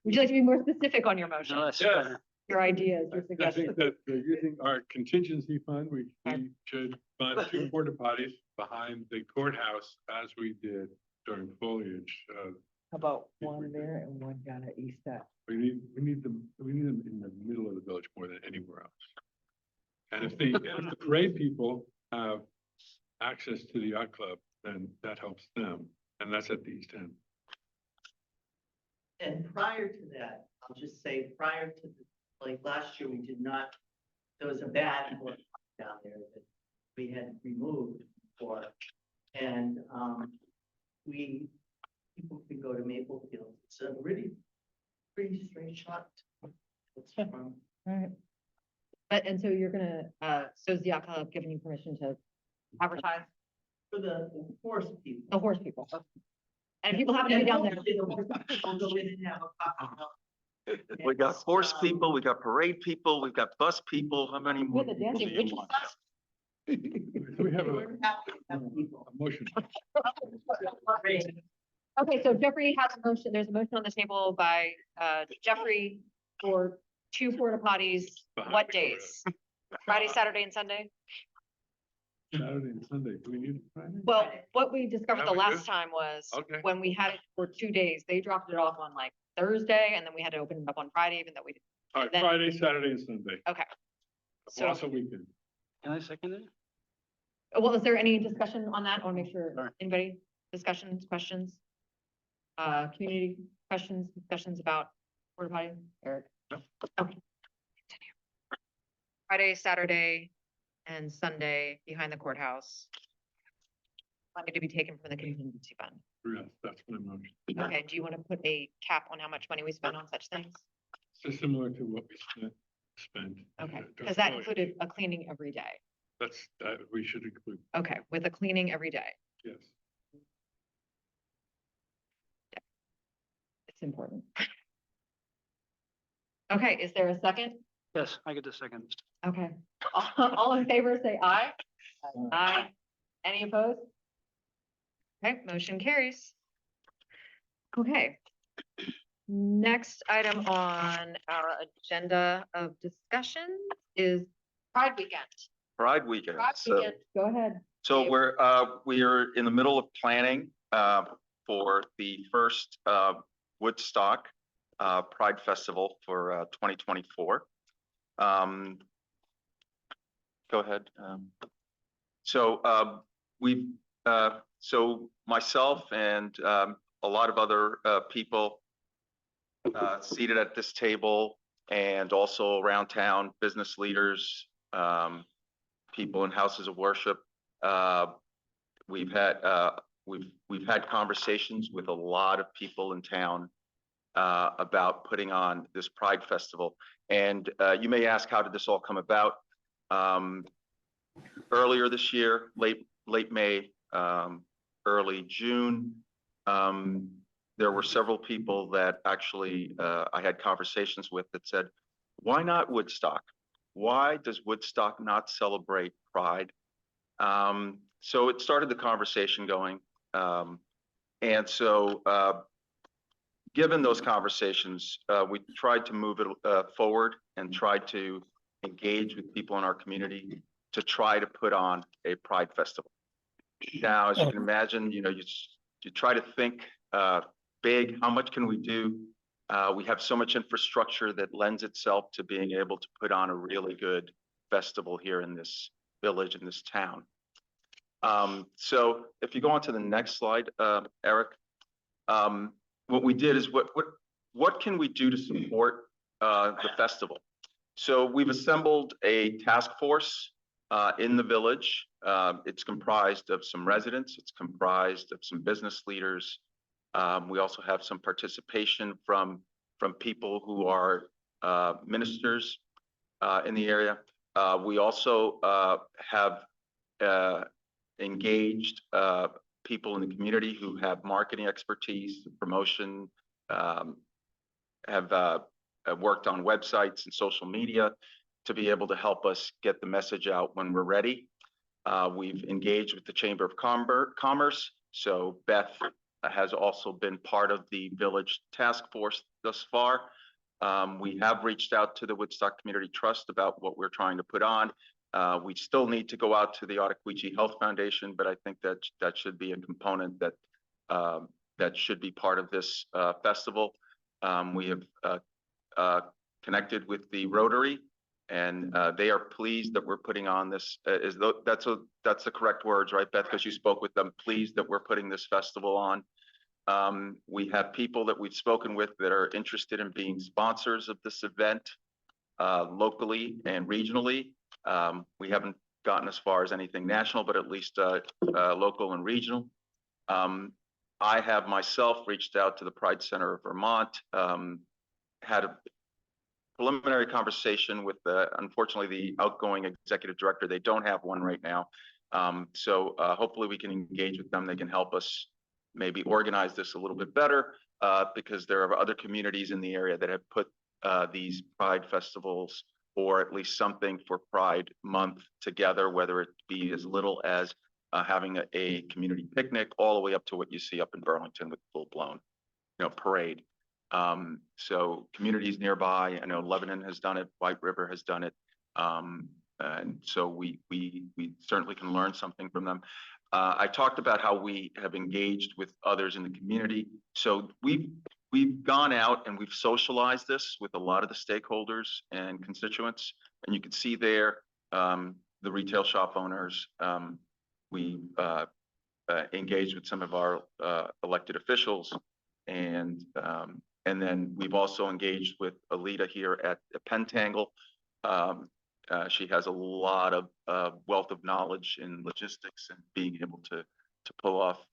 Would you like to be more specific on your motion? No, that's Yes. better. Your ideas, your I suggestions? think that using our contingency fund, we should fund 2 porta potties behind the courthouse as we did during foliage. How about one there and one down at east end? We need them in the middle of the village more than anywhere else. And if the parade people have access to the yacht club, then that helps them, and that's at the East End. And prior to that, I'll just say, prior to, like, last year, we did not, there was a bad one down there that we had removed before. And, people can go to Maplefield. It's a really pretty straight shot. It's from, Alright. And so you're gonna, so is the yacht club giving you permission to advertise for the horse people. the horse people? And if people happen to be down there. We got horse people, we got parade people, we've got bus people. How many more? With the people dancing do you witches. want? We have a motion. Okay, so Jeffrey has a motion, there's a motion on the table by, Jeffrey for 2 porta potties, what days? Friday, Saturday, and Sunday? Saturday and Sunday, do we need it Friday? Well, what we discovered Yeah, the we last do. time was Okay. when we had it for 2 days, they dropped it off on like Thursday, and then we had to open it up on Friday, even though we didn't. All right, then- Friday, Saturday, and Sunday. Okay. So- Also weekend. Can I second it? Well, is there any discussion on that? I want to make sure, Sure. anybody, discussions, questions? Community questions, discussions about porta potty, Eric? Okay. Friday, Saturday, and Sunday behind the courthourse. Money to be taken from the contingency fund. Yes, that's my motion. Okay, do you want to put a cap on how much money we spend on such things? So similar to what we spent. Okay, because that included a cleaning every day. That we should include, Okay, with a cleaning every day. yes. It's important. Okay, is there a second? Yes, I get the second. Okay. All in favor, say aye. Aye. Any opposed? Okay, motion carries. Okay. Next item on our agenda of discussion is Pride Weekend. Pride weekend. Pride Weekend, go ahead. So Dave. we are in the middle of planning for the first Woodstock Pride Festival for 2024. Go ahead. So myself and a lot of other people seated at this table, and also around town, business leaders, people in houses of worship. We've had conversations with a lot of people in town about putting on this Pride Festival. And you may ask, how did this all come about? Earlier this year, late May, early June, there were several people that actually I had conversations with that said, why not Woodstock? Why does Woodstock not celebrate Pride? So it started the conversation going. And so given those conversations, we tried to move it forward and tried to engage with people in our community to try to put on a Pride Festival. Now, as you can imagine, you try to think big, how much can we do? We have so much infrastructure that lends itself to being able to put on a really good festival here in this village, in this town. So if you go on to the next slide, Eric, what we did is what can we do to support the festival? So we've assembled a task force in the village. It's comprised of some residents. It's comprised of some business leaders. We also have some participation from people who are ministers in the area. We also have engaged people in the community who have marketing expertise, promotion, have worked on websites and social media to be able to help us get the message out when we're ready. We've engaged with the Chamber of Commerce. So Beth has also been part of the village task force thus far. We have reached out to the Woodstock Community Trust about what we're trying to put on. We still need to go out to the Ottaquechee Health Foundation, but I think that should be a component that should be part of this festival. We have connected with the Rotary, and they are pleased that we're putting on this. That's the correct words, right, Beth? Because you spoke with them. Pleased that we're putting this festival on. We have people that we've spoken with that are interested in being sponsors of this event locally and regionally. We haven't gotten as far as anything national, but at least local and regional. I have myself reached out to the Pride Center of Vermont, had a preliminary conversation with unfortunately the outgoing executive director. They don't have one right now. So hopefully we can engage with them. They can help us maybe organize this a little bit better because there are other communities in the area that have put these Pride festivals or at least something for Pride Month together, whether it be as little as having a community picnic all the way up to what you see up in Burlington with full-blown, parade. So communities nearby, I know Lebanon has done it, White River has done it. And so we certainly can learn something from them. I talked about how we have engaged with others in the community. So we've gone out and we've socialized this with a lot of the stakeholders and constituents. And you can see there, the retail shop owners. We engaged with some of our elected officials, and then we've also engaged with Alita here at Pentangle, She has a lot of wealth of knowledge in logistics and being able to pull off,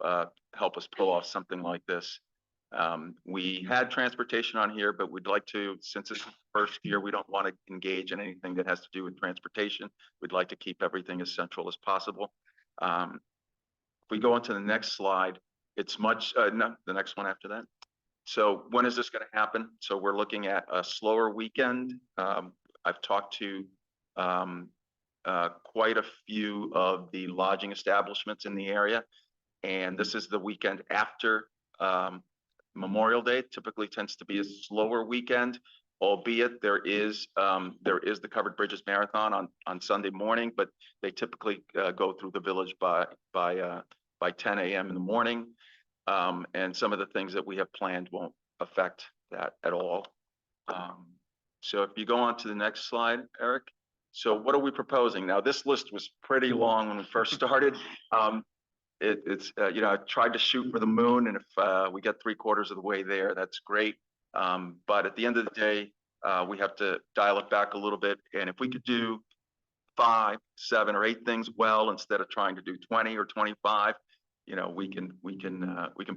help us pull off something like this. We had transportation on here, but we'd like to, since it's the first year, we don't want to engage in anything that has to do with transportation. We'd like to keep everything as central as possible. If we go on to the next slide, it's much, no, the next one after that. So when is this going to happen? So we're looking at a slower weekend. I've talked to quite a few of the lodging establishments in the area, and this is the weekend after Memorial Day. Typically tends to be a slower weekend, albeit there is the Covered Bridges Marathon on Sunday morning, but they typically go through the village by 10 a.m. in the morning. And some of the things that we have planned won't affect that at all. So if you go on to the next slide, Eric. So what are we proposing? Now, this list was pretty long when we first started. It's you know, I tried to shoot for the moon, and if we get 3/4 of the way there, that's great. But at the end of the day, we have to dial it back a little bit. And if we could do 5, 7, or 8 things well, instead of trying to do 20 or 25, you know, we can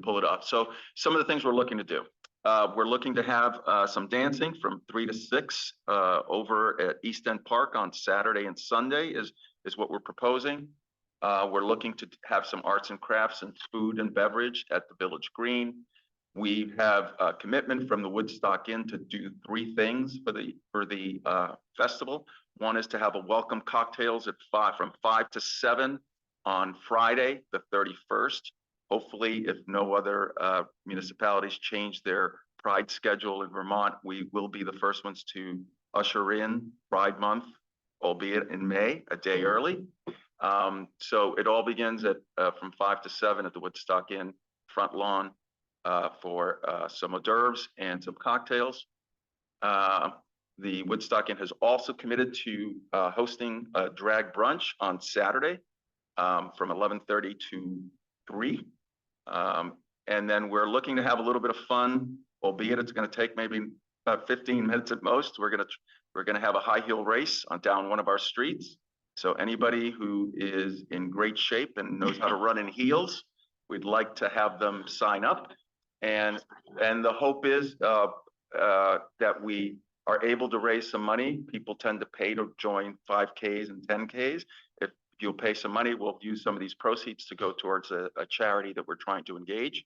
pull it up. So some of the things we're looking to do. We're looking to have some dancing from 3 to 6 over at East End Park on Saturday and Sunday is what we're proposing. We're looking to have some arts and crafts and food and beverage at the Village Green. We have a commitment from the Woodstock Inn to do 3 things for the festival. One is to have a welcome cocktails from 5 to 7 on Friday, the 31st. Hopefully, if no other municipalities change their Pride schedule in Vermont, we will be the first ones to usher in Pride Month, albeit in May, a day early. So it all begins at from 5 to 7 at the Woodstock Inn front lawn for some hors d'oeuvres and some cocktails. The Woodstock Inn has also committed to hosting a drag brunch on Saturday from 11:30 to 3. And then we're looking to have a little bit of fun, albeit it's going to take maybe about 15 minutes at most. We're going to have a high heel race down one of our streets. So anybody who is in great shape and knows how to run in heels, we'd like to have them sign up. And the hope is that we are able to raise some money. People tend to pay to join 5Ks and 10Ks. If you'll pay some money, we'll use some of these proceeds to go towards a charity that we're trying to engage.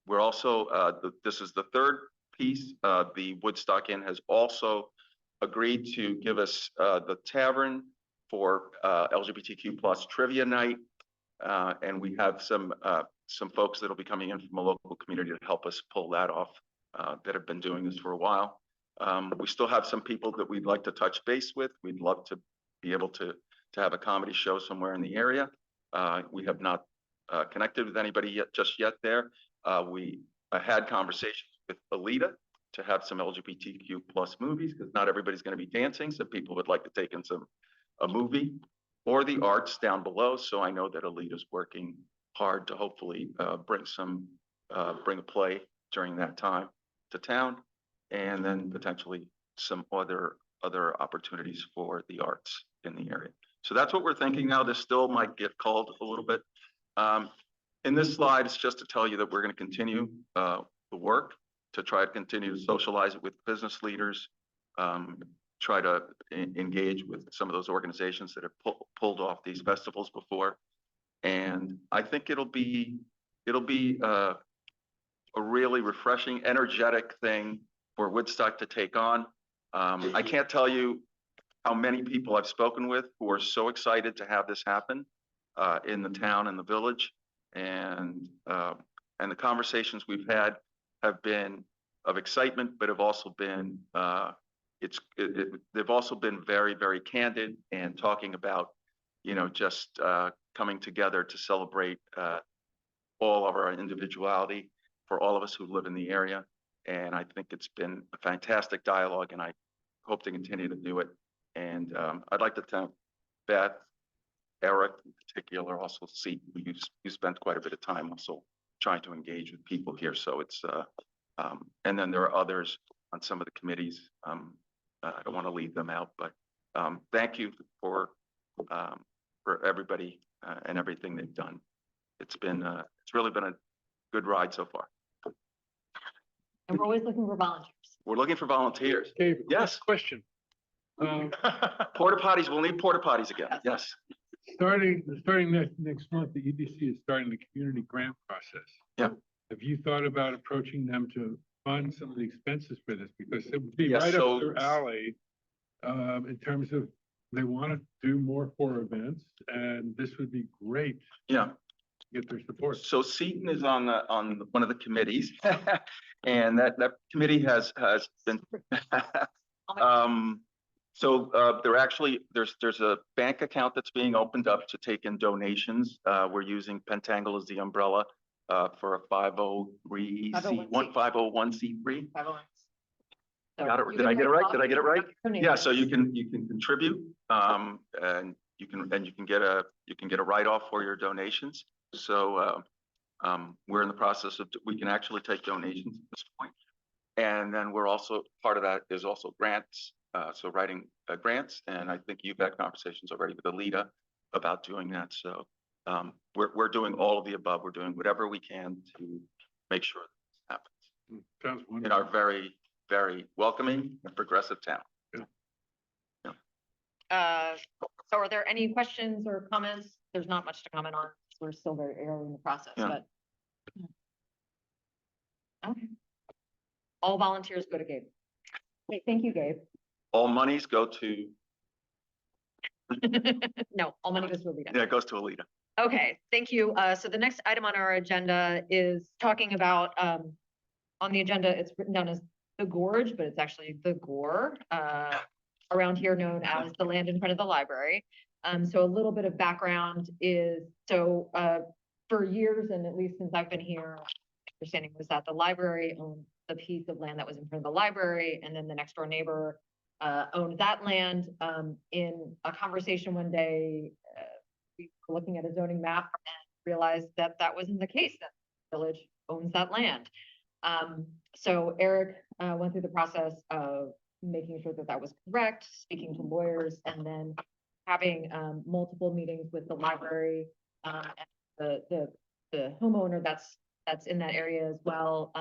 We're also, this is the third piece. The Woodstock Inn has also agreed to give us the tavern for LGBTQ plus trivia night. And we have some folks that'll be coming in from a local community to help us pull that off that have been doing this for a while. We still have some people that we'd like to touch base with. We'd love to be able to have a comedy show somewhere in the area. We have not connected with anybody just yet there. We had conversations with Alita to have some LGBTQ plus movies, because not everybody's going to be dancing. So people would like to take in a movie or the arts down below. So I know that Alita's working hard to hopefully bring a play during that time to town, and then potentially some other opportunities for the arts in the area. So that's what we're thinking now. This still might get called a little bit. In this slide, it's just to tell you that we're going to continue the work to try to continue to socialize it with business leaders, try to engage with some of those organizations that have pulled off these festivals before. And I think it'll be a really refreshing, energetic thing for Woodstock to take on. I can't tell you how many people I've spoken with who are so excited to have this happen in the town and the village. And the conversations we've had have been of excitement, but have also been they've also been very, very candid and talking about, you know, just coming together to celebrate all of our individuality for all of us who live in the area. And I think it's been a fantastic dialogue, and I hope to continue to do it. And I'd like to thank Beth, Eric in particular, also see you spent quite a bit of time also trying to engage with people here. So it's and then there are others on some of the committees I don't want to leave them out, but thank you for everybody and everything they've done. It's really been a good ride so far. And we're always looking for volunteers. We're looking for volunteers. Dave, Yes. question. Porta potties, we'll need porta potties again. Yes. Starting next month, the EDC is starting the community grant process. Yeah. Have you thought about approaching them to fund some of the expenses for this? Because it would be Yeah, right so- up their alley, in terms of they want to do more for events, and this would be great Yeah. to get their support. So Seton is on one of the committees, and that committee has been. They're actually there's a bank account that's being opened up to take in donations. We're using Pentangle as the umbrella for a 501c3. Got it? Did I get it right? Did I get it right? Yeah. So you can contribute, and you can get a write-off for your donations. So we're in the process of, we can actually take donations at this point. And then we're also, part of that is also grants. So writing grants, and I think you've had conversations already with Alita about doing that. So we're doing all of the above. We're doing whatever we can to make sure this happens Sounds wonderful. in our very, very welcoming and progressive town. So are there any questions or comments? There's not much to comment on. We're still very early in the process, Yeah. but. Okay. All volunteers go to Gabe. Okay, thank you, Gabe. All monies go to, No, all money goes to Alita. yeah, it goes to Alita. Okay, thank you. So the next item on our agenda is talking about, on the agenda, it's written down as the Gorge, but it's actually the Gore, around here known as the land in front of the library. So a little bit of background is, so for years, and at least since I've been here, understanding was that the library owned the piece of land that was in front of the library, and then the next door neighbor owned that land. In a conversation one day, we were looking at a zoning map and realized that that wasn't the case, that the village owns that land. So Eric went through the process of making sure that that was correct, speaking to lawyers, and then having multiple meetings with the library and the homeowner that's in that area as well,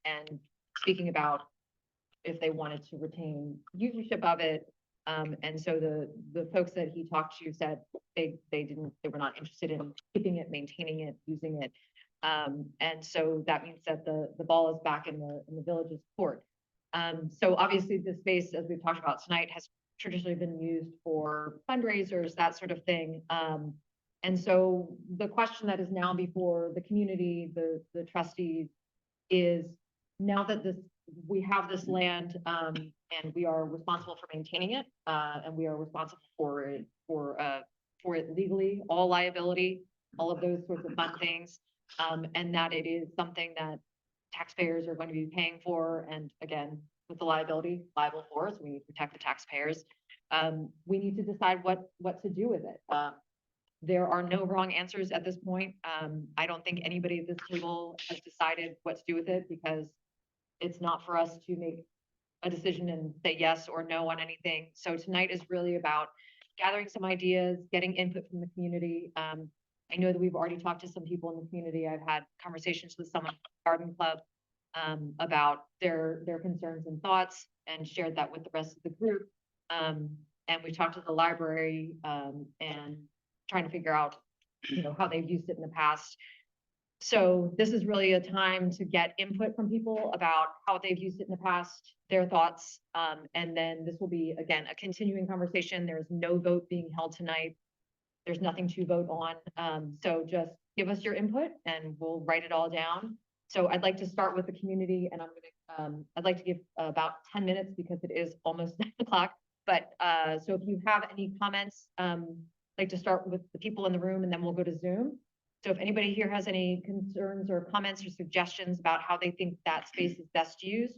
and speaking about if they wanted to retain usership of it. And so the folks that he talked to said they were not interested in keeping it, maintaining it, using it. And so that means that the ball is back in the village's court. So obviously the space, as we've talked about tonight, has traditionally been used for fundraisers, that sort of thing. And so the question that is now before the community, the trustees, is now that we have this land, and we are responsible for maintaining it, and we are responsible for it legally, all liability, all of those sorts of fun things, and that it is something that taxpayers are going to be paying for, and again, with the liability liable for us, we need to protect the taxpayers. We need to decide what to do with it. There are no wrong answers at this point. I don't think anybody at this table has decided what to do with it, because it's not for us to make a decision and say yes or no on anything. So tonight is really about gathering some ideas, getting input from the community. I know that we've already talked to some people in the community. I've had conversations with someone from the Garden Club about their concerns and thoughts, and shared that with the rest of the group. And we talked to the library and trying to figure out, how they've used it in the past. So this is really a time to get input from people about how they've used it in the past, their thoughts. And then this will be, again, a continuing conversation. There's no vote being held tonight. There's nothing to vote on. So just give us your input and we'll write it all down. So I'd like to start with the community, and I'd like to give about 10 minutes because it is almost 9 o'clock. But so if you have any comments, I'd like to start with the people in the room, and then we'll go to Zoom. So if anybody here has any concerns or comments or suggestions about how they think that space is best used,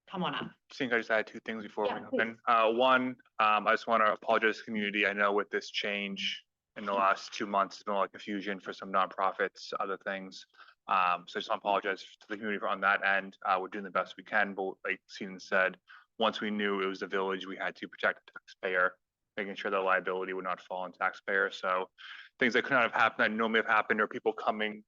come on up. I think I just add two things before Yeah, we open. One, I just want to apologize to the community. I know with this change in the last 2 months, there's been a lot of confusion for some nonprofits, other things. So I just want to apologize to the community on that end. We're doing the best we can, but like Seaton said, once we knew it was the village, we had to protect the taxpayer, making sure the liability would not fall on taxpayer. So things that could not have happened that normally have happened, or people coming,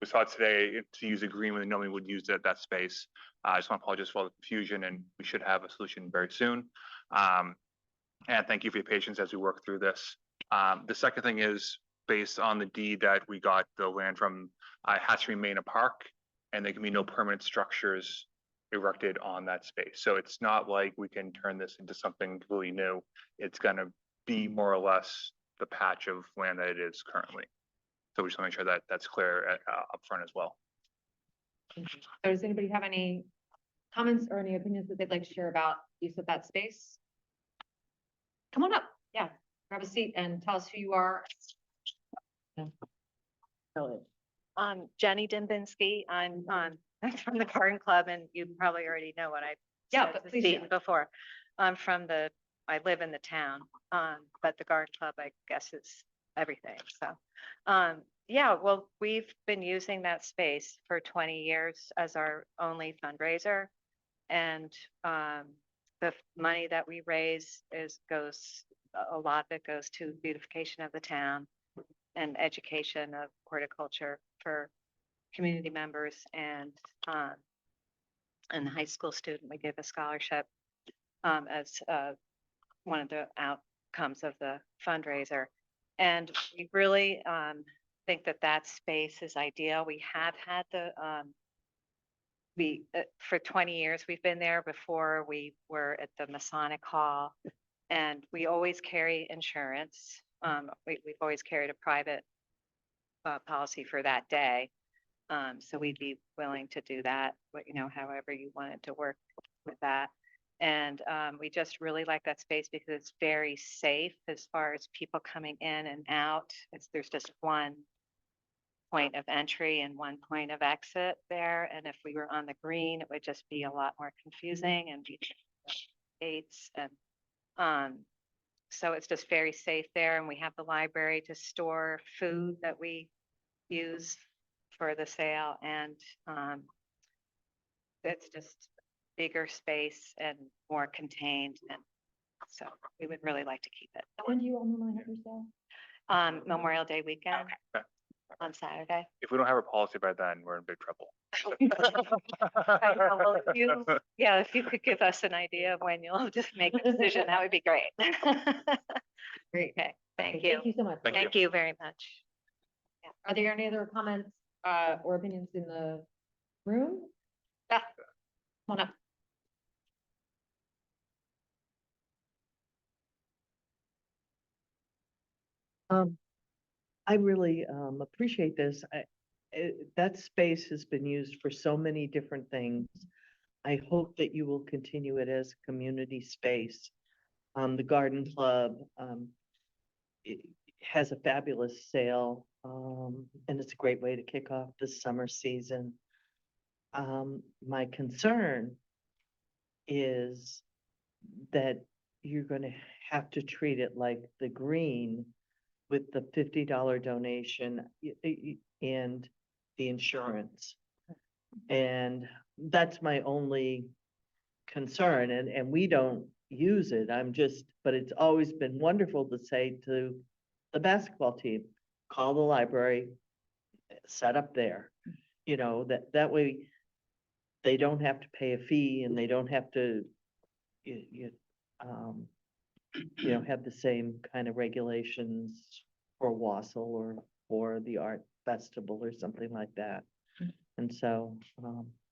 we saw today, to use a green when they normally would use that space. I just want to apologize for all the confusion, and we should have a solution very soon. And thank you for your patience as we work through this. The second thing is, based on the deed that we got the land from, it has to remain a park, and there can be no permanent structures erected on that space. So it's not like we can turn this into something completely new. It's gonna be more or less the patch of land that it is currently. So we just want to make sure that that's clear up front as well. So does anybody have any comments or any opinions that they'd like to share about use of that space? Come on up. Yeah, grab a seat and tell us who you are. Jenny Dimbinski. I'm from the Garden Club, and you probably already know what I Yeah, said but to please Steve do. before. I live in the town, but the Garden Club, I guess, is everything. So, yeah, well, we've been using that space for 20 years as our only fundraiser. And the money that we raise a lot of it goes to beautification of the town and education of horticulture for community members, and the high school student, we give a scholarship as one of the outcomes of the fundraiser. And we really think that that space is ideal. We have had for 20 years, we've been there. Before, we were at the Masonic Hall, and we always carry insurance. We've always carried a private policy for that day. So we'd be willing to do that, but however you wanted to work with that. And we just really like that space because it's very safe as far as people coming in and out. There's just one point of entry and one point of exit there. And if we were on the green, it would just be a lot more confusing and gates. And so it's just very safe there. And we have the library to store food that we use for the sale. And it's just bigger space and more contained. And so we would really like to keep it. When do you all normally have your sale? Memorial Day weekend. Okay. On Saturday. If we don't have a policy by then, we're in big trouble. I know, well, if you could give us an idea of when you'll just make a decision, that would be great. Great. Okay, thank Thank you so much. Thank you very much. Are there any other comments or opinions in the room? Yeah. Come on up. I really appreciate this. That space has been used for so many different things. I hope that you will continue it as a community space. The Garden Club it has a fabulous sale, and it's a great way to kick off the summer season. My concern is that you're going to have to treat it like the green, with the $50 donation and the insurance. And that's my only concern. And we don't use it. But it's always been wonderful to say to the basketball team, call the library, set up there. That way they don't have to pay a fee, and they don't have to, have the same kind of regulations for Wassel or for the art festival or something like that. And so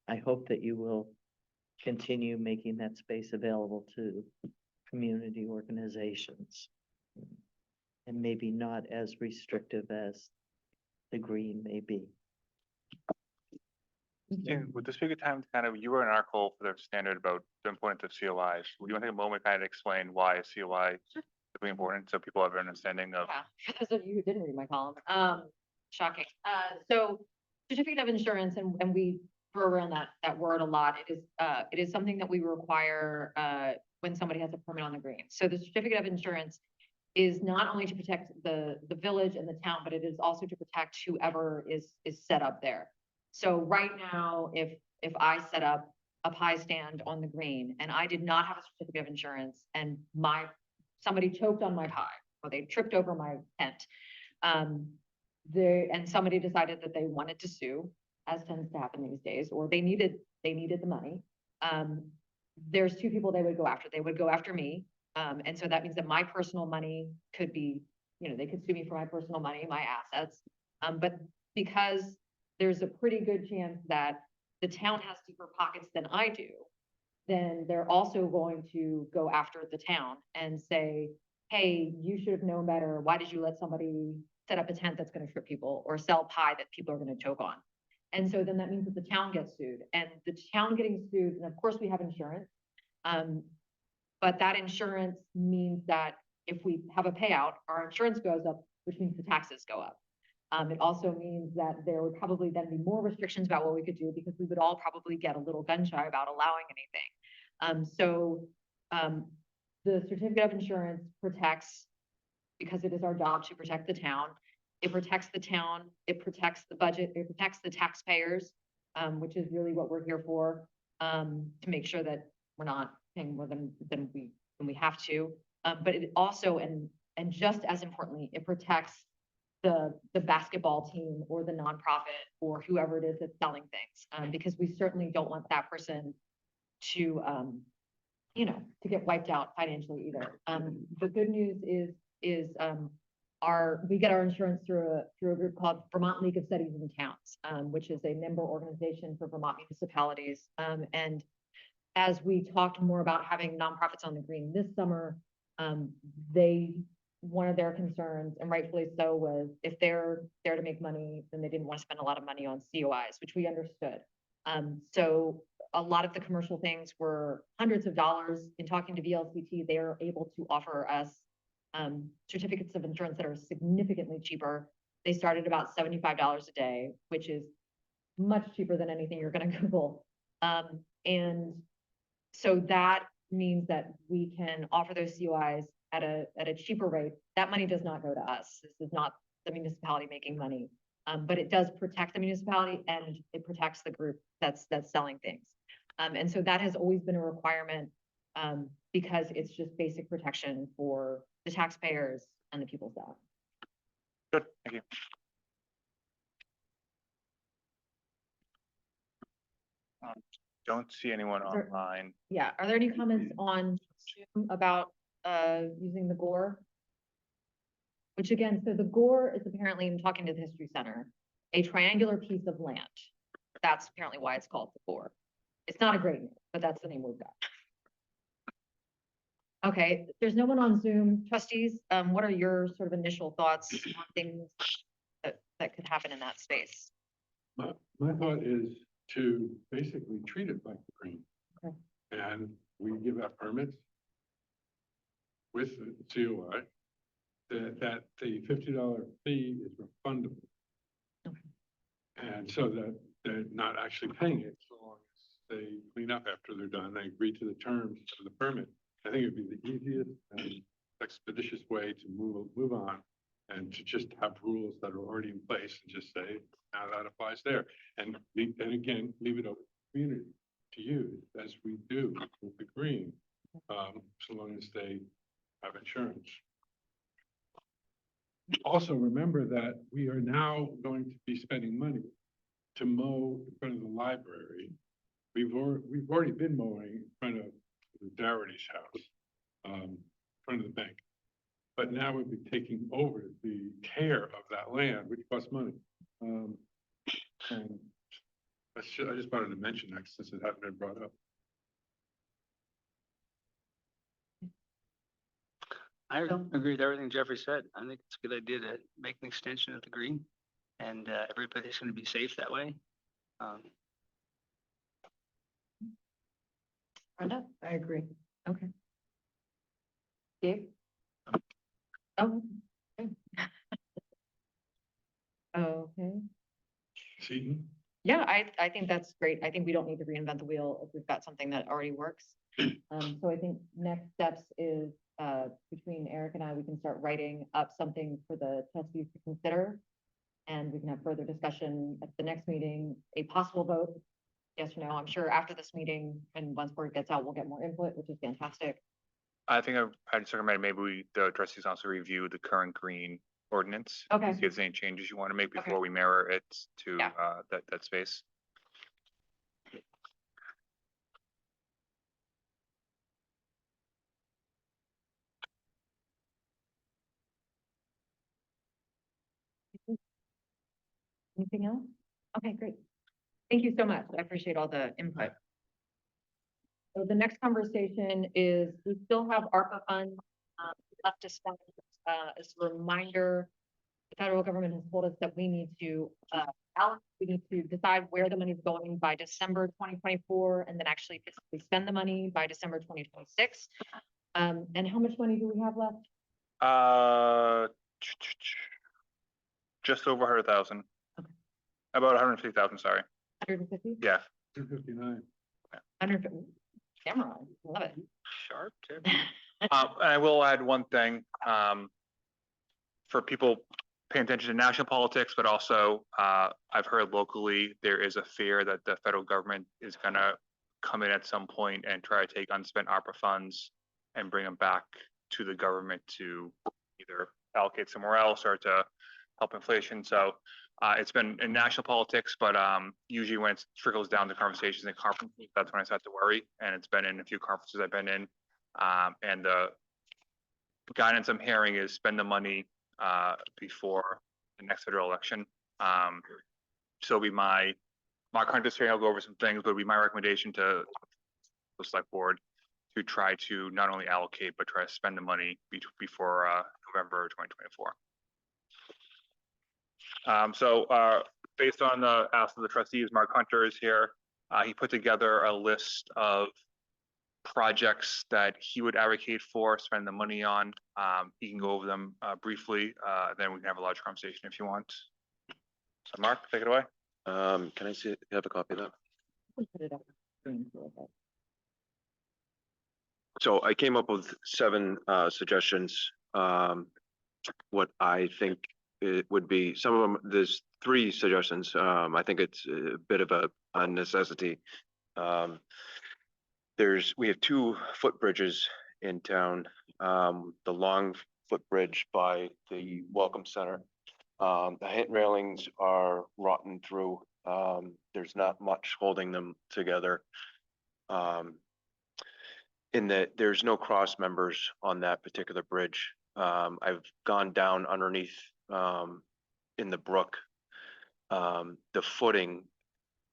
I hope that you will continue making that space available to community organizations, and maybe not as restrictive as the green may be. And would this be a good time to kind of, you wrote an article for the Standard about the importance of COIs. Would you want to take a moment to kind of explain why a COI is really important, so people have an understanding of? Yeah, for those of you who didn't read my column, shocking. So certificate of insurance, and we throw around that word a lot. It is something that we require when somebody has a permit on the green. So the certificate of insurance is not only to protect the village and the town, but it is also to protect whoever is set up there. So right now, if I set up a pie stand on the green and I did not have a certificate of insurance and somebody choked on my pie or they tripped over my tent. And somebody decided that they wanted to sue, as tends to happen these days, or they needed the money. There's two people they would go after. They would go after me. And so that means that my personal money could be, they could sue me for my personal money, my assets. But because there's a pretty good chance that the town has deeper pockets than I do, then they're also going to go after the town and say, hey, you should have known better. Why did you let somebody set up a tent that's going to trip people or sell pie that people are going to choke on? And so then that means that the town gets sued, and the town getting sued, and of course we have insurance. But that insurance means that if we have a payout, our insurance goes up, which means the taxes go up. It also means that there would probably then be more restrictions about what we could do because we would all probably get a little gun shy about allowing anything. The certificate of insurance protects, because it is our job to protect the town. It protects the town, it protects the budget, it protects the taxpayers, which is really what we're here for, to make sure that we're not paying more than we have to. But it also, and just as importantly, it protects the basketball team or the nonprofit or whoever it is that's selling things, because we certainly don't want that person to, to get wiped out financially either. The good news is we get our insurance through a group called Vermont League of Cities and Towns, which is a member organization for Vermont municipalities. And as we talked more about having nonprofits on the green this summer, one of their concerns, and rightfully so, was if they're there to make money, then they didn't want to spend a lot of money on COIs, which we understood. So a lot of the commercial things were hundreds of dollars. In talking to VLCT, they are able to offer us certificates of insurance that are significantly cheaper. They started about $75 a day, which is much cheaper than anything you're going to Google. And so that means that we can offer those COIs at a cheaper rate. That money does not go to us. This is not the municipality making money, but it does protect the municipality and it protects the group that's selling things. And so that has always been a requirement, because it's just basic protection for the taxpayers and the people that. Good, thank you. Don't see anyone Sure. online. Yeah, are there any comments on Zoom about using the gore? Which again, so the gore is apparently, in talking to the History Center, a triangular piece of land. That's apparently why it's called the gore. It's not a great name, but that's the name we've got. Okay, there's no one on Zoom. Trustees, what are your sort of initial thoughts on things that could happen in that space? My thought is to basically treat it like the green. Okay. And we give out permits with the COI, that the $50 fee is refundable. Okay. And so that they're not actually paying it so long as they clean up after they're done, they agree to the terms of the permit. I think it'd be the easiest and expeditious way to move on and to just have rules that are already in place and just say, now that applies there. And again, leave it open to the community to use as we do with the green, so long as they have insurance. Also remember that we are now going to be spending money to mow in front of the library. We've already been mowing in front of Darity house, in front of the bank. But now we'll be taking over the care of that land, which costs money. And I just wanted to mention that since it hadn't been brought up. I agree with everything Jeffrey said. I think it's a good idea to make an extension of the green, and everybody's going to be safe that way. Brenda, I agree. Okay. Dave? Oh. Okay. Okay. Seaton? Yeah, I think that's great. I think we don't need to reinvent the wheel if we've got something that already works. So I think next steps is between Eric and I, we can start writing up something for the trustees to consider. And we can have further discussion at the next meeting, a possible vote yes or no? I'm sure after this meeting and once word gets out, we'll get more input, which is fantastic. I think I just recommend maybe the trustees also review the current green ordinance. Okay. See if there's any changes you want to make Okay. before we mirror it to Yeah. that space. Anything else? Okay, great. Thank you so much. I appreciate all the input. So the next conversation is, we still have ARPA funds left to spend. As a reminder, the federal government has told us that we need to we need to decide where the money is going by December 2024, and then actually physically spend the money by December 2026. And how much money do we have left? Just over 100,000. About 150,000, sorry. 150? Yeah. 259. 150. Camera, love it. Sharp tip. And I will add one thing, for people paying attention to national politics, but also, I've heard locally, there is a fear that the federal government is gonna come in at some point and try to take unspent ARPA funds and bring them back to the government to either allocate somewhere else or to help inflation. So it's been in national politics, but usually when it trickles down to conversations and conferences, that's when I start to worry. And it's been in a few conferences I've been in. And the guidance I'm hearing is spend the money before the next federal election. So be Mark Hunter's here, he'll go over some things, but it'll be my recommendation to the select board to try to not only allocate, but try to spend the money before November 2024. Based on the ask of the trustees, Mark Hunter is here. He put together a list of projects that he would advocate for, spend the money on. He can go over them briefly, then we can have a larger conversation if you want. So Mark, take it away. Can I have a copy of that? Put it up. So I came up with 7 suggestions. What I think it would be, some of them, there's 3 suggestions. I think it's a bit of a necessity. We have 2 footbridges in town. The long footbridge by the Welcome Center. The hand railings are rotten through. There's not much holding them together. In that there's no cross members on that particular bridge. I've gone down underneath in the brook. The footing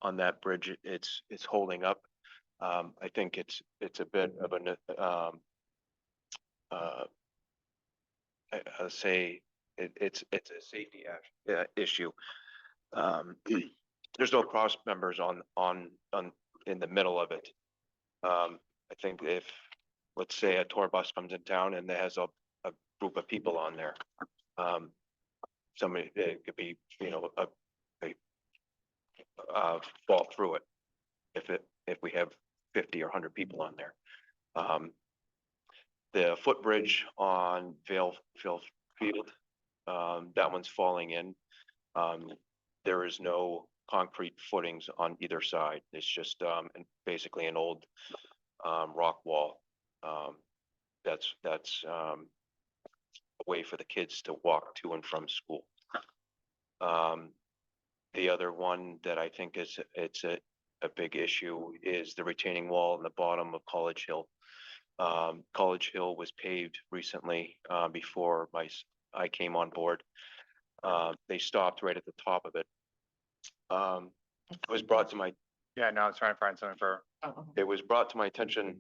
on that bridge, it's holding up. I think it's a bit of I'll say it's a safety issue. There's no cross members on in the middle of it. I think if, let's say, a tour bus comes in town and there has a group of people on there, somebody, it could be, fall through it if we have 50 or 100 people on there. The footbridge on Vale Field, that one's falling in. There is no concrete footings on either side. It's just basically an old rock wall. That's a way for the kids to walk to and from school. The other one that I think it's a big issue is the retaining wall in the bottom of College Hill. College Hill was paved recently before I came on board. They stopped right at the top of it. It was brought to my Yeah, no, I was trying to find something for. It was brought to my attention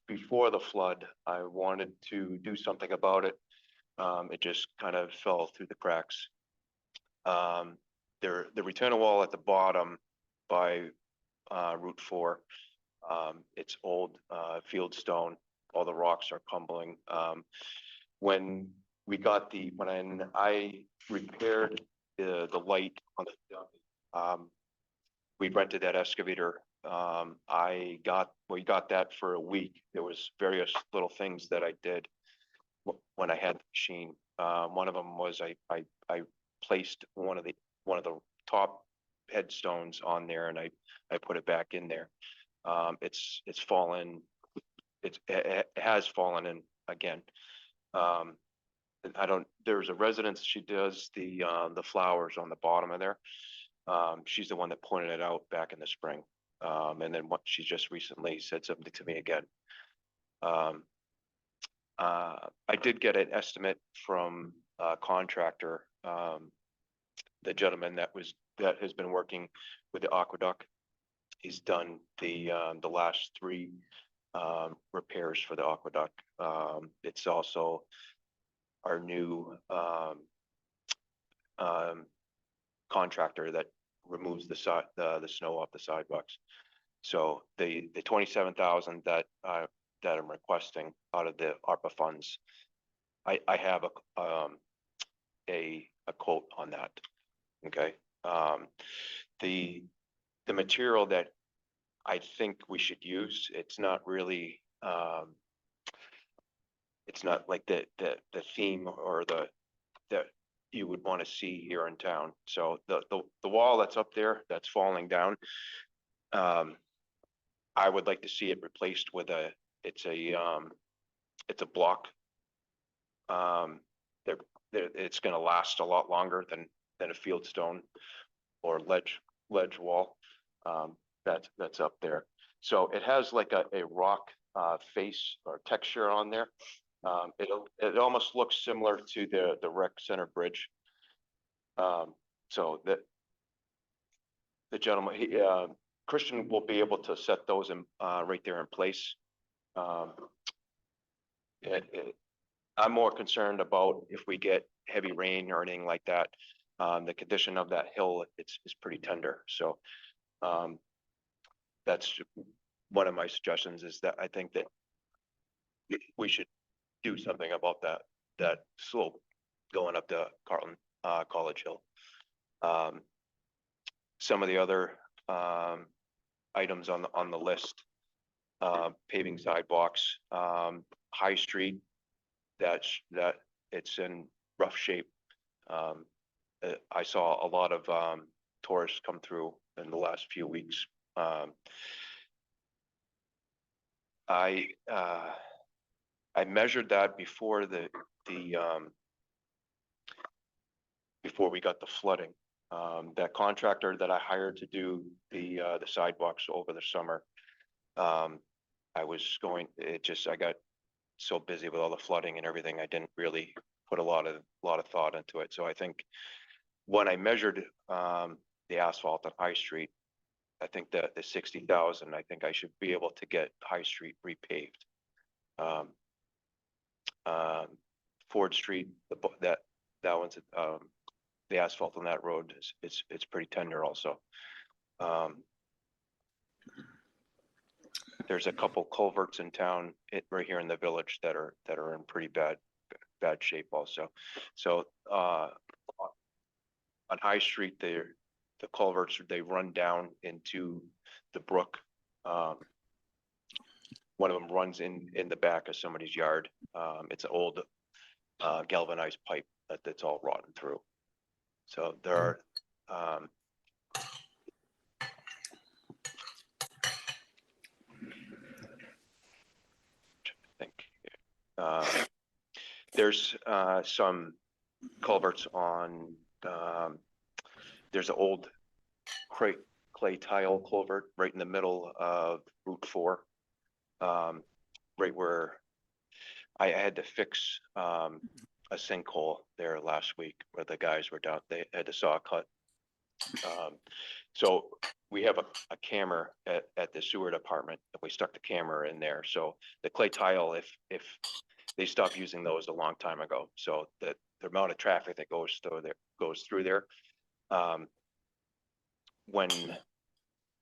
before the flood. I wanted to do something about it. It just kind of fell through the cracks. The retaining wall at the bottom by Route 4, it's old field stone. All the rocks are crumbling. When I repaired the light on the we rented that excavator. We got that for a week. There was various little things that I did when I had the machine. One of them was I placed one of the top headstones on there, and I put it back in there. It's fallen, it has fallen in again. And there's a residence, she does the flowers on the bottom of there. She's the one that pointed it out back in the spring. And then what she just recently said something to me again. I did get an estimate from a contractor, the gentleman that has been working with the aqueduct. He's done the last 3 repairs for the aqueduct. It's also our new contractor that removes the snow off the sidewalks. So the 27,000 that I'm requesting out of the ARPA funds, I have a quote on that. Okay. The material that I think we should use, it's not really it's not like the theme or that you would want to see here in town. So the wall that's up there that's falling down, I would like to see it replaced with it's a block. It's going to last a lot longer than a fieldstone or ledge wall that's up there. So it has like a rock face or texture on there. It almost looks similar to the rec center bridge. So that the gentleman, Christian will be able to set those in right there in place. I'm more concerned about if we get heavy rain or anything like that. The condition of that hill, is pretty tender. So that's one of my suggestions, is that I think that we should do something about that slope going up to Carlton College Hill. Some of the other items on the list, paving sidewalks, High Street, that it's in rough shape. I saw a lot of tourists come through in the last few weeks. I measured that before before we got the flooding. That contractor that I hired to do the sidewalks over the summer, I got so busy with all the flooding and everything, I didn't really put a lot of thought into it. So I think when I measured the asphalt on High Street, I think that the 60,000, I think I should be able to get High Street repaved. Ford Street, that one's the asphalt on that road it's pretty tender also. There's a couple culverts in town right here in the village that are in pretty bad shape also. So on High Street, the culverts, they run down into the brook. One of them runs in the back of somebody's yard. It's an old galvanized pipe that's all rotten through. So there are there's some culverts on there's an old clay tile culvert right in the middle of Route 4, right where I had to fix a sinkhole there last week where the guys were down. They had to saw a cut. So we have a camera at the sewer department, and we stuck the camera in there. So the clay tile, if they stopped using those a long time ago, so that the amount of traffic that goes through there, when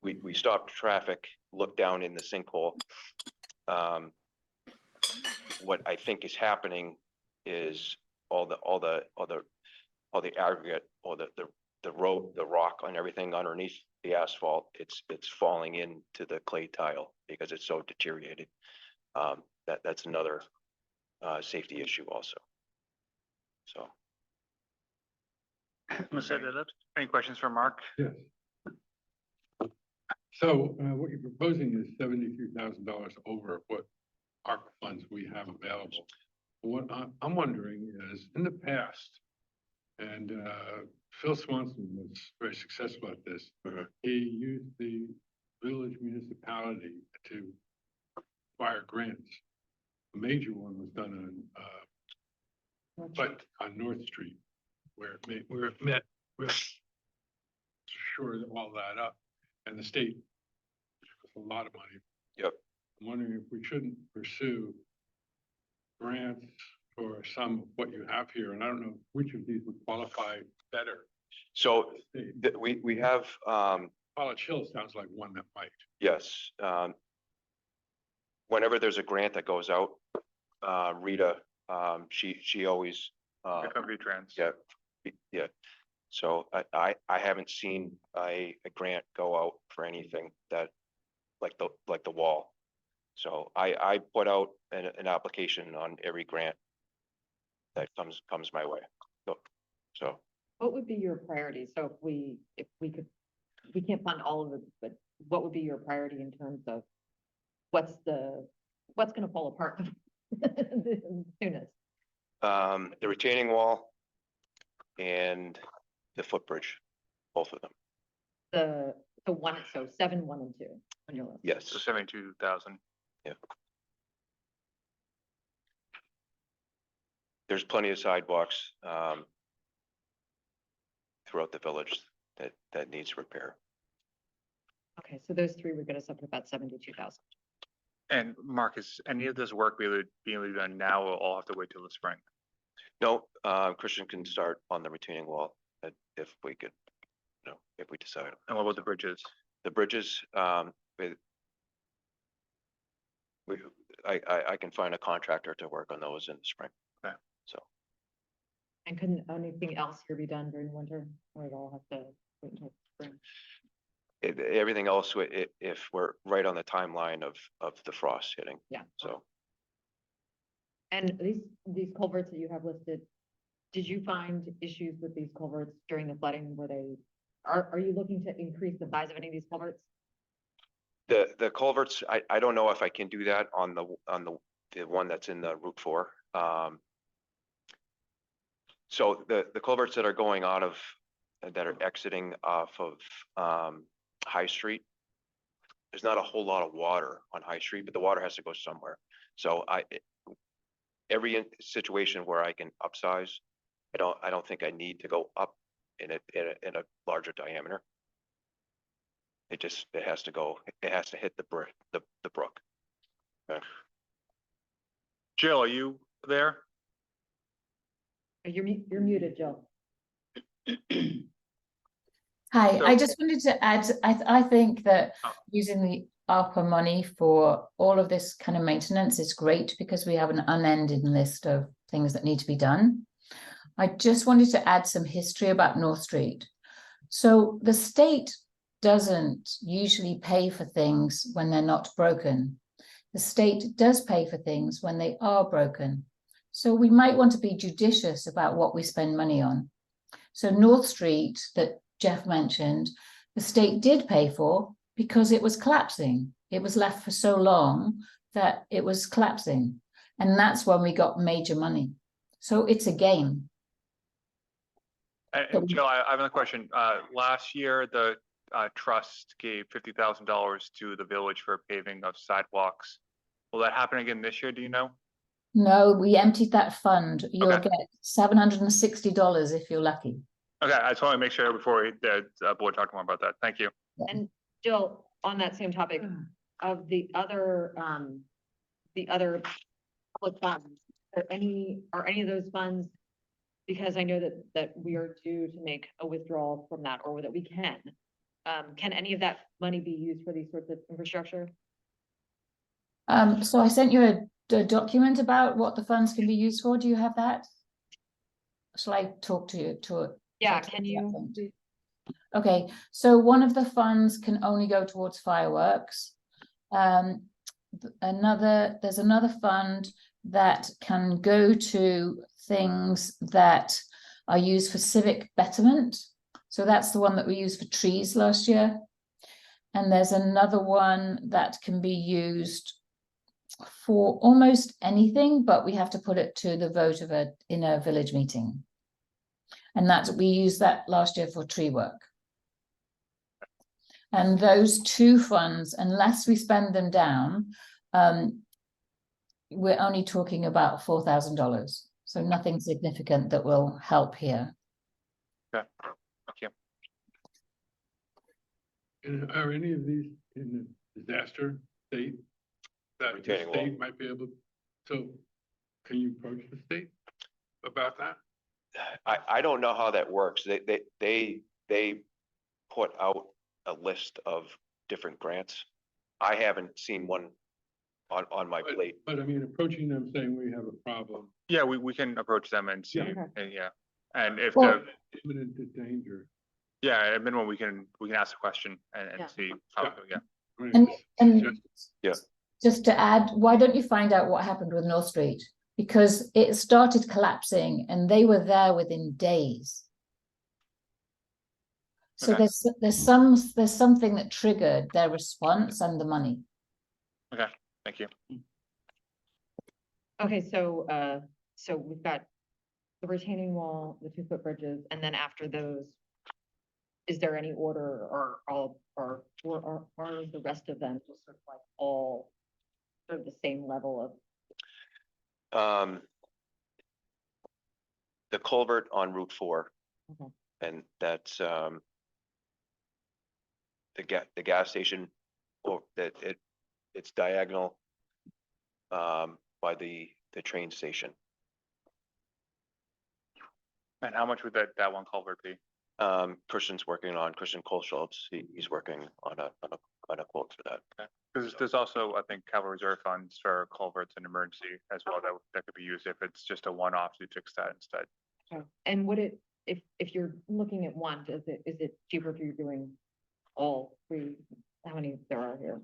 we stopped traffic, looked down in the sinkhole, what I think is happening is all the aggregate or the road, the rock and everything underneath the asphalt, it's falling into the clay tile because it's so deteriorated. That's another safety issue also. So. I'm gonna set it up. Any questions for Mark? Yes. So what you're proposing is $73,000 over what ARPA funds we have available. What I'm wondering is, in the past, and Phil Swanson was very successful at this, he used the village municipality to acquire grants. A major one was done on North Street, where it met with shore all that up, and the state was a lot of money. Yep. I'm wondering if we shouldn't pursue grants for some of what you have here, and I don't know which of these would qualify better. So we have, College Hill sounds like one that might. yes, whenever there's a grant that goes out, Rita, she always, Trans. yeah, yeah. So I haven't seen a grant go out for anything that, like the wall. So I put out an application on every grant that comes my way. So What would be your priority? So if we can't fund all of it, but what would be your priority in terms of what's gonna fall apart the soonest? the retaining wall and the footbridge, both of them. So 7, 1, and 2 on your list. Yes. So 72,000. Yeah. There's plenty of sidewalks throughout the village that needs repair. Okay, so those three would get us up to about 72,000. And Mark, is any of this work being able to be done now, or all have to wait till the spring? No, Christian can start on the retaining wall if we could, if we decide. And what about the bridges? The bridges, I can find a contractor to work on those in the spring. Okay. So. And couldn't anything else here be done during winter, or it all have to wait until spring? Everything else, if we're right on the timeline of the frost hitting. Yeah. So. And these culverts that you have listed, did you find issues with these culverts during the flooding? Are you looking to increase the size of any of these culverts? The culverts, I don't know if I can do that on the one that's in the Route 4. So the culverts that are going out of, that are exiting off of High Street, there's not a whole lot of water on High Street, but the water has to go somewhere. So every situation where I can upsize, I don't think I need to go up in a larger diameter. It has to hit the brook. Okay. Jill, are you there? You're muted, Jill. Hi, So- I just wanted to add, I think that using the ARPA money for all of this kind of maintenance is great because we have an unending list of things that need to be done. I just wanted to add some history about North Street. So the state doesn't usually pay for things when they're not broken. The state does pay for things when they are broken. So we might want to be judicious about what we spend money on. So North Street that Jeff mentioned, the state did pay for because it was collapsing. It was left for so long that it was collapsing. And that's when we got major money. So it's a game. And Jill, I have another question. Last year, the trust gave $50,000 to the village for paving of sidewalks. Will that happen again this year? Do you know? No, we emptied that fund. You'll Okay. get $760 if you're lucky. Okay, I just want to make sure before the board talk more about that. Thank you. And Jill, on that same topic, of the other public funds, are any of those funds, because I know that we are due to make a withdrawal from that, or that we can any of that money be used for these sorts of infrastructure? So I sent you a document about what the funds can be used for. Do you have that? Shall I talk to you to it? Yeah, can you? Okay, so one of the funds can only go towards fireworks. There's another fund that can go to things that are used for civic betterment. So that's the one that we used for trees last year. And there's another one that can be used for almost anything, but we have to put it to the vote of in a village meeting. And we used that last year for tree work. And those two funds, unless we spend them down, we're only talking about $4,000. So nothing significant that will help here. Okay, thank you. And are any of these in the disaster state that the Retaining wall. state might be able, so can you approach the state about that? I don't know how that works. They put out a list of different grants. I haven't seen one on my plate. But I mean, approaching them saying we have a problem. Yeah, we can approach them and see, Yeah. and yeah. And if Well- the, Imminent danger. yeah, at minimum, we can ask a question and Yeah. see how, yeah. I mean, And Yeah. just to add, why don't you find out what happened with North Street? Because it started collapsing and they were there within days. So Okay. there's something that triggered their response and the money. Okay, thank you. Okay, so we've got the retaining wall, the 2-foot bridges, and then after those, is there any order or all, or are the rest of them just sort of like all sort of the same level of? The culvert on Route 4, Okay. and that's the gas station, or it's diagonal by the train station. And how much would that one culvert be? Christian Kohlschultz, he's working on a quote for that. Because there's also, I think, capital reserve funds for culverts and emergency as well, that could be used if it's just a one-off to fix that instead. Okay. And would it, if you're looking at one, is it cheaper if you're doing all three? How many there are here?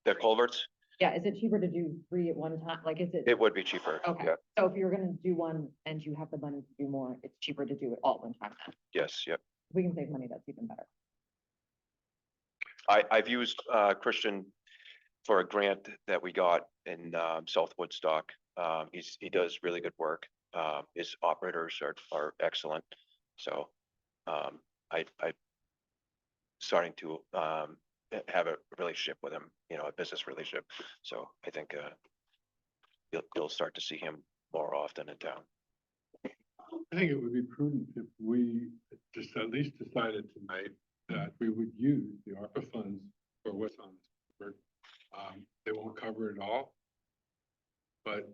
The culverts, Yeah, is it cheaper to do 3 at one time? Like, is it? it would be cheaper. Okay, Yeah. so if you're gonna do one and you have the money to do more, it's cheaper to do it all at one time then. Yes, yep. If we can save money, that's even better. I've used Christian for a grant that we got in South Woodstock. He does really good work. His operators are excellent. So I starting to have a relationship with him, a business relationship. So I think you'll start to see him more often in town. I think it would be prudent if we just at least decided tonight that we would use the ARPA funds for what's on this report. They won't cover it all, but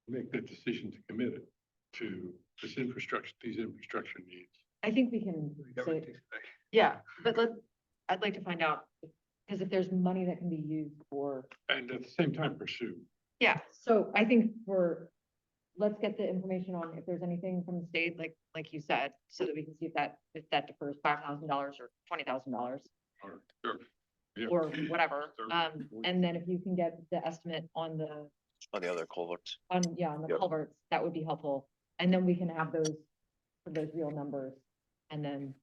make the decision to commit it to these infrastructure needs. I think we can say, yeah, but I'd like to find out, because if there's money that can be used for. And at the same time pursue. Yeah, so I think let's get the information on if there's anything from the state, like you said, so that we can see if that defers $5,000 or $20,000 or whatever. And then if you can get the estimate on the other culverts. on the culverts, that would be helpful. And then we can have those real numbers and then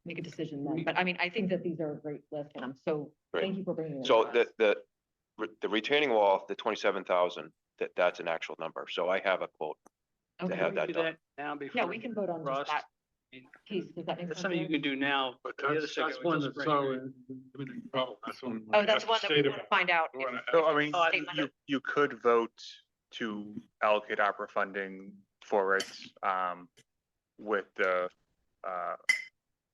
make a decision then. But I mean, I think that these are a great list and thank you for bringing them. So to us. the retaining wall, the 27,000, that's an actual number. So I have a quote to Okay. have that Do done. that now before. Yeah, we can vote on just Rust. that piece. Does that make sense? That's something you can do now. But The other that's second we one just that's bring- so imminent problem. That's one. Oh, that's one that we want to find out. We wanna if- So, I if mean, it's state money. you could vote to allocate opera funding for it, with the,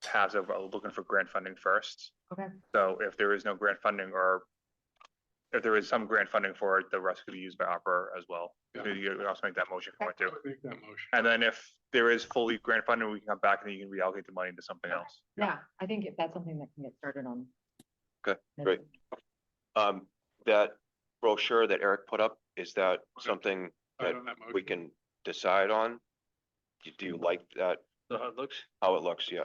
paths of looking for grant funding first. Okay. So if there is no grant funding, or if there is some grant funding for it, the rest could be used by opera as well. Yeah. So you could also make that motion for it I too. would make that motion. And then if there is fully grant funding, we can come back and you can reallocate the money into something else. Yeah, I think if that's something that can get started on. Okay, great. That brochure that Eric put up, is that something that On that we motion. can decide on? Do you like that, So how it looks. how it looks? Yeah.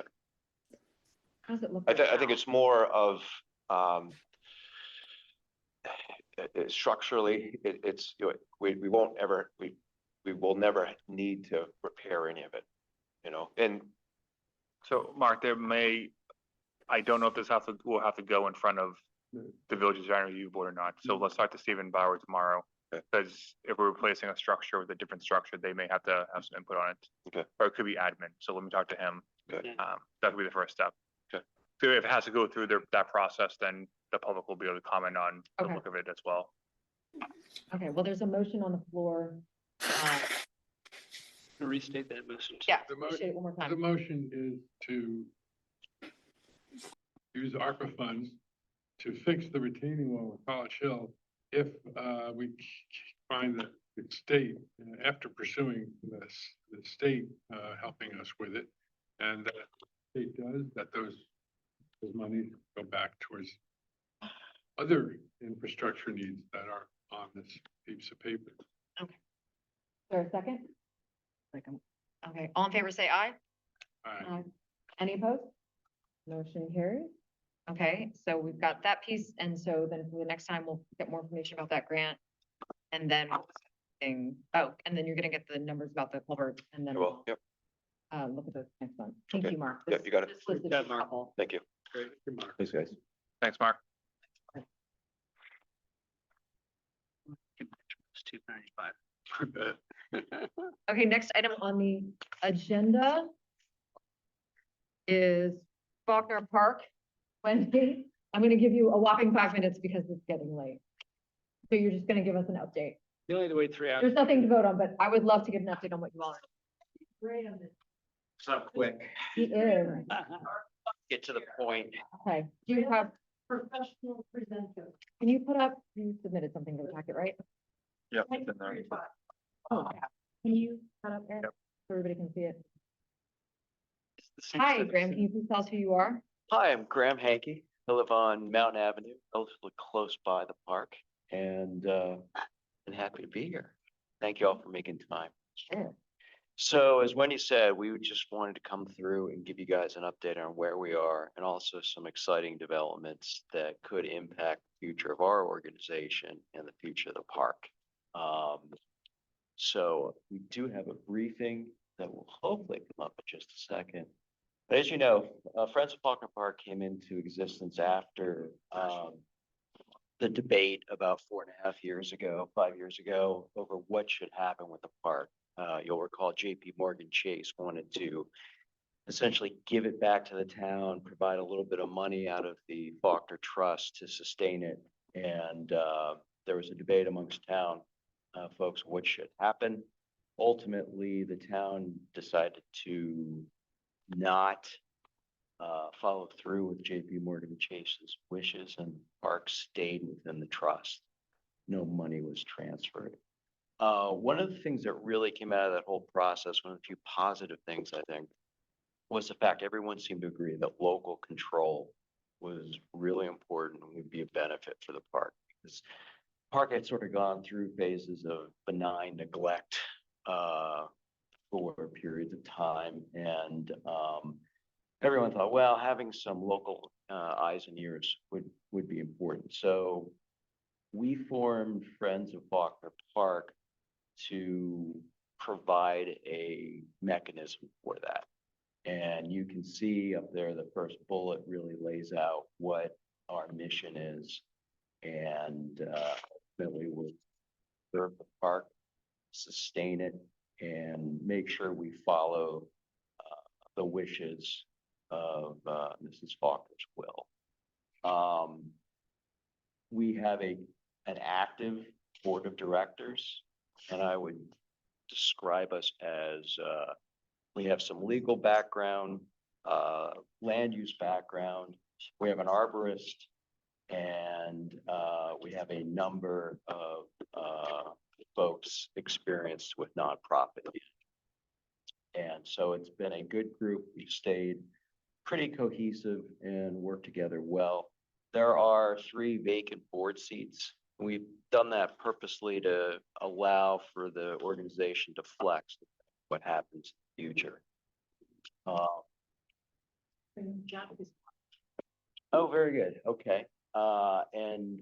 How does it look? I right think now? it's more of, structurally, it's, we won't ever, we will never need to repair any of it, and So Mark, there may, I don't know if this will have to go in front of the village design review board or not. So let's talk to Stephen Bauer tomorrow. Because if we're replacing a structure with a different structure, they may have to have some input on it. Okay. Or it could be admin. So let me talk to him. Okay. That would be the first step. Okay. So if it has to go through that process, then the public will be able to comment on the Okay. look of it as well. Okay, well, there's a motion on the floor. Restate that motion. Yeah. The mo- say it one more The time. motion is to use ARPA funds to fix the retaining wall at College Hill if we find that the state, after pursuing this, the state helping us with it, and that the state does, that those monies go back towards other infrastructure needs that are on this piece of paper. Is there a second? Second. Okay, all in favor, say aye. Aye. Any opposed? Motion carries. Okay, so we've got that piece, and so then for the next time, we'll get more information about that grant. And then, and then you're gonna get the numbers about the culvert, and then Well, yep, look at the next one. Thank Okay. you, Mark. Yep, you got it. This was the Yeah, Mark. trouble. thank you. Great. Good, Mark. Thanks, guys. Thanks, Mark. It's 295. Okay, next item on the agenda is Faulkner Park. Wendy, I'm gonna give you a whopping 5 minutes because it's getting late. So you're just gonna give us an update. You only had to wait 3 hours. There's nothing to vote on, but I would love to get an update on what you all are. Great on this. So quick, He is. get to the point. Okay, do you have professional presenter? Can you put up, you submitted something to the packet, right? Yep, it's in there. Oh, can you put up there? Yep. So everybody can see it. It's the same Hi, set of- Graham, can you please tell us who you are? Hi, I'm Graham Hankey. I live on Mountain Avenue, relatively close by the park, and I'm happy to be here. Thank you all for making time. Sure. So as Wendy said, we just wanted to come through and give you guys an update on where we are and also some exciting developments that could impact the future of our organization and the future of the park. So we do have a briefing that will hopefully come up in just a second. But as you know, Friends of Faulkner Park came into existence after the debate about 4.5 years ago, 5 years ago, over what should happen with the park. You'll recall JP Morgan Chase wanted to essentially give it back to the town, provide a little bit of money out of the Faulkner Trust to sustain it. And there was a debate amongst town folks, what should happen. Ultimately, the town decided to not follow through with JP Morgan Chase's wishes, and the park stayed within the trust. No money was transferred. One of the things that really came out of that whole process, one of the few positive things I think, was the fact everyone seemed to agree that local control was really important and would be a benefit for the park. Because the park had sort of gone through phases of benign neglect for periods of time, and everyone thought, well, having some local eyes and ears would be important. So we formed Friends of Faulkner Park to provide a mechanism for that. And you can see up there, the first bullet really lays out what our mission is. And ultimately we'll serve the park, sustain it, and make sure we follow the wishes of Mrs. Faulkner's will. We have an active board of directors, and I would describe us as we have some legal background, land use background, we have an arborist, and we have a number of folks experienced with nonprofit. And so it's been a good group. We've stayed pretty cohesive and worked together well. There are 3 vacant board seats. We've done that purposely to allow for the organization to flex what happens in the future. Oh, very good. Okay. And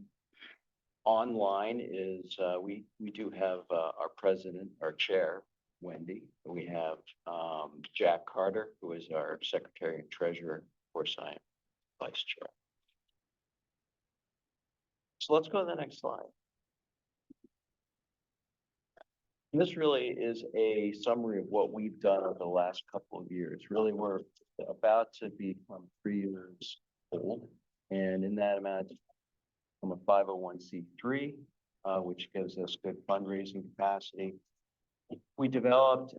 online is, we do have our president, our chair, Wendy. We have Jack Carter, who is our secretary and treasurer. Of course, I am. vice chair. So let's go to the next slide. And this really is a summary of what we've done over the last couple of years. Really, we're about to become 3 years old. And in that amount, from a 501c3, which gives us good fundraising capacity. We developed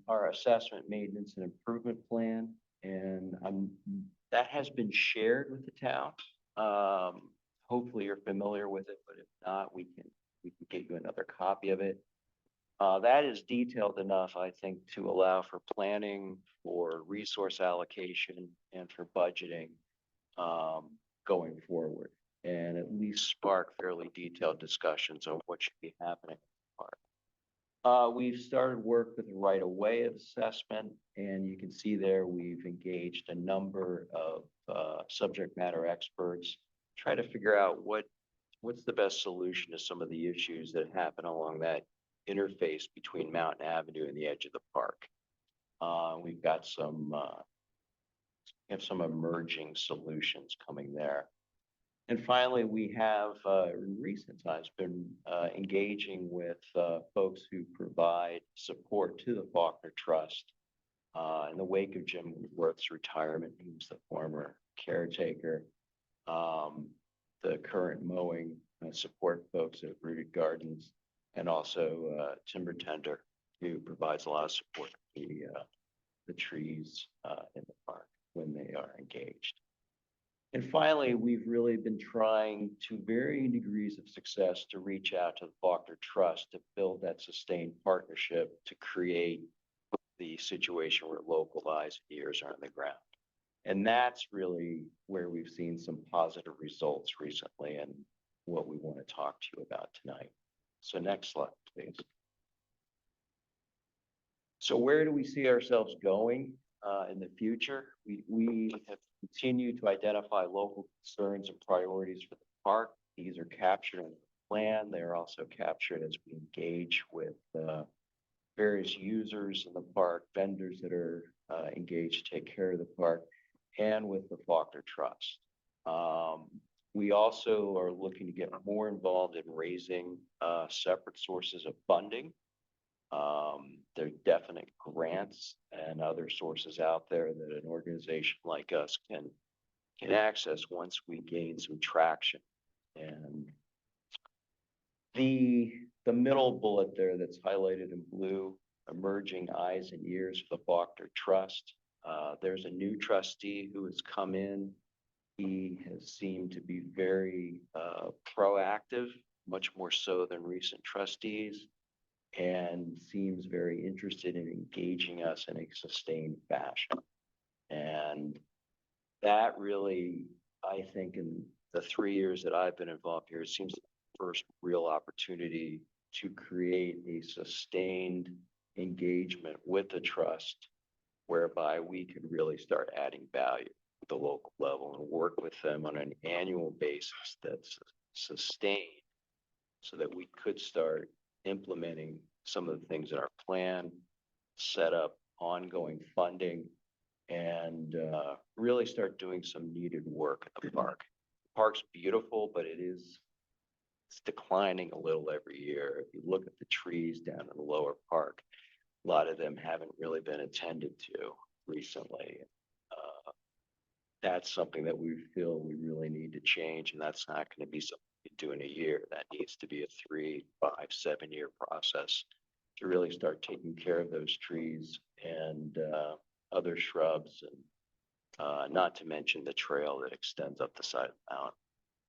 our assessment, maintenance, and improvement plan, and that has been shared with the town. Hopefully you're familiar with it, but if not, we can get you another copy of it. That is detailed enough, I think, to allow for planning, for resource allocation, and for budgeting going forward, and at least spark fairly detailed discussions on what should be happening in the park. We've started work with the right-of-way assessment, and you can see there we've engaged a number of subject matter experts, try to figure out what's the best solution to some of the issues that happen along that interface between Mountain Avenue and the edge of the park. We've got some emerging solutions coming there. And finally, we have in recent times been engaging with folks who provide support to the Faulkner Trust in the wake of Jim Woodworth's retirement. He was the former caretaker. The current mowing support folks at Rooted Gardens, and also Timber Tender, who provides a lot of support to the trees in the park when they are engaged. And finally, we've really been trying to varying degrees of success to reach out to the Faulkner Trust to build that sustained partnership to create the situation where localized ears are on the ground. And that's really where we've seen some positive results recently and what we want to talk to you about tonight. So next slide, please. So where do we see ourselves going in the future? We have continued to identify local concerns and priorities for the park. These are captured in the plan. They are also captured as we engage with various users in the park, vendors that are engaged to take care of the park, and with the Faulkner Trust. We also are looking to get more involved in raising separate sources of funding. There are definite grants and other sources out there that an organization like us can access once we gain some traction. And the middle bullet there that's highlighted in blue, emerging eyes and ears for the Faulkner Trust. There's a new trustee who has come in. He has seemed to be very proactive, much more so than recent trustees, and seems very interested in engaging us in a sustained fashion. And that really, I think, in the 3 years that I've been involved here, it seems the first real opportunity to create a sustained engagement with the trust, whereby we could really start adding value at the local level and work with them on an annual basis that's sustained, so that we could start implementing some of the things in our plan, set up ongoing funding, and really start doing some needed work at the park. The park's beautiful, but it's declining a little every year. If you look at the trees down in the lower park, a lot of them haven't really been attended to recently. That's something that we feel we really need to change, and that's not going to be something you do in a year. That needs to be a 3, 5, 7-year process to really start taking care of those trees and other shrubs, and not to mention the trail that extends up the side of the mountain.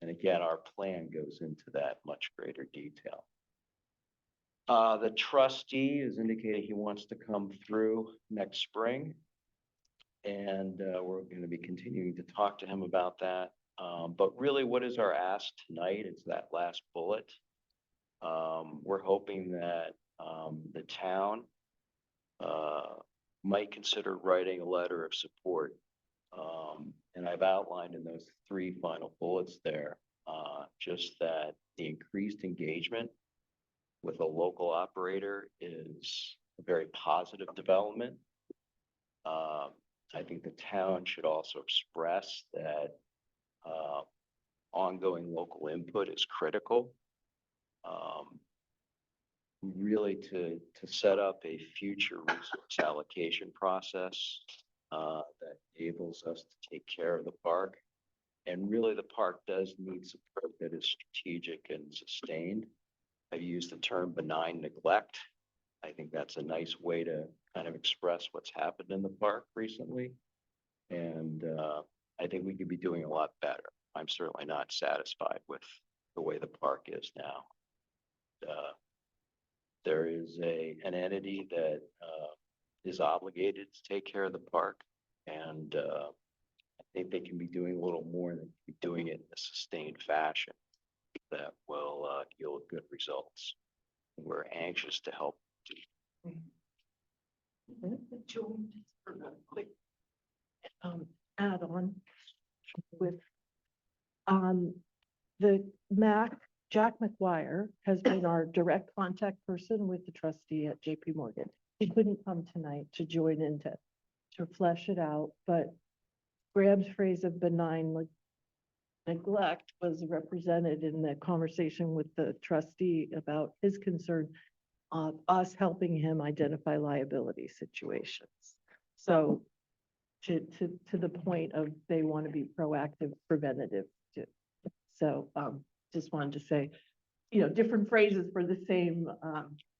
And again, our plan goes into that much greater detail. The trustee has indicated he wants to come through next spring, and we're going to be continuing to talk to him about that. But really, what is our ask tonight? It's that last bullet. We're hoping that the town might consider writing a letter of support. And I've outlined in those 3 final bullets there, just that the increased engagement with a local operator is a very positive development. I think the town should also express that ongoing local input is critical. Really to set up a future resource allocation process that enables us to take care of the park. And really, the park does need support that is strategic and sustained. I've used the term benign neglect. I think that's a nice way to kind of express what's happened in the park recently. And I think we could be doing a lot better. I'm certainly not satisfied with the way the park is now. There is an entity that is obligated to take care of the park, and I think they can be doing a little more than be doing it in a sustained fashion that will yield good results. We're anxious to help. Quick add on with the Jack McGuire has been our direct contact person with the trustee at JP Morgan. He couldn't come tonight to join in to flesh it out, but Graham's phrase of benign neglect was represented in the conversation with the trustee about his concern of us helping him identify liability situations. So to the point of they want to be proactive, preventative too. So just wanted to say, different phrases for the same.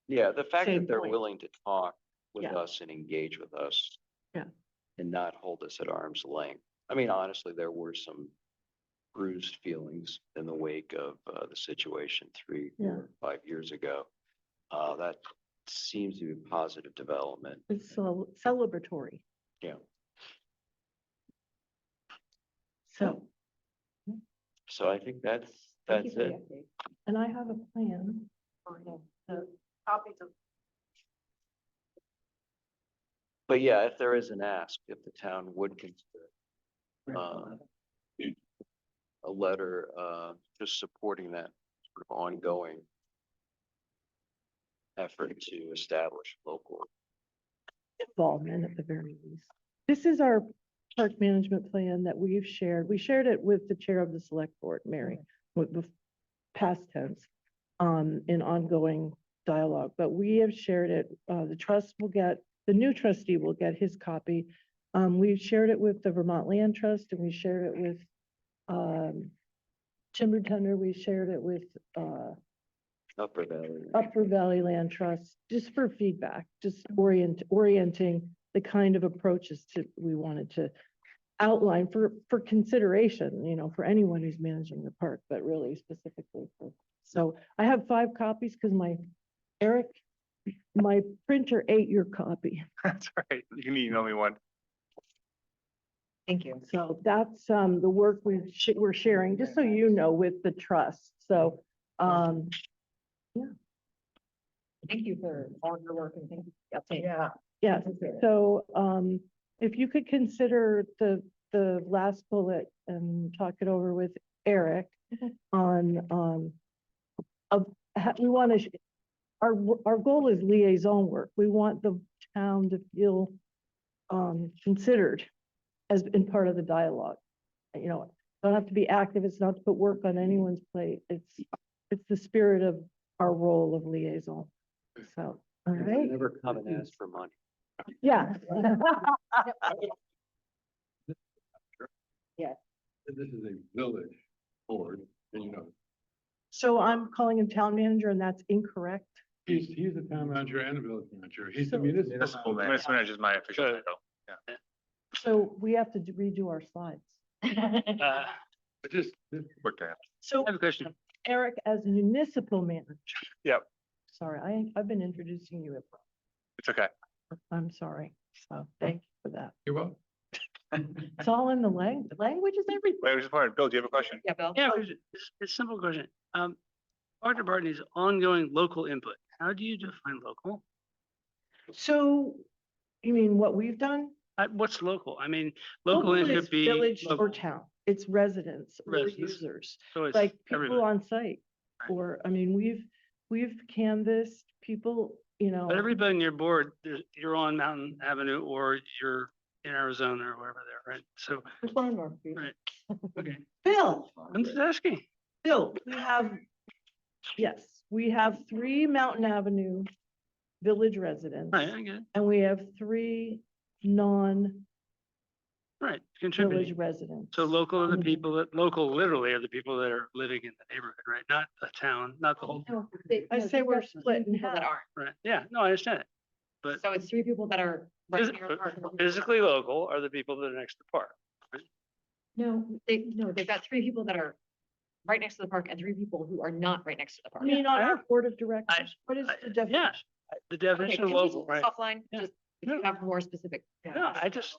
Yeah, the fact Same that they're point. willing to talk with Yeah. us and engage with us. Yeah. And not hold us at arm's length. I mean, honestly, there were some bruised feelings in the wake of the situation 3, 4, 5 years ago. That seems to be a positive development. It's so celebratory. Yeah. So I think that's thank you for the it. update. And I have a plan for the copies of. But yeah, if there is an ask, if the town would consider a letter just supporting that sort of ongoing effort to establish local. Involvement at the very least. This is our park management plan that we've shared. We shared it with the chair of the select board, Mary, with the past tense, in ongoing dialogue, but we have shared it. The new trustee will get his copy. We've shared it with the Vermont Land Trust, and we shared it with Timber Tender. We shared it with Upper Valley Land Trust, just for feedback, just orienting the kind of approaches we wanted to outline for consideration, for anyone who's managing the park, but really specifically for. So I have 5 copies because my printer ate your copy. That's right. You can email me one. Thank you. So that's the work we're sharing, just so you know, with the trust. So Thank you for all your work and thank you for the update. yeah. So if you could consider the last bullet and talk it over with Eric on we want to. Our goal is liaison work. We want the town to feel considered as in part of the dialogue. Don't have to be active. It's not to put work on anyone's plate. It's the spirit of our role of liaison. So, all right. Never come and ask for money. Yeah. Yes. This is a village board, and So I'm calling him town manager, and that's incorrect. he's the town manager and the village manager. He's the So- municipal manager. Municipal manager is my official title. Yeah. So we have to redo our slides. But just, Worked out. So I have a question. Eric, as municipal manager. Yep. Sorry, I've been introducing you. It's okay. I'm sorry. So thank you for that. you're welcome. It's all in the language is everything. Wait, I was just wondering, Bill, do you have a question? Yeah, Bill. Yeah, it's a simple question. Dr. Barton is ongoing local input. How do you define local? So you mean what we've done? What's local? I mean, local Local input is could be. village or local. town. It's residents or Residents. users, So it's like people everybody. on site. Right. Or, I mean, we've canvassed people, But everybody in your board, you're on Mountain Avenue or you're in Arizona or wherever they're, right? So, Which one on North Street? right, okay. Bill, I'm just asking. Bill, we have 3 Mountain Avenue Village residents. Right, I get it. And we have 3 non-village Right, contributing. residents. So local are the Mhm. people local literally are the people that are living in the neighborhood, right? Not a town, not the whole, I say we're split in People that half. aren't. right? Yeah, no, I understand it. But So it's 3 people that are right phys- near the park. physically local are the people that are next to the park. No, they've got 3 people that are right next to the park and 3 people who are not right next to the I park. mean, on I our know. board of directors, what is I- the definition? Yeah, the definition of can we local, take this right? Offline, Yeah. just if you have more specific. No, I just,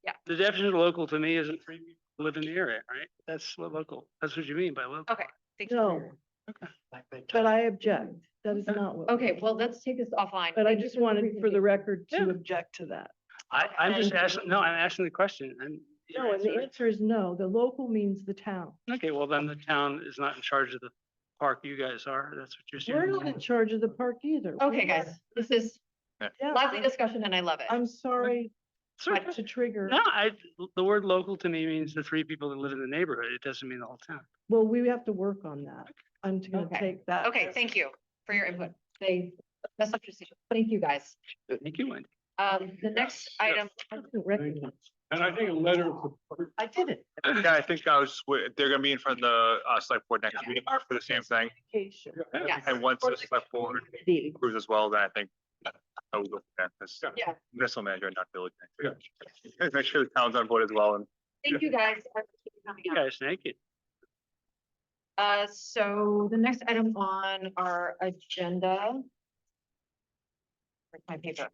Yeah. the definition of local to me isn't three people who live in the area, right? That's what local, that's what you mean by local. Okay, thank you. No, but I object. That is not what. Okay, well, let's take this offline. But I Thank you just for the wanted for the presentation. record to Yeah. object to that. I'm just And- asking, no, I'm asking the question and. No, and the answer is no. The local means the town. Okay, well, then the town is not in charge of the park. You guys are. That's what you're We're saying. not in charge of the park either. Okay, guys, this is Yeah, lively discussion and I love it. I'm sorry Sorry. to trigger. No, the word local to me means the 3 people that live in the neighborhood. It doesn't mean the whole town. Well, we have to work on that. I'm gonna Okay. take that. Okay, thank you for your input. That's interesting. Thank you, guys. Thank you, Wendy. The next item, I didn't recognize. And I think a letter of support. I did it. Yeah, I think they're gonna be in front of the select board next week for the same thing. Communication. Yes. And once the select board approves as well, then I think I will go for that. That's yeah, municipal manager, not village manager. Make sure the town's on board as well and thank you, guys. I appreciate you coming You out. guys, thank you. So the next item on our agenda. Where's my paper?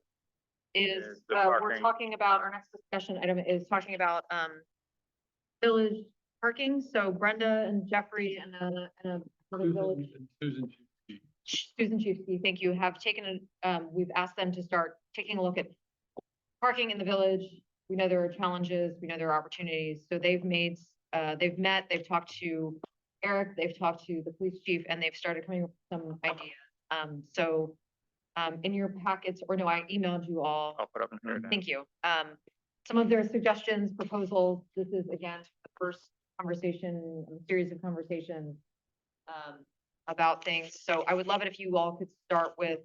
Is, Is the we're parking. talking about, our next discussion item is talking about, village parking. So Brenda and Jeffrey and another village. Susan Chiefsky, thank you, have taken, we've asked them to start taking a look at parking in the village. We know there are challenges, we know there are opportunities, so they've met, they've talked to Eric, they've talked to the police chief, and they've started coming up with some ideas. In your packets, or no, I emailed you all. I'll put up in here. now. Thank you. Some of their suggestions, proposals, this is again, the first conversation, a series of conversations about things. So I would love it if you all could start with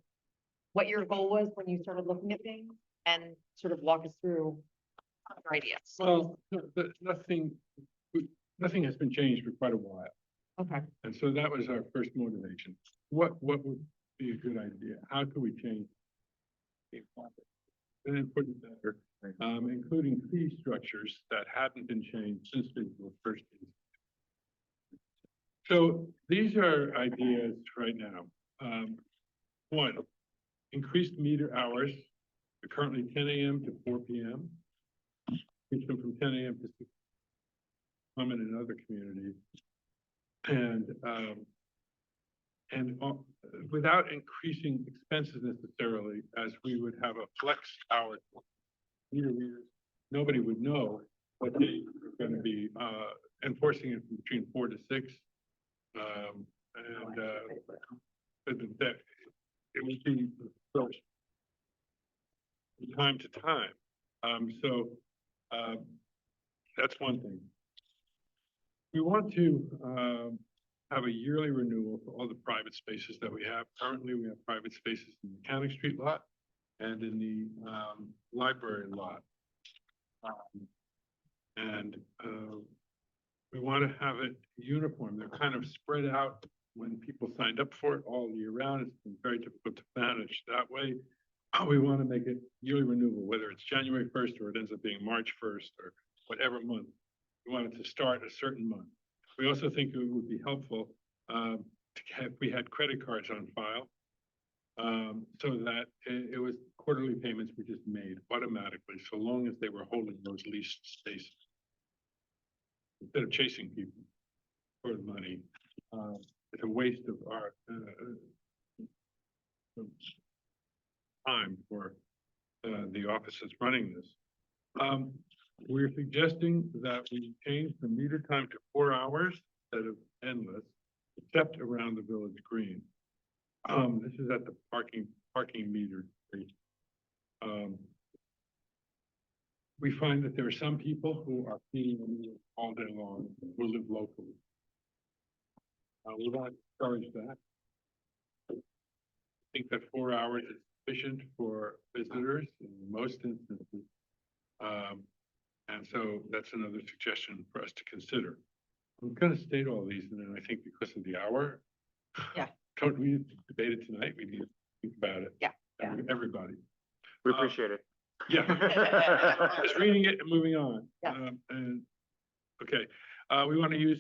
what your goal was when you started looking at things and sort of walk us through your ideas. Well, nothing has been changed for quite a while. Okay. And so that was our first motivation. What would be a good idea? How could we change? And then put it better, including fee structures that hadn't been changed since we were first. So these are ideas right now. One, increased meter hours, They're currently 10 a.m. to 4 p.m. Increase them from 10 a.m. to 6 common in other communities. And without increasing expenses necessarily, as we would have a flex hour meter readers, nobody would know what they were going to be enforcing it from between 4 to 6. That it would be from time to time. That's one thing. We want to have a yearly renewal for all the private spaces that we have. Currently, we have private spaces in the Mechanic Street lot and in the library lot. We want to have it uniform. They're kind of spread out when people signed up for it all year round. It's been very difficult to manage that way. We want to make it yearly renewal, whether it's January 1st or it ends up being March 1st or whatever month. We want it to start a certain month. We also think it would be helpful if we had credit cards on file, so that it was quarterly payments were just made automatically, so long as they were holding those leased spaces. Instead of chasing people for the money, it's a waste of our time for the office that's running this. We're suggesting that we change the meter time to 4 hours instead of endless, except around the village green. This is at the parking meter rate. we find that there are some people who are feeding the meter all day long, who live locally. We want to encourage that. I think that 4 hours is sufficient for visitors in most instances. And so that's another suggestion for us to consider. I'm going to state all these, and then I think because of the hour. Yeah. Don't we debate it tonight? We need to think about it. Yeah. Everybody. We appreciate it. Yeah. Just reading it and moving on. Yeah. And, okay, we want to use,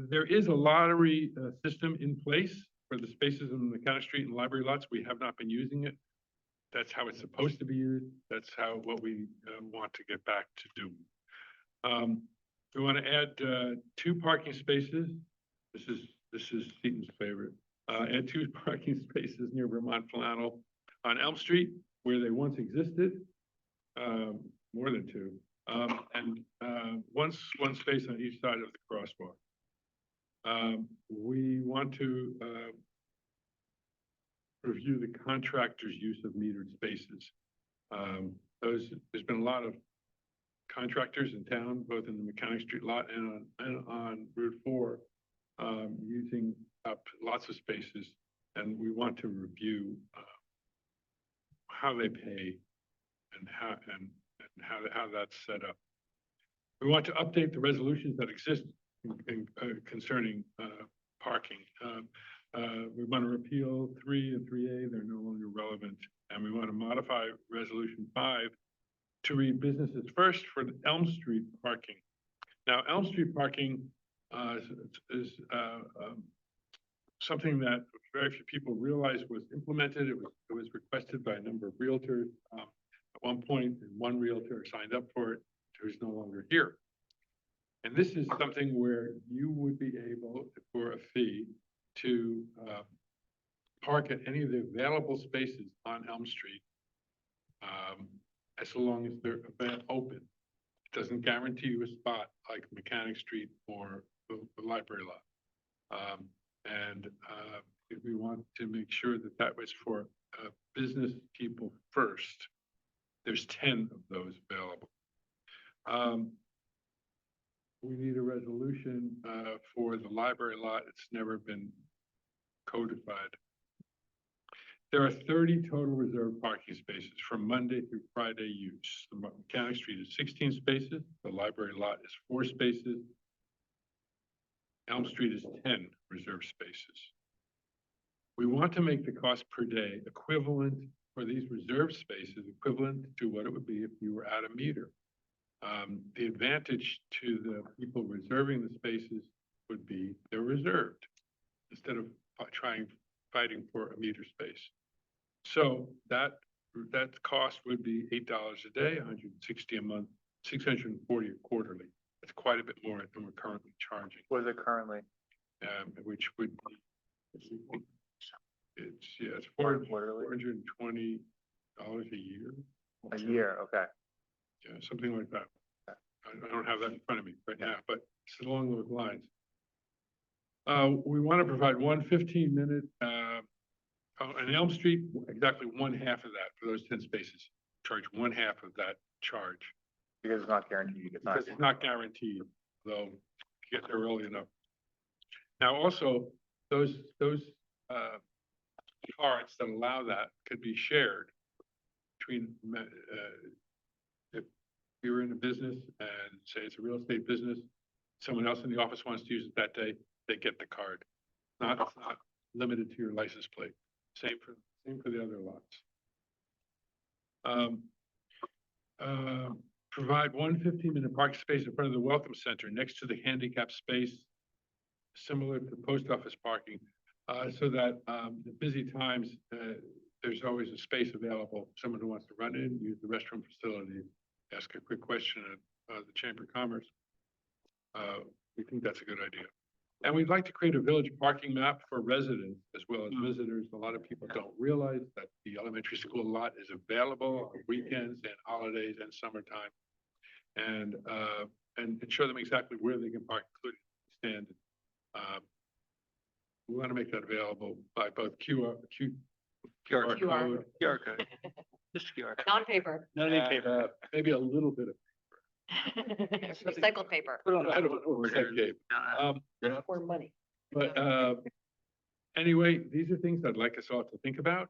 there is a lottery system in place for the spaces in the County Street and library lots. We have not been using it. That's how it's supposed to be used. That's what we want to get back to do. We want to add 2 parking spaces. This is Seaton's favorite. Add 2 parking spaces near Vermont Flannel on Elm Street, where they once existed. More than 2. And one space on each side of the crosswalk. We want to review the contractor's use of metered spaces. There's been a lot of contractors in town, both in the Mechanic Street lot and on Route 4, using up lots of spaces, and we want to review how they pay and how that's set up. We want to update the resolutions that exist concerning parking. We want to repeal 3 and 3A, they're no longer relevant, and we want to modify Resolution 5 to read businesses first for the Elm Street parking. Now, Elm Street parking is something that very few people realize was implemented. It was requested by a number of realtors. At one point, one realtor signed up for it, who's no longer here. And this is something where you would be able, for a fee, to park at any of the available spaces on Elm Street, as long as they're open. It doesn't guarantee you a spot like Mechanic Street or the library lot. We want to make sure that that was for business people first. There's 10 of those available. We need a resolution for the library lot. It's never been codified. There are 30 total reserved parking spaces from Monday through Friday use. The Mechanic Street is 16 spaces. The library lot is 4 spaces. Elm Street is 10 reserved spaces. We want to make the cost per day equivalent for these reserved spaces, equivalent to what it would be if you were at a meter. The advantage to the people reserving the spaces would be they're reserved instead of fighting for a meter space. So that cost would be $8 a day, $160 a month, $640 quarterly. It's quite a bit more than we're currently charging. What is it currently? Which would be, it's $420 a year. A year, okay. Yeah, something like that. I don't have that in front of me right now, but it's along those lines. We want to provide one 15-minute, on Elm Street, exactly 1/2 of that for those 10 spaces. Charge 1/2 of that charge. Because it's not guaranteed. Because it's not guaranteed, though, get there early enough. Now, also, those cards that allow that could be shared between, if you're in a business and say it's a real estate business, someone else in the office wants to use it that day, they get the card. It's not limited to your license plate. Same for the other lots. Provide one 15-minute parking space in front of the Welcome Center next to the handicap space, similar to post office parking, so that the busy times, there's always a space available. Someone who wants to run in, use the restroom facility, ask a quick question at the Chamber of Commerce. We think that's a good idea. And we'd like to create a village parking map for residents as well as visitors. A lot of people don't realize that the elementary school lot is available on weekends and holidays and summertime. And show them exactly where they can park, including stand. We want to make that available by both QR code Mr. Giard. Non-paper, No need paper. Maybe a little bit of, recycled paper. Put on I don't know what that gave. Or money. But anyway, these are things I'd like us all to think about.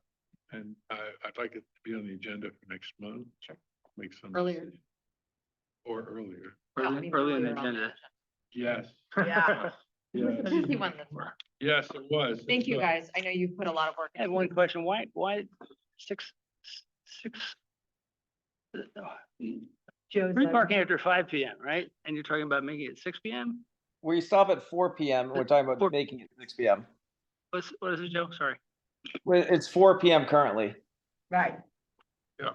And I'd like it to be on the agenda for next month. Make some. Earlier. decision. Or earlier. Early in the agenda. Yes. Yeah. Yes. He won this one. Yes, it was. Thank you, So- guys. I know you've put a lot of work. I had into one it. question. Why six? Joe's Free like- parking after 5 PM, right? And you're talking about making it 6 PM? We stop at 4 PM. We're talking about 4 making it 6 PM. What is it, Joe? Sorry. It's 4 PM currently. Right.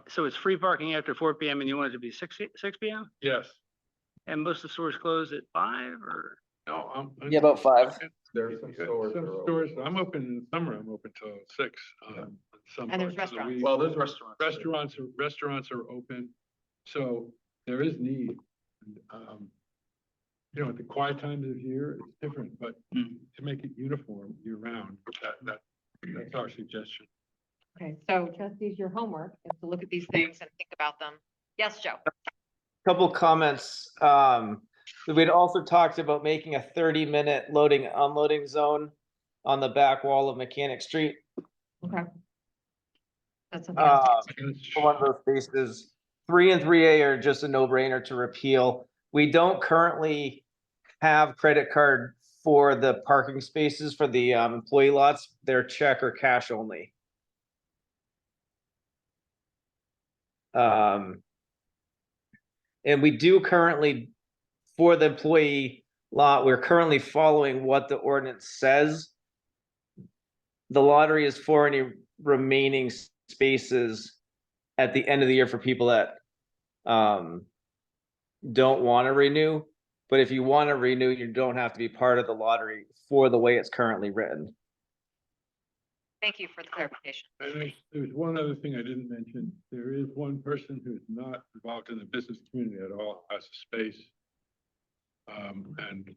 So it's free parking after 4 PM and you want it to be 6 PM? Yes. And most of the stores close at 5 or? No, Yeah, about 5. There's some stores. I'm open in summer. I'm open till 6. Some And there's parts of the restaurants. week. Well, there's restaurants. Restaurants are open. So there is need. And, you know, at the quiet times of year, it's different, but to make it uniform year round, that's our suggestion. Okay, so trustees, your homework is to look at these things and think about them. Yes, Joe? Couple comments. We'd also talked about making a 30-minute loading unloading zone on the back wall of Mechanic Street. Okay. That's something else. For one of those spaces. 3 and 3A are just a no-brainer to repeal. We don't currently have credit card for the parking spaces for the employee lots. They're check or cash only. And we do currently, for the employee lot, we're currently following what the ordinance says. The lottery is for any remaining spaces at the end of the year for people that don't want to renew. But if you want to renew, you don't have to be part of the lottery for the way it's currently written. Thank you for the clarification. And there's one other thing I didn't mention. There is one person who's not involved in the business community at all, has a space. And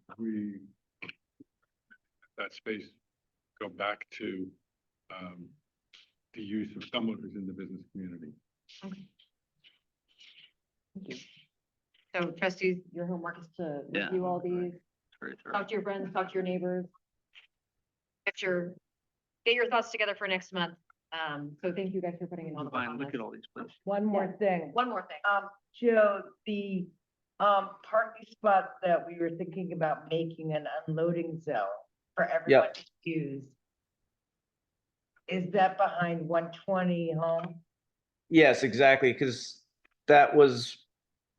that space go back to the use of someone who's in the business community. Okay. Thank you. So trustees, your homework is to Yeah. review all these, Very thorough. talk to your friends, talk to your neighbors. Get your thoughts together for next month. So thank you guys for putting in all the work Fine, on look this. at all these places. One more thing. One more thing. Joe, the, parking spot that we were thinking about making an unloading zone for everyone to use. Is that behind 120 home? Yes, exactly, because that was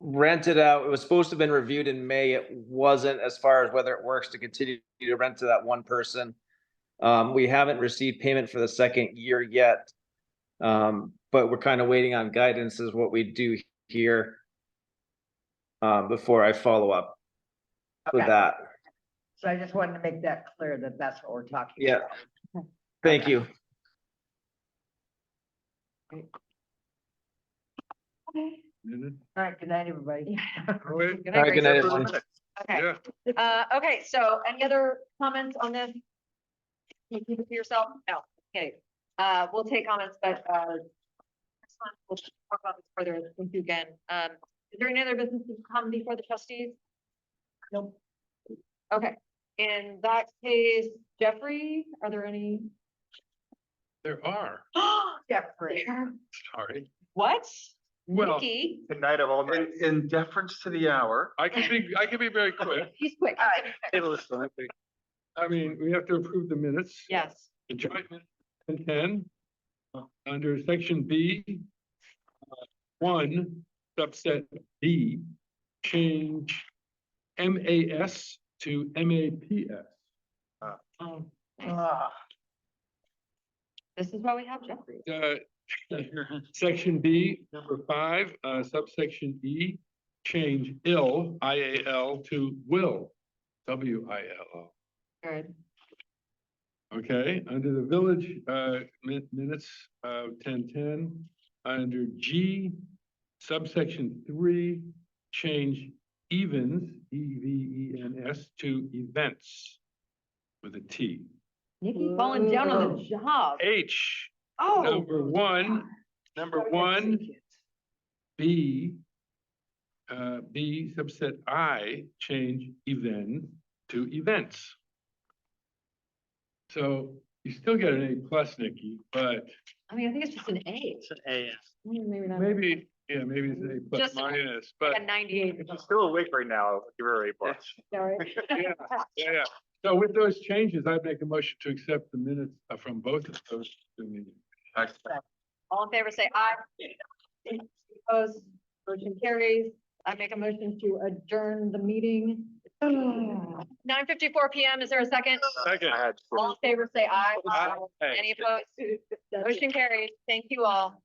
rented out. It was supposed to have been reviewed in May. It wasn't, as far as whether it works to continue to rent to that one person. We haven't received payment for the second year yet. But we're kind of waiting on guidance is what we do here. Before I follow up with Okay. that. So I just wanted to make that clear that that's what we're talking Yeah. about. Thank you. Okay. All right, good night, everybody. All right, good night, everyone. Okay. Okay, so any other comments on this? Can you keep it to yourself? No, okay. We'll take comments, but next month we'll talk about this further. Thank you again. Is there any other business to come before the trustees? Nope. Okay, in that case, Jeffrey, are there any? There are, Jeffrey. sorry. What? Well, Nikki? Good night of all nights. In deference to the hour, I can be very quick. He's quick. Table is still empty. I mean, we have to approve the minutes. Yes. The joint minutes 10, under section B, 1, subset B, change MAS to MAPS. This is why we have Jeffrey. Section B, number 5, subsection E, change ill, IAL, to will, WILL. Good. Okay, under the village minutes, 10:10, under G, subsection 3, change evens, EVENS, to events with a T. Nikki falling down on the job. H, Oh. number 1, Number one, B, B subset I, change event to events. So you still get an A plus, Nikki, but I mean, I think it's just an A. It's an A. Maybe not. maybe, yeah, maybe it's an A plus Just minus, Like but a 98. I'm still awake right now. Give her A plus. Sorry. yeah. So with those changes, I'd make a motion to accept the minutes from both of those two meetings. All in favor, say aye. Opposed, motion carries. I make a motion to adjourn the meeting. 9:54 PM. Is there a second? Second. All in favor, say aye. Aye. Any opposed? Motion carries. Thank you all.